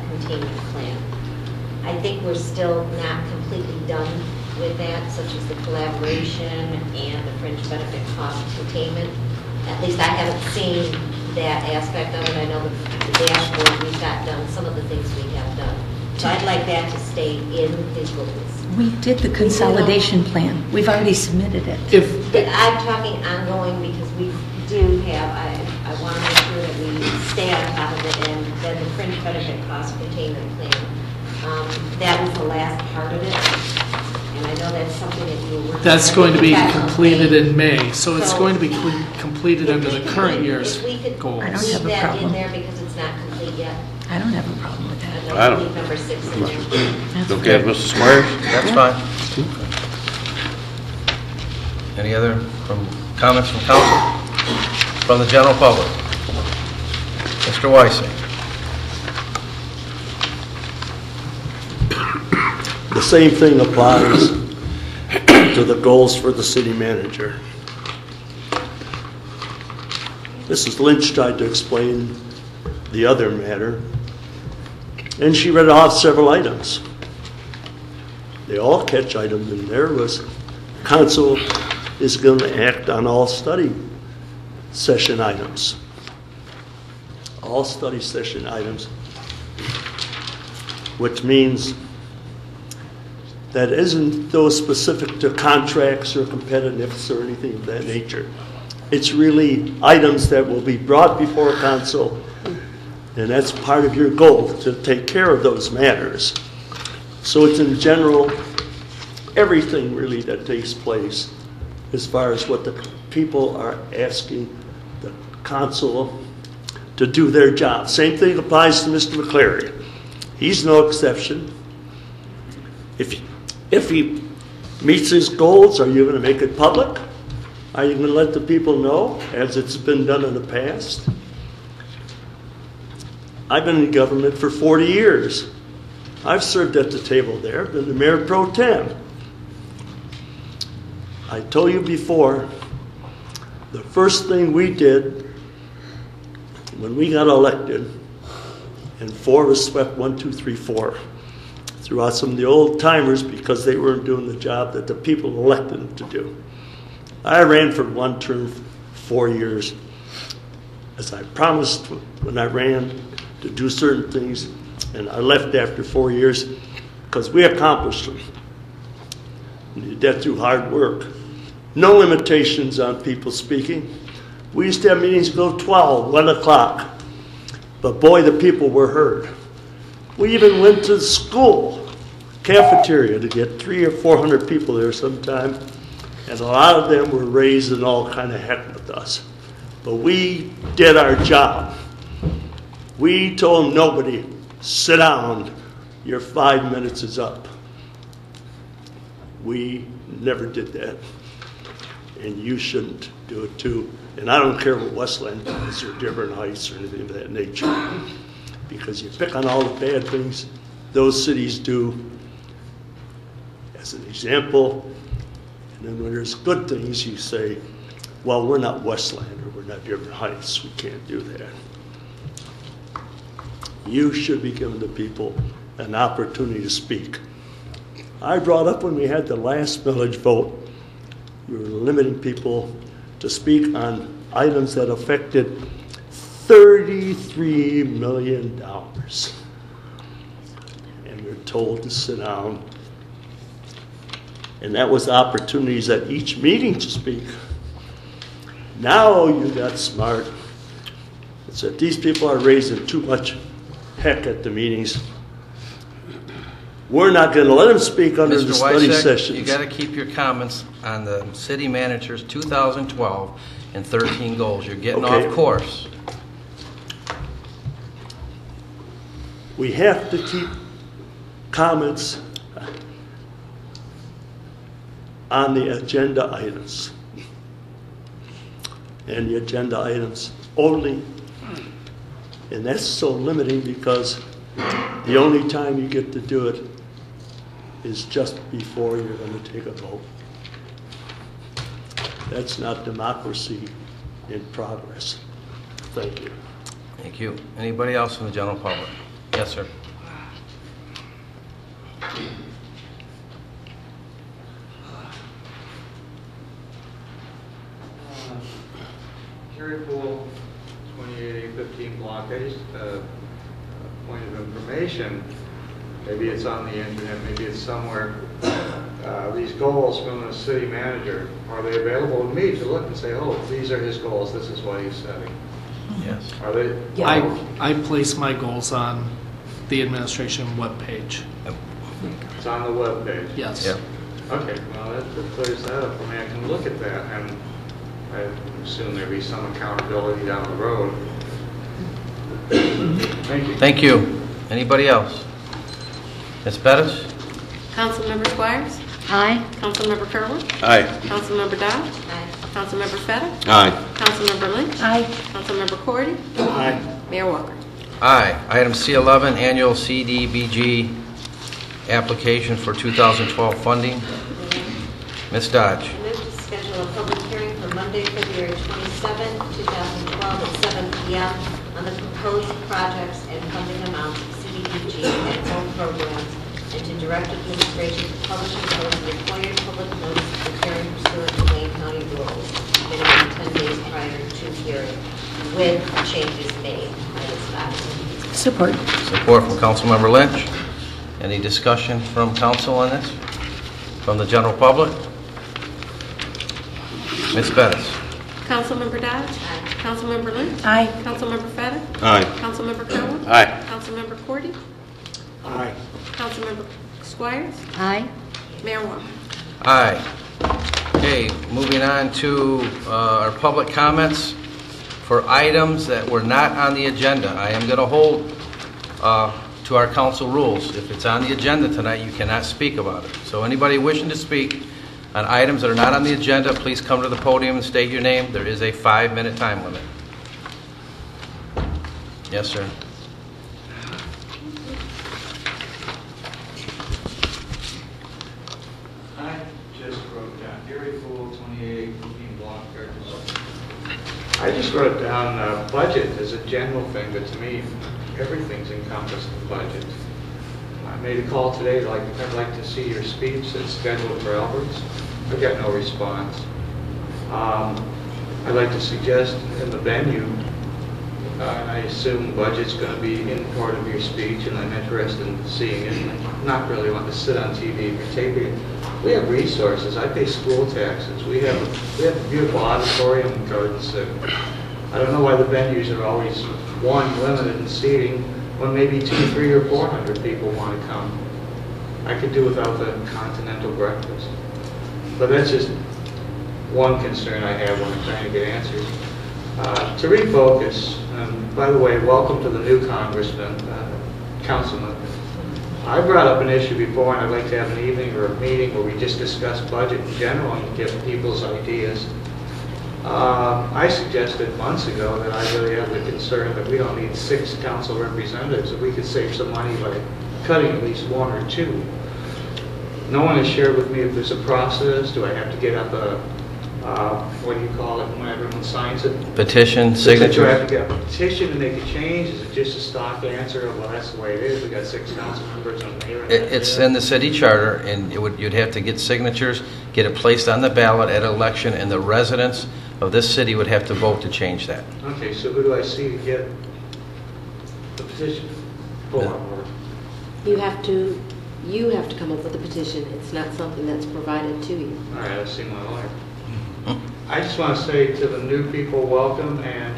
containment plan. I think we're still not completely done with that, such as the collaboration and the fringe benefit cost containment. At least I haven't seen that aspect of it. I know the dashboard we've got done, some of the things we have done. So I'd like that to stay in his goals. We did the consolidation plan. We've already submitted it. I'm talking ongoing because we do have, I want to make sure that we stay on top of it, and then the fringe benefit cost containment plan. That was the last part of it, and I know that's something that you were working on. That's going to be completed in May, so it's going to be completed under the current year's goals. I don't have a problem. If we could leave that in there because it's not complete yet. I don't have a problem with that. I don't. Number 6 in there. That's Okay, good. Mr. Squires? That's fine. Any other comments from council? From the general public? Mr. Weissing. The same thing applies to the goals for the city manager. Mrs. Lynch tried to explain the other matter, and she read off several items. The all catch item in there was council is going to act on all study session items. All study session items, which means that isn't those specific to contracts or competitiveness or anything of that nature. It's really items that will be brought before council, and that's part of your goal, to take care of those matters. So it's in general, everything really that takes place as far as what the people are asking the council to do their job. Same thing applies to Mr. McCleary. He's no exception. If he meets his goals, are you going to make it public? Are you going to let the people know, as it's been done in the past? I've been in government for 40 years. I've served at the table there, been the mayor pro tem. I told you before, the first thing we did when we got elected, and 4 was swept 1, 2, 3, 4, threw out some of the old timers because they weren't doing the job that the people elected them to do. I ran for 1 term, 4 years, as I promised when I ran to do certain things, and I left after 4 years because we accomplished them. We did that through hard work. No limitations on people speaking. We used to have meetings go 12, 1 o'clock, but boy, the people were heard. We even went to the school cafeteria to get 300 or 400 people there sometime, and a lot of them were raised in all kind of heck with us. But we did our job. We told nobody, sit down, your 5 minutes is up. We never did that, and you shouldn't do it too. And I don't care what Westland does or Dearborn Heights or anything of that nature, because you pick on all the bad things those cities do as an example, and then when there's good things you say, well, we're not Westland or we're not Dearborn Heights, we can't do that. You should be giving the people an opportunity to speak. I brought up when we had the last village vote, we were limiting people to speak on items that affected $33 million. And we're told to sit down. And that was opportunities at each meeting to speak. Now you got smart. It's that these people are raising too much heck at the meetings. We're not going to let them speak under the study sessions. You got to keep your comments on the city manager's 2012 and 13 goals. You're getting off course. We have to keep comments on the agenda items. And the agenda items only. And that's so limiting because the only time you get to do it is just before you're going to take a vote. That's not democracy in progress. Thank you. Thank you. Anybody else from the general public? Yes, sir. Jerry Poole, 2815 block. I just point of information. Maybe it's on the internet, maybe it's somewhere. These goals from the city manager, are they available to me to look and say, oh, these are his goals, this is what he's setting? Yes. Are they? Yeah. I place my goals on the administration webpage. It's on the webpage? Yes. Yep. Okay, well, that clears that up for me. I can look at that, and I assume there'll be some accountability down the road. Thank you. Thank you. Anybody else? Ms. Bettis? Councilmember Squires? Aye. Councilmember Kerwin? Aye. Councilmember Dodge? Aye. Councilmember Feta? Aye. Councilmember Lynch? Aye. Councilmember Cordy? Aye. Mayor Walker? Aye. Item C11, annual CDBG application for 2012 funding. Ms. Dodge. I move to schedule a public hearing for Monday, February 27, 2012 at 7 p.m. on the proposed projects and funding amounts of CDBG and its own programs, and to direct administration to publish and post the required public notice of the hearing pursuant to Wayne County rules, minimum 10 days prior to hearing, with changes made by this body. Support. Support from Councilmember Lynch. Any discussion from council on this? From the general public? Ms. Bettis. Councilmember Dodge? Aye. Councilmember Lynch? Aye. Councilmember Feta? Aye. Councilmember Kerwin? Aye. Councilmember Cordy? Aye. Councilmember Squires? Aye. Mayor Walker? Aye. Okay, moving on to our public comments for items that were not on the agenda. I am going to hold to our council rules. If it's on the agenda tonight, you cannot speak about it. So anybody wishing to speak on items that are not on the agenda, please come to the podium and state your name. There is a 5-minute time limit. Yes, sir. I just wrote down Gary Fool, 2815 Block Gardens. I just wrote down budget as a general thing, but to me, everything's encompassed in budget. I made a call today, I'd like to see your speech that's scheduled for Alberts. I've got no response. I'd like to suggest in the venue, and I assume budget's going to be in part of your speech, and I'm interested in seeing it. And I'm not really want to sit on TV and tape it. We have resources. I pay school taxes. We have a beautiful auditorium in Garden City. I don't know why the venues are always limited in seating when maybe 200, 300, or 400 people want to come. I could do without the continental breakfast. But that's just one concern I have when I'm trying to get answers. To refocus, by the way, welcome to the new congressman, councilman. I brought up an issue before, and I'd like to have an evening or a meeting where we just discuss budget in general and get people's ideas. I suggested months ago that I really have the concern that we don't need 6 council representatives, if we could save some money by cutting at least 1 or 2. No one has shared with me if there's a process. Do I have to get up a, what do you call it when everyone signs it? Petition, signature. Do I have to get a petition to make a change? Is it just a stock answer of, well, that's the way it is, we got 6 council members and the mayor? It's in the city charter, and you'd have to get signatures, get it placed on the ballot at election, and the residents of this city would have to vote to change that. Okay, so who do I see to get the petition? You have to come up with a petition. It's not something that's provided to you. All right, I'll see my lawyer. I just want to say to the new people, welcome, and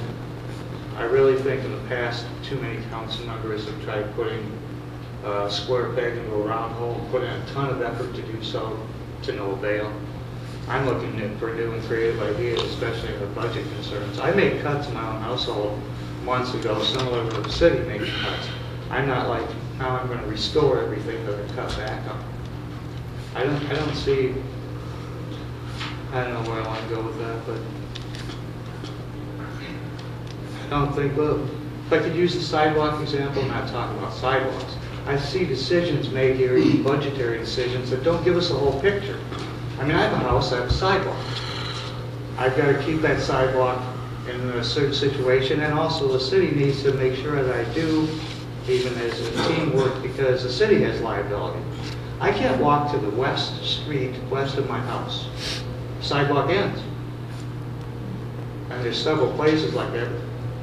I really think in the past too many council members have tried putting a square peg into a round hole, put in a ton of effort to do so to no avail. I'm looking for new and creative ideas, especially in the budget concerns. I made cuts in my own household months ago, similar to the city making cuts. I'm not like, now I'm going to restore everything that I cut back on. I don't see, I don't know where I want to go with that, but I don't think, well, if I could use the sidewalk example, I'm not talking about sidewalks. I see decisions made here, budgetary decisions, that don't give us a whole picture. I mean, I have a house, I have a sidewalk. I've got to keep that sidewalk in a certain situation, and also the city needs to make sure that I do, even as a teamwork, because the city has liability. I can't walk to the west street, west of my house. Sidewalk ends. And there's several places like that.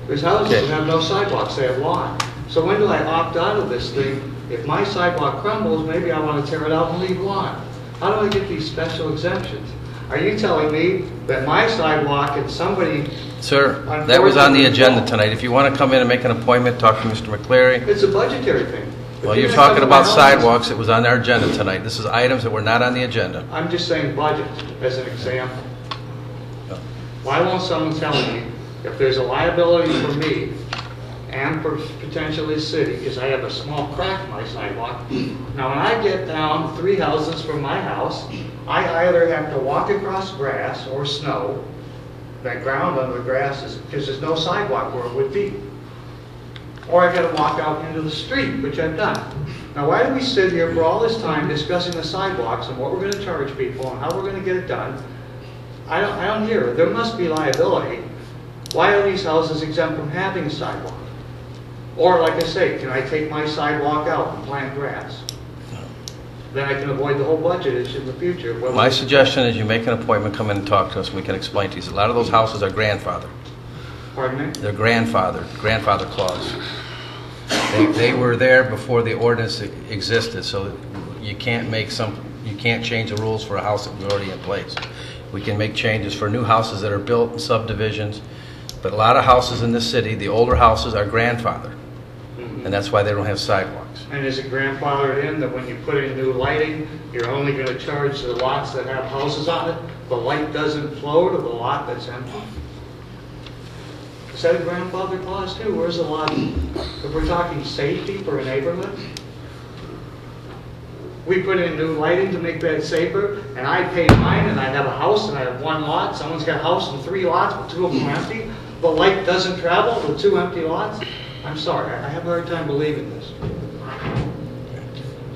There's houses that have no sidewalks, they have lawn. So when do I opt out of this thing? If my sidewalk crumbles, maybe I want to tear it out and leave lawn. How do I get these special exemptions? Are you telling me that my sidewalk and somebody... Sir, that was on the agenda tonight. If you want to come in and make an appointment, talk to Mr. McCleary. It's a budgetary thing. Well, you're talking about sidewalks. It was on our agenda tonight. This is items that were not on the agenda. I'm just saying budget as an example. Why won't someone tell me if there's a liability for me and for potentially the city, because I have a small crack in my sidewalk. Now, when I get down 3 houses from my house, I either have to walk across grass or snow. That ground under the grass is, because there's no sidewalk where it would be. Or I got to walk out into the street, which I've done. Now, why do we sit here for all this time discussing the sidewalks and what we're going to charge people and how we're going to get it done? I don't hear it. There must be liability. Why are these houses exempt from having a sidewalk? Or, like I say, can I take my sidewalk out and plant grass? Then I can avoid the whole budget issue in the future. My suggestion is you make an appointment, come in and talk to us, and we can explain to you. A lot of those houses are grandfathered. Pardon me? They're grandfather clause. They were there before the ordinance existed, so you can't change the rules for a house that was already in place. We can make changes for new houses that are built in subdivisions, but a lot of houses in this city, the older houses are grandfathered, and that's why they don't have sidewalks. And is it grandfathered in that when you put in new lighting, you're only going to charge the lots that have houses on it? The light doesn't flow to the lot that's empty? Is that a grandfather clause too? Where's the logic? If we're talking safety for a neighborhood, we put in new lighting to make that safer, and I pay mine, and I have a house, and I have 1 lot. Someone's got a house and 3 lots, but 2 of them are empty. The light doesn't travel with 2 empty lots. I'm sorry, I have a hard time believing this.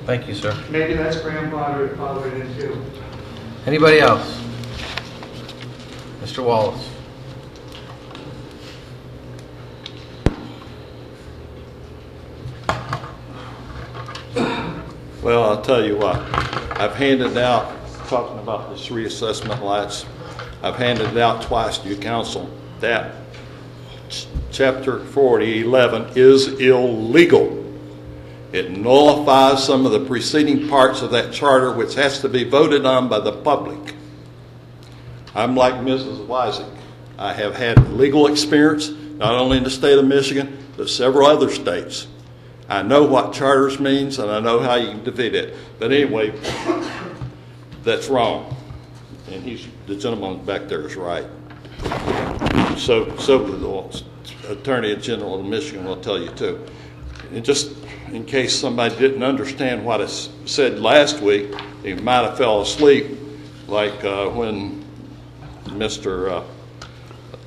Thank you, sir. Maybe that's grandfathered in too. Anybody else? Mr. Wallace. Well, I'll tell you what, I've handed out, talking about this reassessment lights, I've handed out twice to your council that Chapter 4011 is illegal. It nullifies some of the preceding parts of that charter, which has to be voted on by the public. I'm like Mrs. Weisig. I have had legal experience, not only in the state of Michigan, but several other states. I know what charters means, and I know how you can defeat it. But anyway, that's wrong. And the gentleman back there is right. So the Attorney General of Michigan will tell you too. And just in case somebody didn't understand what I said last week, they might have fell asleep, like when Mr.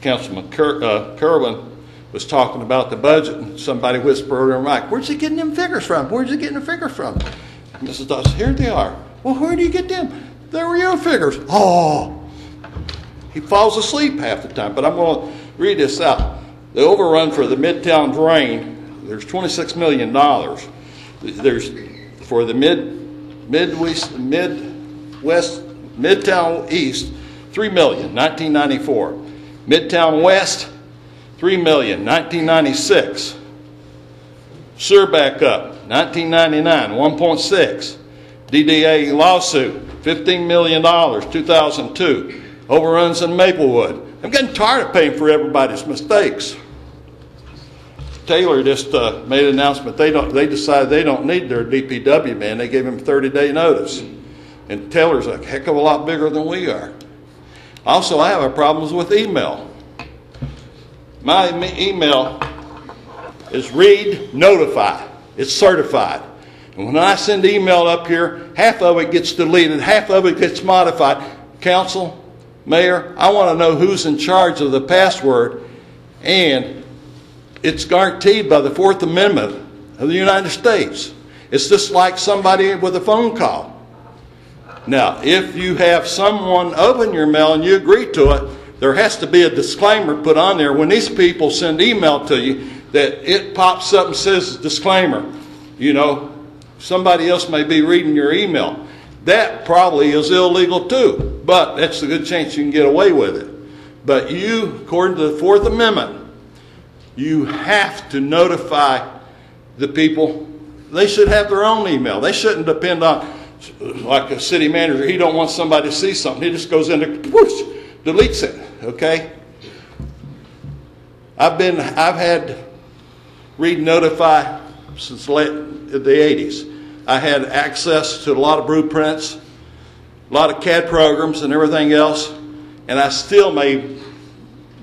Councilman Kerwin was talking about the budget, and somebody whispered over in Mike, "Where's he getting them figures from? Where's he getting the figures from?" And Mrs. Dawson, "Here they are." "Well, where do you get them?" "They were your figures." Oh, he falls asleep half the time. But I'm going to read this out. The overrun for the Midtown drain, there's $26 million. There's for the Midwest Midtown East, $3 million, 1994. Midtown West, $3 million, 1996. Sewer backup, 1999, 1.6. DDA lawsuit, $15 million, 2002. Overruns in Maplewood. I'm getting tired of paying for everybody's mistakes. Taylor just made an announcement. They decided they don't need their DPW man. They gave him a 30-day notice. And Taylor's a heck of a lot bigger than we are. Also, I have problems with email. My email is read, notify. It's certified. And when I send email up here, half of it gets deleted, half of it gets modified. Council, Mayor, I want to know who's in charge of the password, and it's guaranteed by the 4th Amendment of the United States. It's just like somebody with a phone call. Now, if you have someone open your mail and you agree to it, there has to be a disclaimer put on there when these people send email to you that it pops up and says disclaimer. You know, somebody else may be reading your email. That probably is illegal too, but that's a good chance you can get away with it. But you, according to the 4th Amendment, you have to notify the people. They should have their own email. They shouldn't depend on, like a city manager, he don't want somebody to see something. He just goes in there, whoosh, deletes it, okay? I've had read and notify since the 80s. I had access to a lot of blueprints, a lot of CAD programs and everything else, and I still may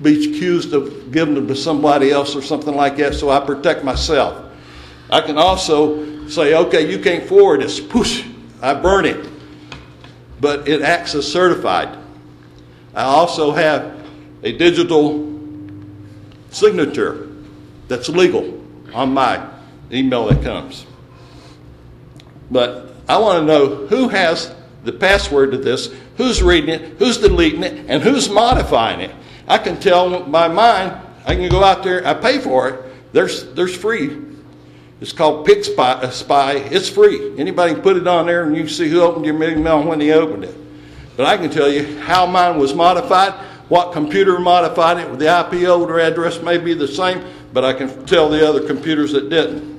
be accused of giving them to somebody else or something like that, so I protect myself. I can also say, okay, you can't forward this, push, I burn it. But it acts as certified. I also have a digital signature that's legal on my email that comes. But I want to know who has the password to this, who's reading it, who's deleting it, and who's modifying it. I can tell by mine. I can go out there, I pay for it. There's free. It's called Pig Spy. It's free. Anybody can put it on there and you can see who opened your email and when they opened it. But I can tell you how mine was modified, what computer modified it. The IP address may be the same, but I can tell the other computers that didn't.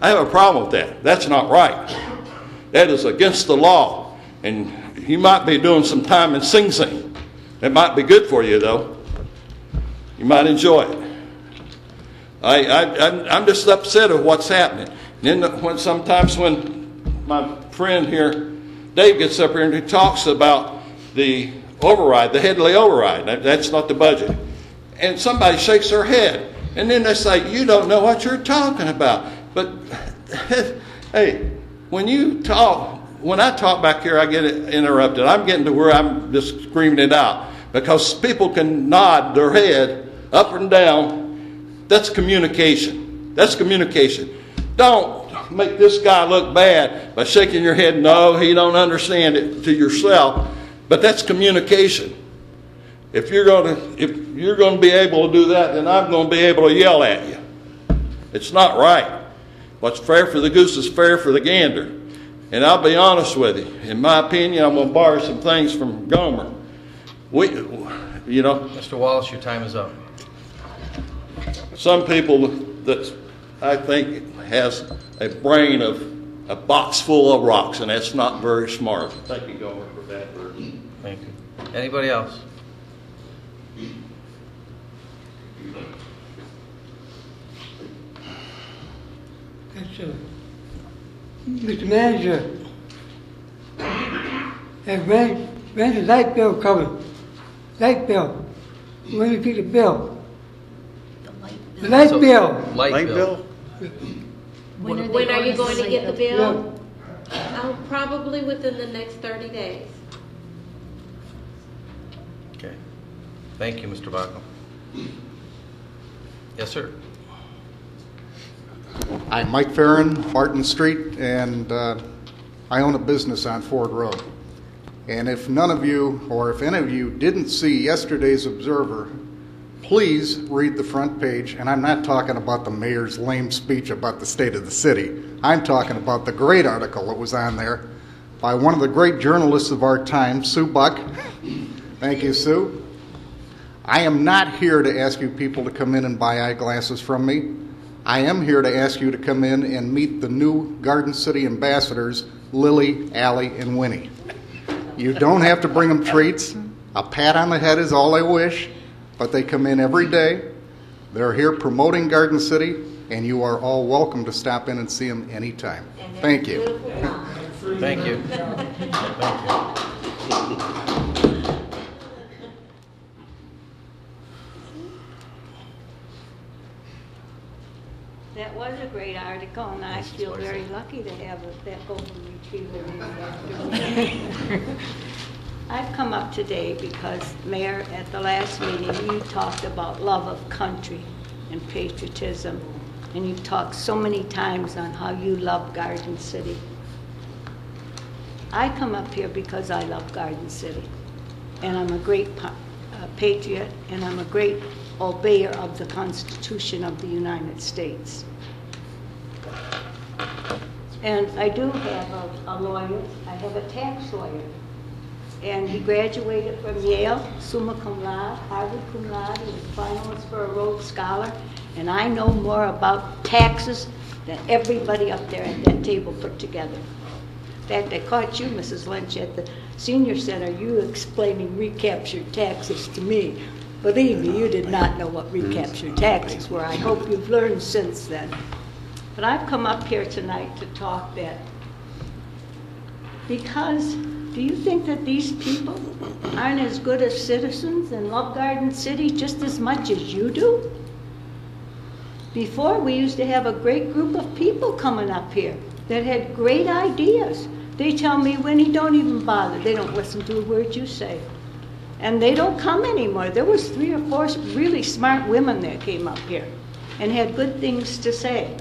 I have a problem with that. That's not right. That is against the law. And you might be doing some time in Sing Sing. It might be good for you, though. You might enjoy it. I'm just upset at what's happening. And then sometimes when my friend here, Dave, gets up here and he talks about the override, the Headley override. That's not the budget. And somebody shakes their head. And then they say, you don't know what you're talking about. But, hey, when I talk back here, I get interrupted. I'm getting to where I'm just screaming it out. Because people can nod their head up and down. That's communication. That's communication. Don't make this guy look bad by shaking your head. No, he don't understand it to yourself. But that's communication. If you're going to be able to do that, then I'm going to be able to yell at you. It's not right. What's fair for the goose is fair for the gander. And I'll be honest with you. In my opinion, I'm going to borrow some things from Gomer. Mr. Wallace, your time is up. Some people that I think has a brain of a box full of rocks, and that's not very smart. Thank you, Gomer, for that word. Thank you. Anybody else? Mr. Manager, when's the light bill coming? Light bill. When do you pick the bill? The light bill. Light bill. When are you going to get the bill? Probably within the next 30 days. Okay. Thank you, Mr. Baco. Yes, sir. I'm Mike Farron, Martin Street, and I own a business on Ford Road. And if none of you, or if any of you didn't see yesterday's Observer, please read the front page. And I'm not talking about the mayor's lame speech about the state of the city. I'm talking about the great article that was on there by one of the great journalists of our time, Sue Buck. Thank you, Sue. I am not here to ask you people to come in and buy eyeglasses from me. I am here to ask you to come in and meet the new Garden City ambassadors, Lily, Allie, and Winnie. You don't have to bring them treats. A pat on the head is all I wish, but they come in every day. They're here promoting Garden City, and you are all welcome to stop in and see them anytime. Thank you. Thank you. That was a great article, and I feel very lucky to have that golden retriever named after me. I've come up today because, Mayor, at the last meeting, you talked about love of country and patriotism, and you've talked so many times on how you love Garden City. I come up here because I love Garden City, and I'm a great patriot, and I'm a great obeyer of the Constitution of the United States. And I do have a lawyer. I have a tax lawyer. And he graduated from Yale, summa cum laude, Harvard cum laude. He was finalist for a Rhodes Scholar. And I know more about taxes than everybody up there at that table put together. In fact, I caught you, Mrs. Lynch, at the Senior Center, you explaining recaptured taxes to me. Believe me, you did not know what recaptured taxes were. I hope you've learned since then. But I've come up here tonight to talk that because Do you think that these people aren't as good as citizens and love Garden City just as much as you do? Before, we used to have a great group of people coming up here that had great ideas. They tell me, Winnie, don't even bother. They don't listen to a word you say. And they don't come anymore. There was 3 or 4 really smart women that came up here and had good things to say,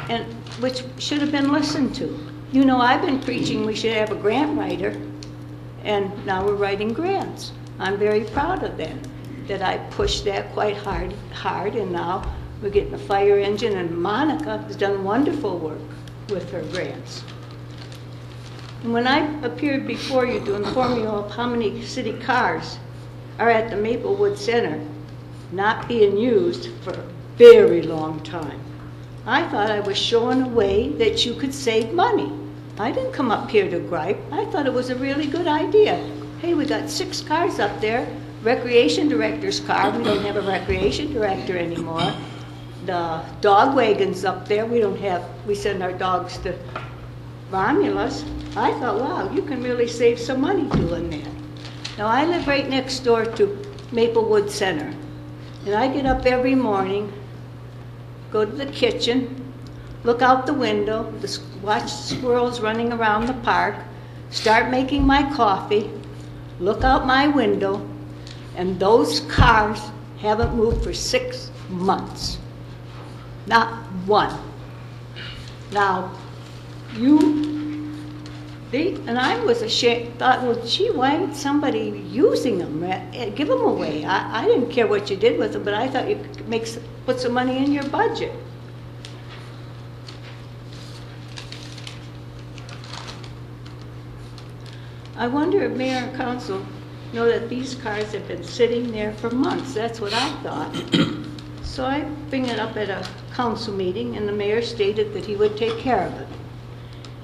and which should have been listened to. You know, I've been preaching we should have a grant writer, and now we're writing grants. I'm very proud of that I pushed that quite hard, and now we're getting a fire engine, and Monica has done wonderful work with her grants. And when I appeared before you to inform you of how many city cars are at the Maplewood Center not being used for a very long time, I thought I was showing a way that you could save money. I didn't come up here to gripe. I thought it was a really good idea. Hey, we got 6 cars up there, recreation director's car. We don't have a recreation director anymore. The dog wagon's up there. We send our dogs to Romulus. I thought, wow, you can really save some money doing that. Now, I live right next door to Maplewood Center, and I get up every morning, go to the kitchen, look out the window, watch the squirrels running around the park, start making my coffee, look out my window, and those cars haven't moved for 6 months. Not one. Now, and I was ashamed, thought, well, gee, why ain't somebody using them? Give them away. I didn't care what you did with them, but I thought you could put some money in your budget. I wonder if mayor and council know that these cars have been sitting there for months. That's what I thought. So I bring it up at a council meeting, and the mayor stated that he would take care of it.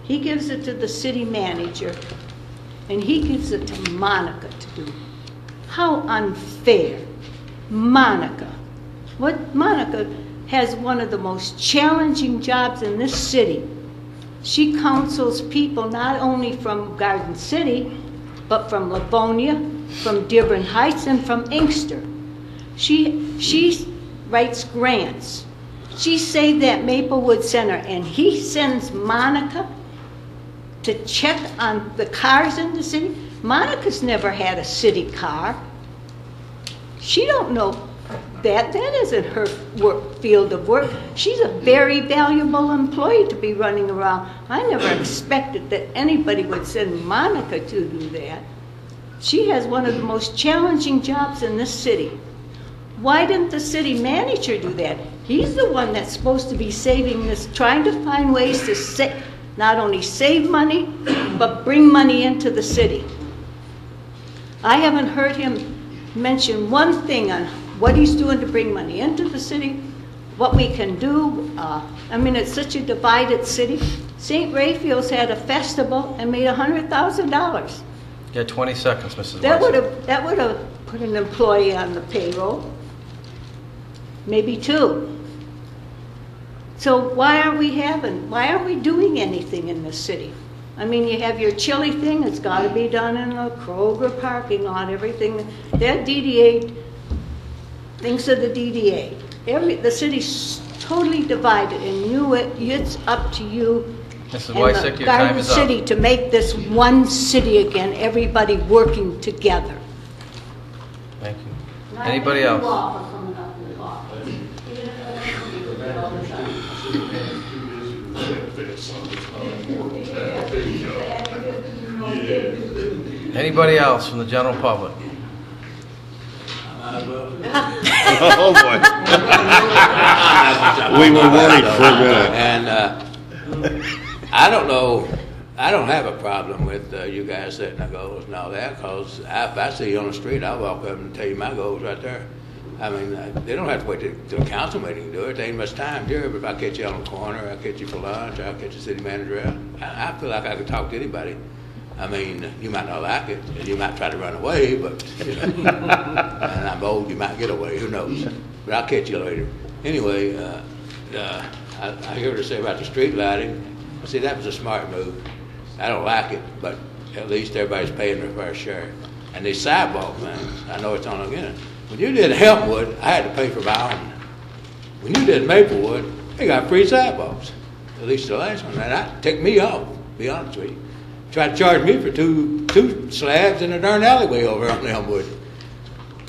He gives it to the city manager, and he gives it to Monica to do. How unfair. Monica. Monica has one of the most challenging jobs in this city. She counsels people not only from Garden City, but from Livonia, from Dearborn Heights, and from Inkster. She writes grants. She saved that Maplewood Center, and he sends Monica to check on the cars in the city. Monica's never had a city car. She don't know that. That isn't her field of work. She's a very valuable employee to be running around. I never expected that anybody would send Monica to do that. She has one of the most challenging jobs in this city. Why didn't the city manager do that? He's the one that's supposed to be saving this, trying to find ways to not only save money, but bring money into the city. I haven't heard him mention one thing on what he's doing to bring money into the city, what we can do. I mean, it's such a divided city. St. Raphael's had a festival and made $100,000. You got 20 seconds, Mrs. That Weiser. would have put an employee on the payroll, maybe 2. So why aren't we doing anything in this city? I mean, you have your chili thing, it's got to be done in a Kroger parking lot, everything. That DDA thinks of the DDA. The city's totally divided, and it's up to you Mrs. and Wysick, the your time Garden is up. City to make this one city again, everybody working together. Thank you. Anybody else? Anybody else from the general public? Oh, boy. We were worried for a minute. And I don't know, I don't have a problem with you guys setting the goals and all that, because if I see you on the street, I'll walk up and tell you my goals right there. I mean, they don't have to wait till a council meeting to do it. There ain't much time here, but if I catch you on the corner, I'll catch you for lunch, I'll catch the city manager out. I feel like I could talk to anybody. I mean, you might not like it, and you might try to run away, but, you know, and I'm old, you might get away, who knows. But I'll catch you later. Anyway, I hear what they say about the street lighting. See, that was a smart move. I don't like it, but at least everybody's paying their fair share. And these sidewalk things, I know it's on again. When you did Helmwood, I had to pay for my own. When you did Maplewood, they got free sidewalks, at least the last one. And that ticked me off, to be honest with you. Tried to charge me for two slabs in a darn alleyway over on Elmwood.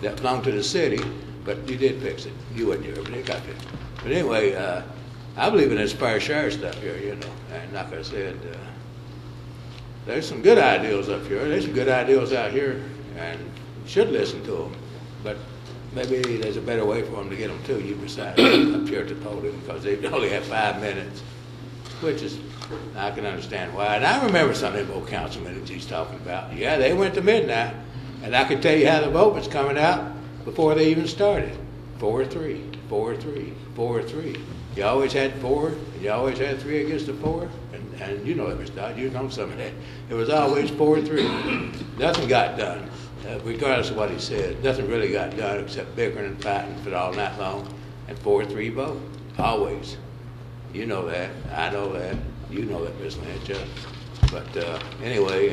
That belonged to the city, but you did fix it. You wasn't here, but it got fixed. But anyway, I believe in this fair share stuff here, you know. And like I said, there's some good ideals up here. There's some good ideals out here, and you should listen to them. But maybe there's a better way for them to get them to you besides up here at the podium, because they only have 5 minutes, which is, I can understand why. And I remember some of them old council meetings he's talking about. Yeah, they went to midnight, and I could tell you how the vote was coming out before they even started. 4-3, 4-3, 4-3. You always had 4, and you always had 3 against the 4, and you know it, Mr. Dodd, you know some of that. It was always 4-3. Nothing got done, regardless of what he said. Nothing really got done except bickering and fighting for all night long, and 4-3 vote, always. You know that, I know that, you know that, Ms. Lynch. But anyway,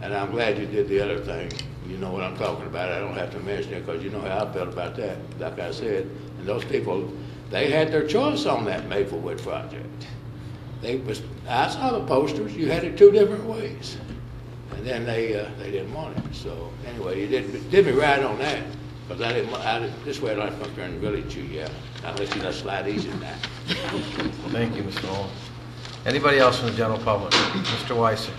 and I'm glad you did the other thing. You know what I'm talking about. I don't have to mention it because you know how I felt about that, like I said. And those people, they had their choice on that Maplewood project. I saw the posters. You had it 2 different ways. And then they didn't want it. So anyway, you did me right on that. Because this way I don't have to come here and really chew you out. I'll let you just slide easy in that. Thank you, Mr. Nolan. Anybody else from the general public? Mr. Weiser.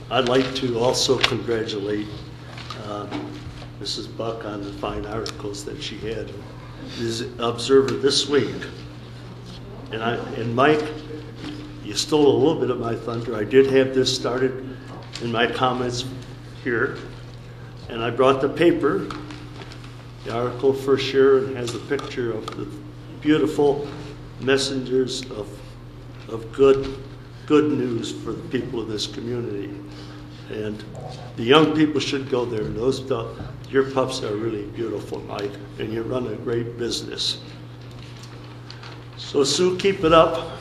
I'd like to also congratulate Mrs. Buck on the fine articles that she had in the Observer this week. And Mike, you stole a little bit of my thunder. I did have this started in my comments here, and I brought the paper. The article for Sharon has a picture of the beautiful messengers of good news for the people of this community. And the young people should go there. Your pups are really beautiful, Mike, and you run a great business. So Sue, keep it up.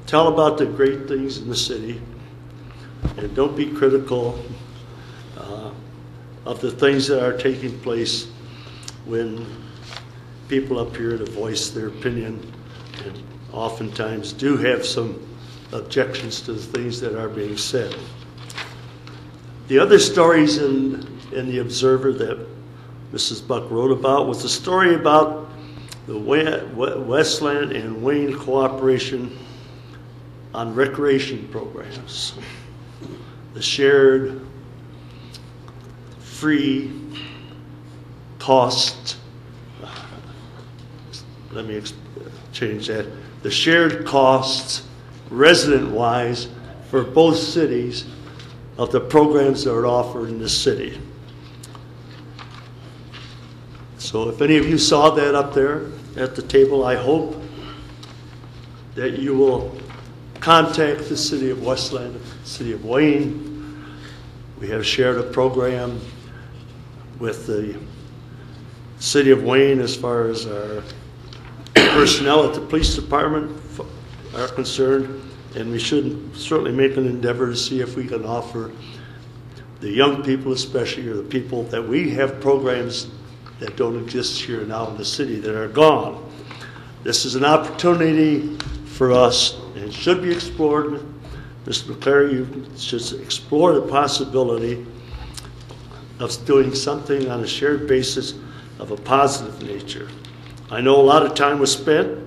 Tell about the great things in the city, and don't be critical of the things that are taking place when people up here to voice their opinion and oftentimes do have some objections to the things that are being said. The other stories in the Observer that Mrs. Buck wrote about was a story about the Westland and Wayne cooperation on recreation programs. The shared free cost, let me change that, the shared costs resident-wise for both cities of the programs that are offered in the city. So if any of you saw that up there at the table, I hope that you will contact the city of Westland, the city of Wayne. We have shared a program with the city of Wayne as far as our personnel at the police department are concerned, and we should certainly make an endeavor to see if we can offer the young people especially, or the people that we have programs that don't exist here now in the city that are gone. This is an opportunity for us and should be explored. Mr. McClary, you should explore the possibility of doing something on a shared basis of a positive nature. I know a lot of time was spent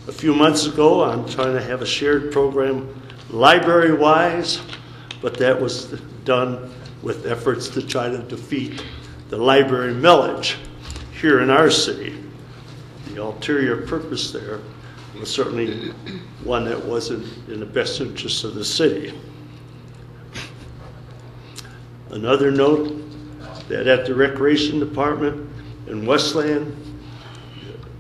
a few months ago on trying to have a shared program library-wise, but that was done with efforts to try to defeat the library millage here in our city. The ulterior purpose there was certainly one that wasn't in the best interest of the city. Another note that at the Recreation Department in Westland,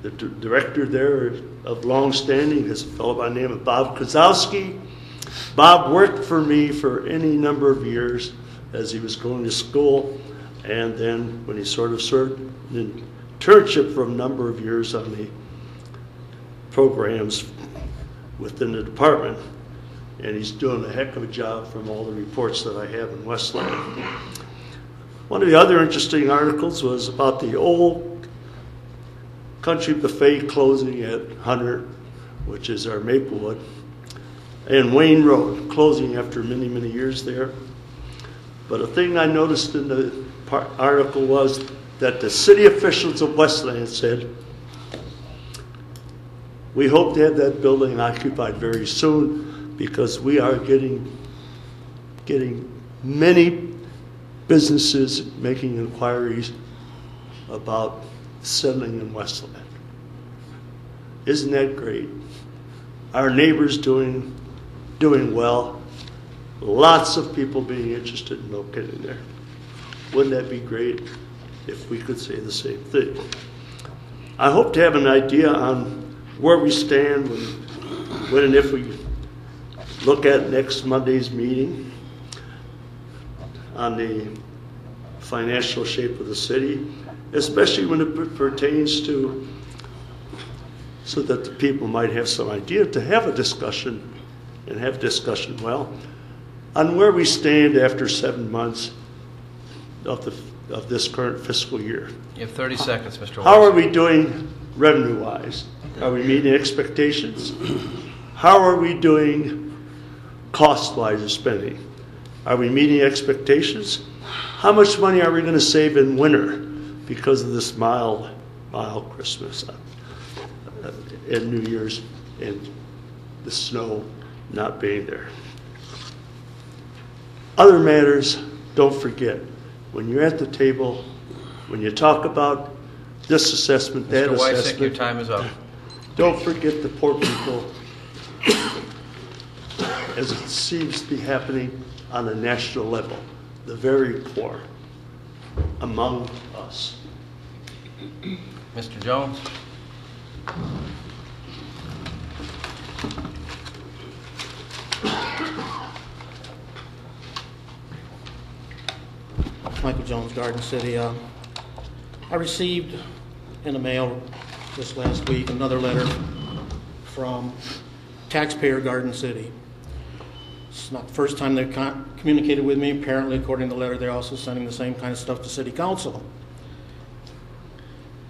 The director there of long standing is a fellow by the name of Bob Kozowski. Bob worked for me for any number of years as he was going to school, and then when he sort of served an internship for a number of years on the programs within the department, and he's doing a heck of a job from all the reports that I have in Westland. One of the other interesting articles was about the old Country Buffet closing at Hunter, which is our Maplewood, and Wayne Road closing after many, many years there. But a thing I noticed in the article was that the city officials of Westland said, we hope to have that building occupied very soon because we are getting many businesses making inquiries about settling in Westland. Isn't that great? Our neighbors doing well. Lots of people being interested in locating there. Wouldn't that be great if we could say the same thing? I hope to have an idea on where we stand when and if we look at next Monday's meeting on the financial shape of the city, especially when it pertains to, so that the people might have some idea to have a discussion, and have discussion well, on where we stand after 7 months of this current fiscal year. You have 30 seconds, Mr. How are Weiss. we doing revenue-wise? Are we meeting expectations? How are we doing cost-wise of spending? Are we meeting expectations? How much money are we going to save in winter because of this mild Christmas and New Year's and the snow not being there? Other matters, don't forget, when you're at the table, when you talk about this assessment, that Mr. Weisick, assessment, your time is up. don't forget the poor people, as it seems to be happening on a national level, the very poor among us. Mr. Jones? Michael Jones, Garden City. I received in the mail this last week another letter from taxpayer Garden City. It's not the first time they've communicated with me. Apparently, according to the letter, they're also sending the same kind of stuff to City Council.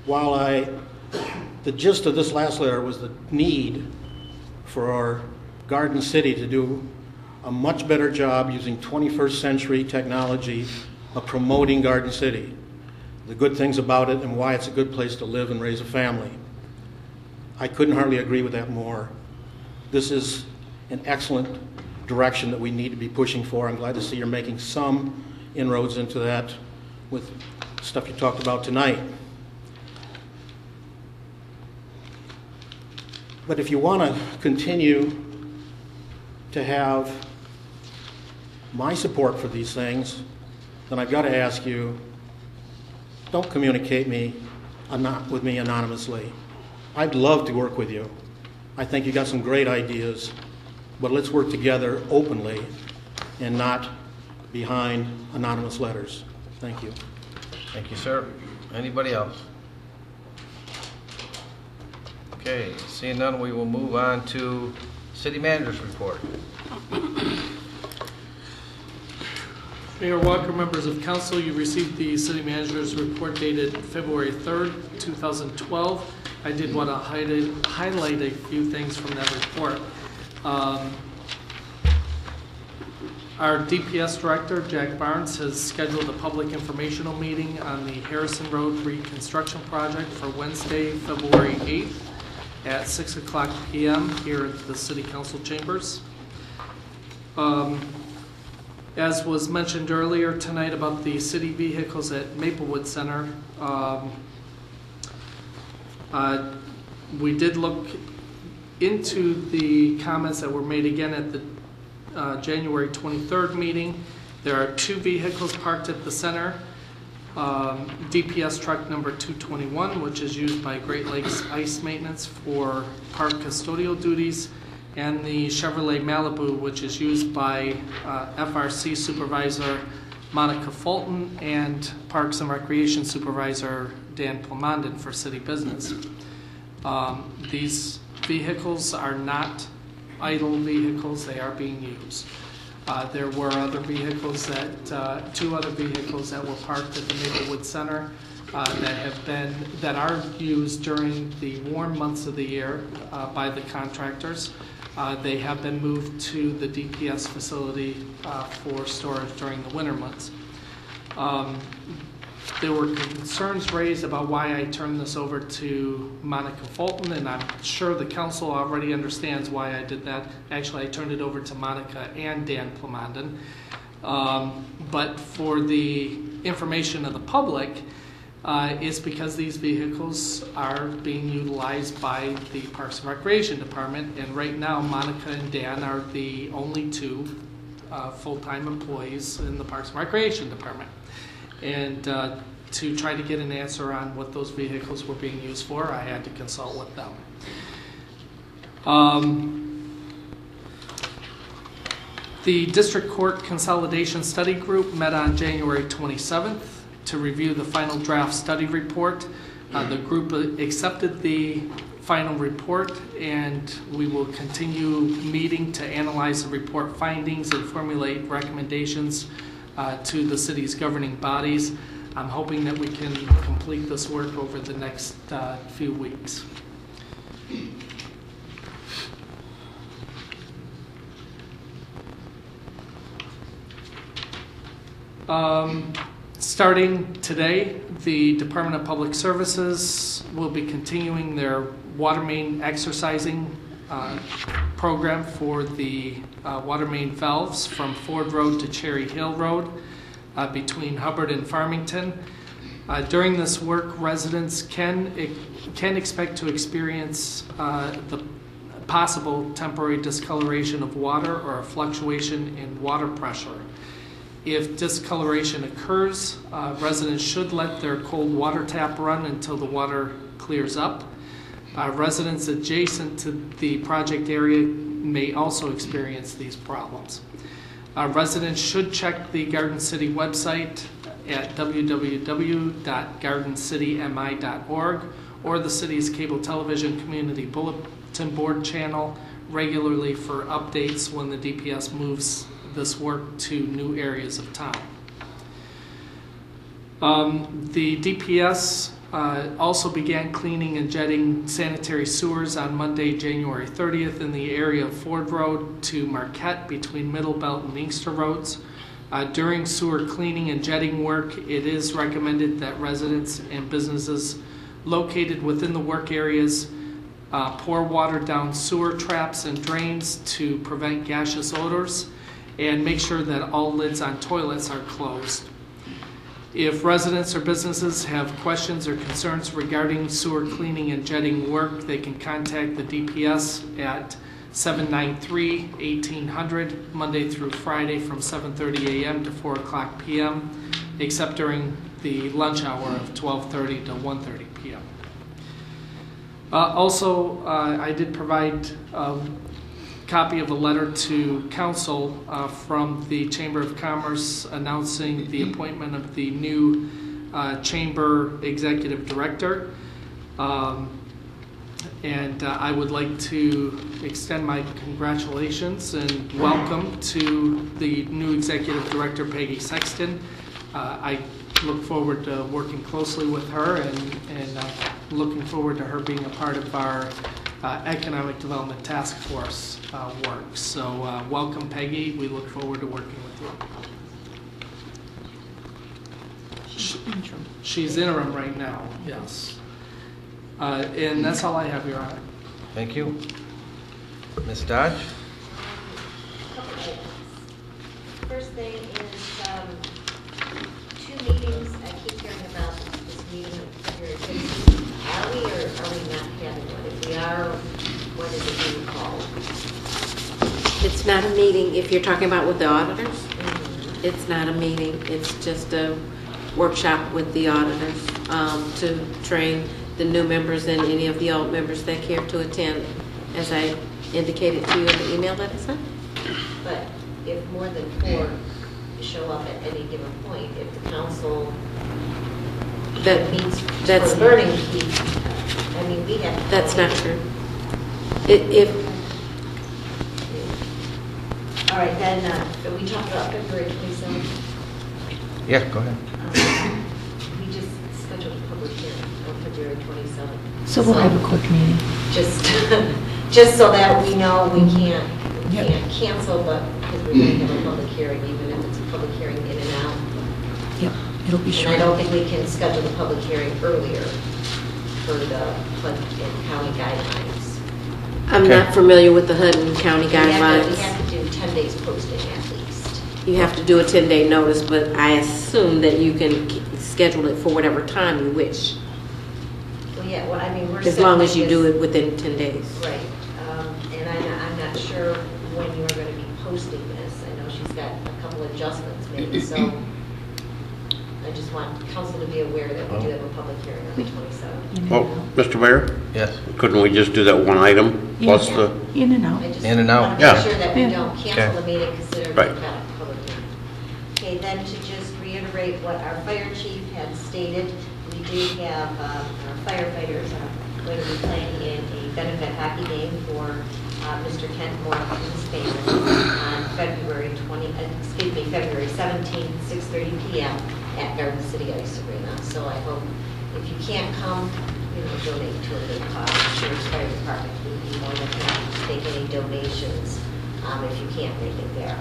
While the gist of this last letter was the need for our Garden City to do a much better job using 21st century technology of promoting Garden City, the good things about it and why it's a good place to live and raise a family. I couldn't hardly agree with that more. This is an excellent direction that we need to be pushing for. I'm glad to see you're making some inroads into that with stuff you talked about tonight. But if you want to continue to have my support for these things, then I've got to ask you, don't communicate with me anonymously. I'd love to work with you. I think you got some great ideas, but let's work together openly and not behind anonymous letters. Thank you. Thank you, sir. Anybody else? Okay, seeing none, we will move on to City Manager's report. Mayor Walker, members of council, you received the City Manager's report dated February 3rd, 2012. I did want to highlight a few things from that report. Our DPS director, Jack Barnes, has scheduled a public informational meeting on the Harrison Road reconstruction project for Wednesday, February 8th at 6 o'clock p.m. here at the City Council chambers. As was mentioned earlier tonight about the city vehicles at Maplewood Center, we did look into the comments that were made again at the January 23rd meeting. There are 2 vehicles parked at the center. DPS truck number 221, which is used by Great Lakes Ice Maintenance for park custodial duties, and the Chevrolet Malibu, which is used by FRC Supervisor Monica Fulton and Parks and Recreation Supervisor Dan Plamondon for city business. These vehicles are not idle vehicles, they are being used. There were other vehicles that, 2 other vehicles that were parked at the Maplewood Center that are used during the warm months of the year by the contractors. They have been moved to the DPS facility for storage during the winter months. There were concerns raised about why I turned this over to Monica Fulton, and I'm sure the council already understands why I did that. Actually, I turned it over to Monica and Dan Plamondon. But for the information of the public, it's because these vehicles are being utilized by the Parks and Recreation Department, and right now Monica and Dan are the only 2 full-time employees in the Parks and Recreation Department. And to try to get an answer on what those vehicles were being used for, I had to consult with them. The District Court Consolidation Study Group met on January 27th to review the final draft study report. The group accepted the final report, and we will continue meeting to analyze the report findings and formulate recommendations to the city's governing bodies. I'm hoping that we can complete this work over the next few weeks. Starting today, the Department of Public Services will be continuing their water main exercising program for the water main valves from Ford Road to Cherry Hill Road between Hubbard and Farmington. During this work, residents can expect to experience the possible temporary discoloration of water or a fluctuation in water pressure. If discoloration occurs, residents should let their cold water tap run until the water clears up. Residents adjacent to the project area may also experience these problems. Residents should check the Garden City website at www.gardencitymi.org or the city's cable television community bulletin board channel regularly for updates when the DPS moves this work to new areas of town. The DPS also began cleaning and jetting sanitary sewers on Monday, January 30th in the area of Ford Road to Marquette between Middle Belt and Inkster Roads. During sewer cleaning and jetting work, it is recommended that residents and businesses located within the work areas pour water down sewer traps and drains to prevent gaseous odors, and make sure that all lids on toilets are closed. If residents or businesses have questions or concerns regarding sewer cleaning and jetting work, they can contact the DPS at 793-1800 Monday through Friday from 7:30 a.m. to 4 o'clock p.m., except during the lunch hour of 12:30 to 1:30 p.m. Also, I did provide copy of a letter to council from the Chamber of Commerce announcing the appointment of the new Chamber Executive Director. And I would like to extend my congratulations and welcome to the new Executive Director, Peggy Sexton. I look forward to working closely with her and looking forward to her being a part of our Economic Development Task Force work. So welcome, Peggy. We look forward to working with you. She's interim right now, yes. And that's all I have, Your Honor. Thank you. Ms. Dodge? First thing is 2 meetings. I keep hearing about this meeting of February 15th. Are we or are we not having one? If we are, what is it being called? It's not a meeting, if you're talking about with the auditors, it's not a meeting, it's just a workshop with the auditors to train the new members and any of the old members that care to attend, as I indicated to you in the email that I sent. But if more than 4 show up at any given point, if the council That meets that's for learning, I mean, we have. That's not true. If All right, then, we talked about February 27th. Yeah, go ahead. We just scheduled a public hearing on February 27th. So we'll have a quick meeting. Just so that we know we can't cancel, but because we're going to have a public hearing, even if it's a public hearing in and out. Yep, it'll be short. And I don't think we can schedule the public hearing earlier for the HUD and county guidelines. I'm not familiar with the HUD and county We guidelines. have to do 10 days posting at least. You have to do a 10-day notice, but I assume that you can schedule it for whatever time you wish, Well, yeah, well, I mean, we're. as long as you do it within 10 days. Right, and I'm not sure when you're going to be posting this. I know she's got a couple adjustments maybe, so I just want council to be aware that we do have a public hearing on the 27th. Well, Mr. Mayor? Yes. Couldn't we just do that one item plus the? In and out. I just In and out. want to Yeah. make sure that we Yeah. don't cancel the meeting considering Right. we've got a public hearing. Okay, then to just reiterate what our fire chief had stated, we do have our firefighters are going to be playing in a benefit hockey game for Mr. Kent Moore and his family on February 17th, 6:30 p.m. at Garden City Ice Arena. So I hope if you can't come, donate to a good cause. I'm sure the fire department would be more than happy to take any donations if you can't make it there.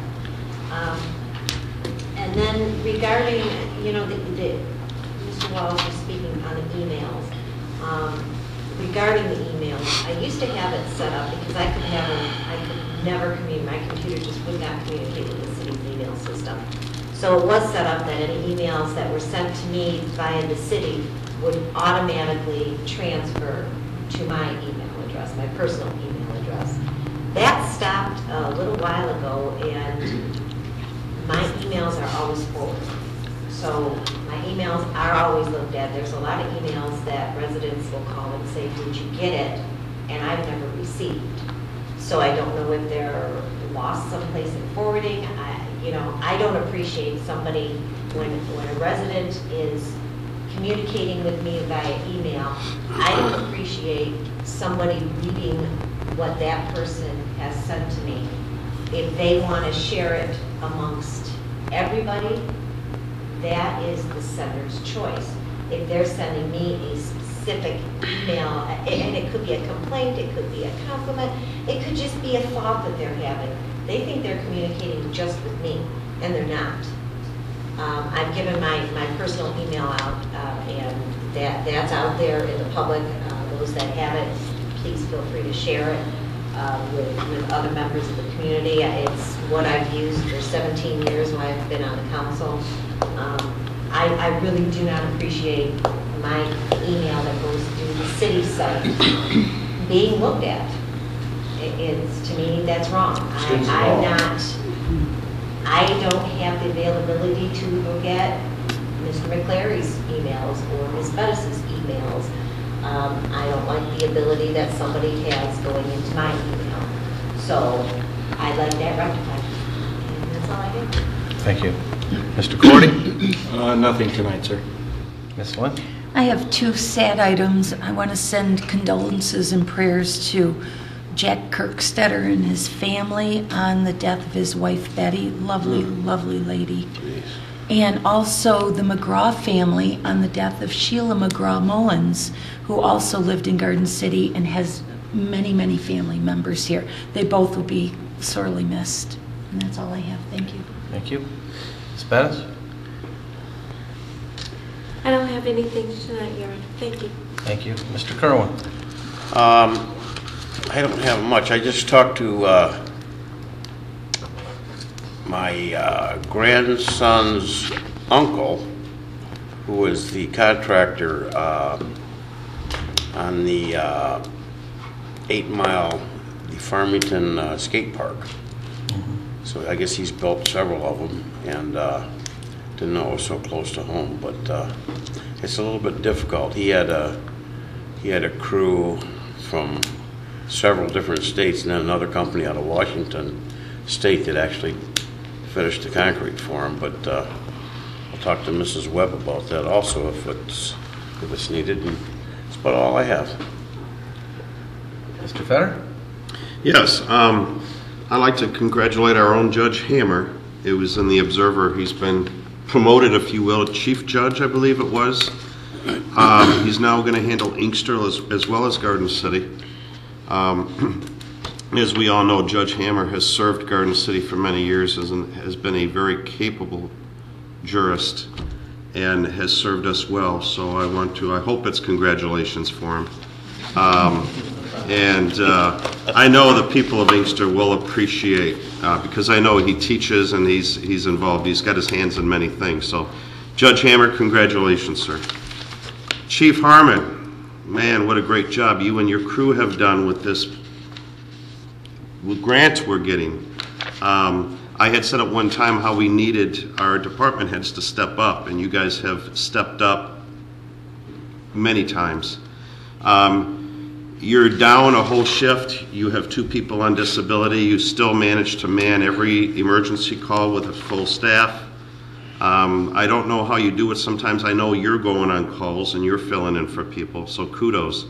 And then regarding, Mr. Wallace was speaking on the emails. Regarding the emails, I used to have it set up because I could never communicate. My computer just would not communicate with the city's email system. So it was set up that any emails that were sent to me via the city would automatically transfer to my email address, my personal email address. That stopped a little while ago, and my emails are always full. So my emails are always looked at. There's a lot of emails that residents will call and say, did you get it? And I've never received. So I don't know if they're lost someplace in forwarding. I don't appreciate somebody, when a resident is communicating with me via email, I don't appreciate somebody reading what that person has sent to me. If they want to share it amongst everybody, that is the sender's choice. If they're sending me a specific email, and it could be a complaint, it could be a compliment, it could just be a thought that they're having. They think they're communicating just with me, and they're not. I've given my personal email out, and that's out there in the public. Those that have it, please feel free to share it with other members of the community. It's what I've used for 17 years while I've been on the council. I really do not appreciate my email that goes through the city site being looked at. To me, that's wrong. I don't have the availability to look at Mr. McClary's emails or Ms. Bettis's emails. I don't like the ability that somebody has going into my email. So I'd like that rectified. And that's all I have. Thank you. Mr. Cordy? Nothing tonight, sir. Ms. Lynn? I have 2 sad items. I want to send condolences and prayers to Jack Kirkstetter and his family on the death of his wife Betty. Lovely, lovely lady. And also the McGraw family on the death of Sheila McGraw Mullins, who also lived in Garden City and has many, many family members here. They both will be sorely missed. And that's all I have. Thank you. Thank you. Ms. Bettis? I don't have anything tonight, Your Honor. Thank you. Thank you. Mr. Kerwin? I don't have much. I just talked to my grandson's uncle, who was the contractor on the 8 Mile, the Farmington skate park. So I guess he's built several of them, and Didn't know it was so close to home, but it's a little bit difficult. He had a crew from several different states, and then another company out of Washington State that actually finished the concrete for him. But I'll talk to Mrs. Webb about that also if it's needed. And that's about all I have. Mr. Fetter? Yes, I'd like to congratulate our own Judge Hammer. It was in the Observer. He's been promoted, if you will, Chief Judge, I believe it was. He's now going to handle Inkster as well as Garden City. As we all know, Judge Hammer has served Garden City for many years and has been a very capable jurist and has served us well. So I hope it's congratulations for him. I know the people of Inkster will appreciate, because I know he teaches and he's involved. He's got his hands in many things. So, Judge Hammer, congratulations, sir. Chief Harmon, man, what a great job you and your crew have done with this grant we're getting. I had said at one time how we needed our department heads to step up, and you guys have stepped up many times. You're down a whole shift. You have 2 people on disability. You still manage to man every emergency call with a full staff. I don't know how you do it. Sometimes I know you're going on calls and you're filling in for people, so kudos.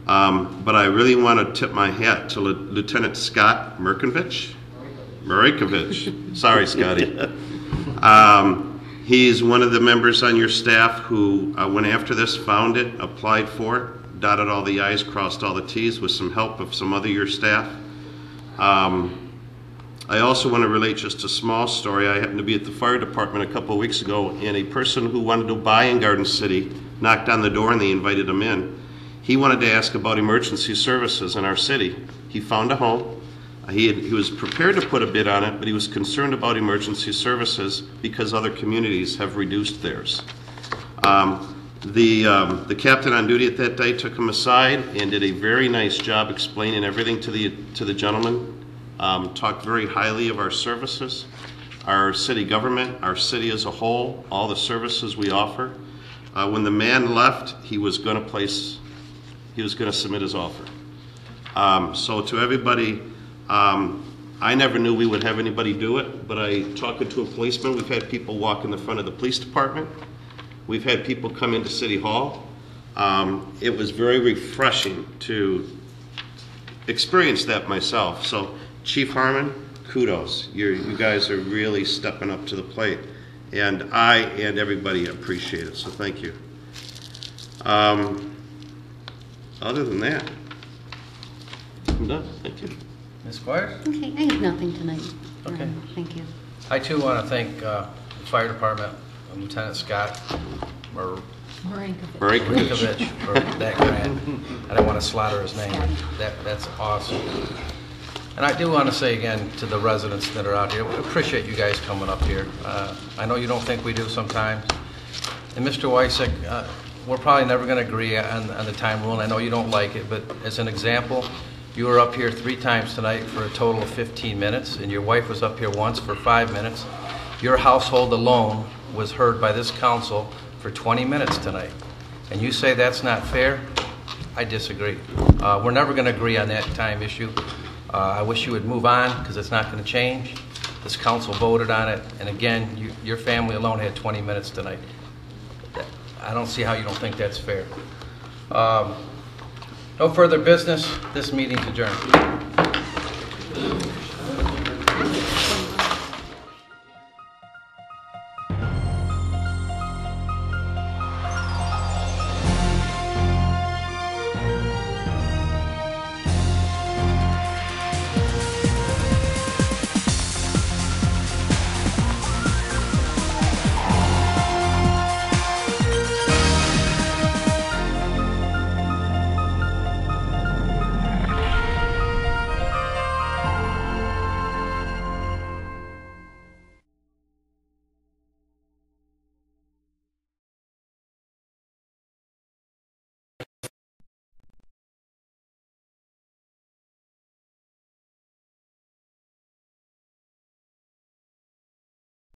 But I really want to tip my hat to Lieutenant Scott Merkovich. Sorry, Scotty. He's one of the members on your staff who, when after this, found it, applied for it, dotted all the I's, crossed all the T's with some help of some other your staff. I also want to relate just a small story. I happened to be at the fire department a couple of weeks ago, and a person who wanted to buy in Garden City knocked on the door and they invited him in. He wanted to ask about emergency services in our city. He found a home. He was prepared to put a bid on it, but he was concerned about emergency services because other communities have reduced theirs. The captain on duty at that day took him aside and did a very nice job explaining everything to the gentleman. Talked very highly of our services, our city government, our city as a whole, all the services we offer. When the man left, he was going to submit his offer. So to everybody, I never knew we would have anybody do it, but talking to a policeman, we've had people walk in the front of the police department. We've had people come into City Hall. It was very refreshing to experience that myself. So Chief Harmon, kudos. You guys are really stepping up to the plate. And I and everybody appreciate it, so thank you. Other than that, I'm done. Thank you. Ms. Squires? Okay, I have nothing tonight. Okay. Thank you. I too want to thank the fire department, Lieutenant Scott Marinkovich for that grant. I don't want to slaughter his name. That's awesome. And I do want to say again to the residents that are out here, we appreciate you guys coming up here. I know you don't think we do sometimes. And Mr. Wysick, we're probably never going to agree on the time rule, and I know you don't like it, but as an example, you were up here 3 times tonight for a total of 15 minutes, and your wife was up here once for 5 minutes. Your household alone was heard by this council for 20 minutes tonight. And you say that's not fair? I disagree. We're never going to agree on that time issue. I wish you would move on because it's not going to change. This council voted on it, and again, your family alone had 20 minutes tonight. I don't see how you don't think that's fair. No further business. This meeting's adjourned.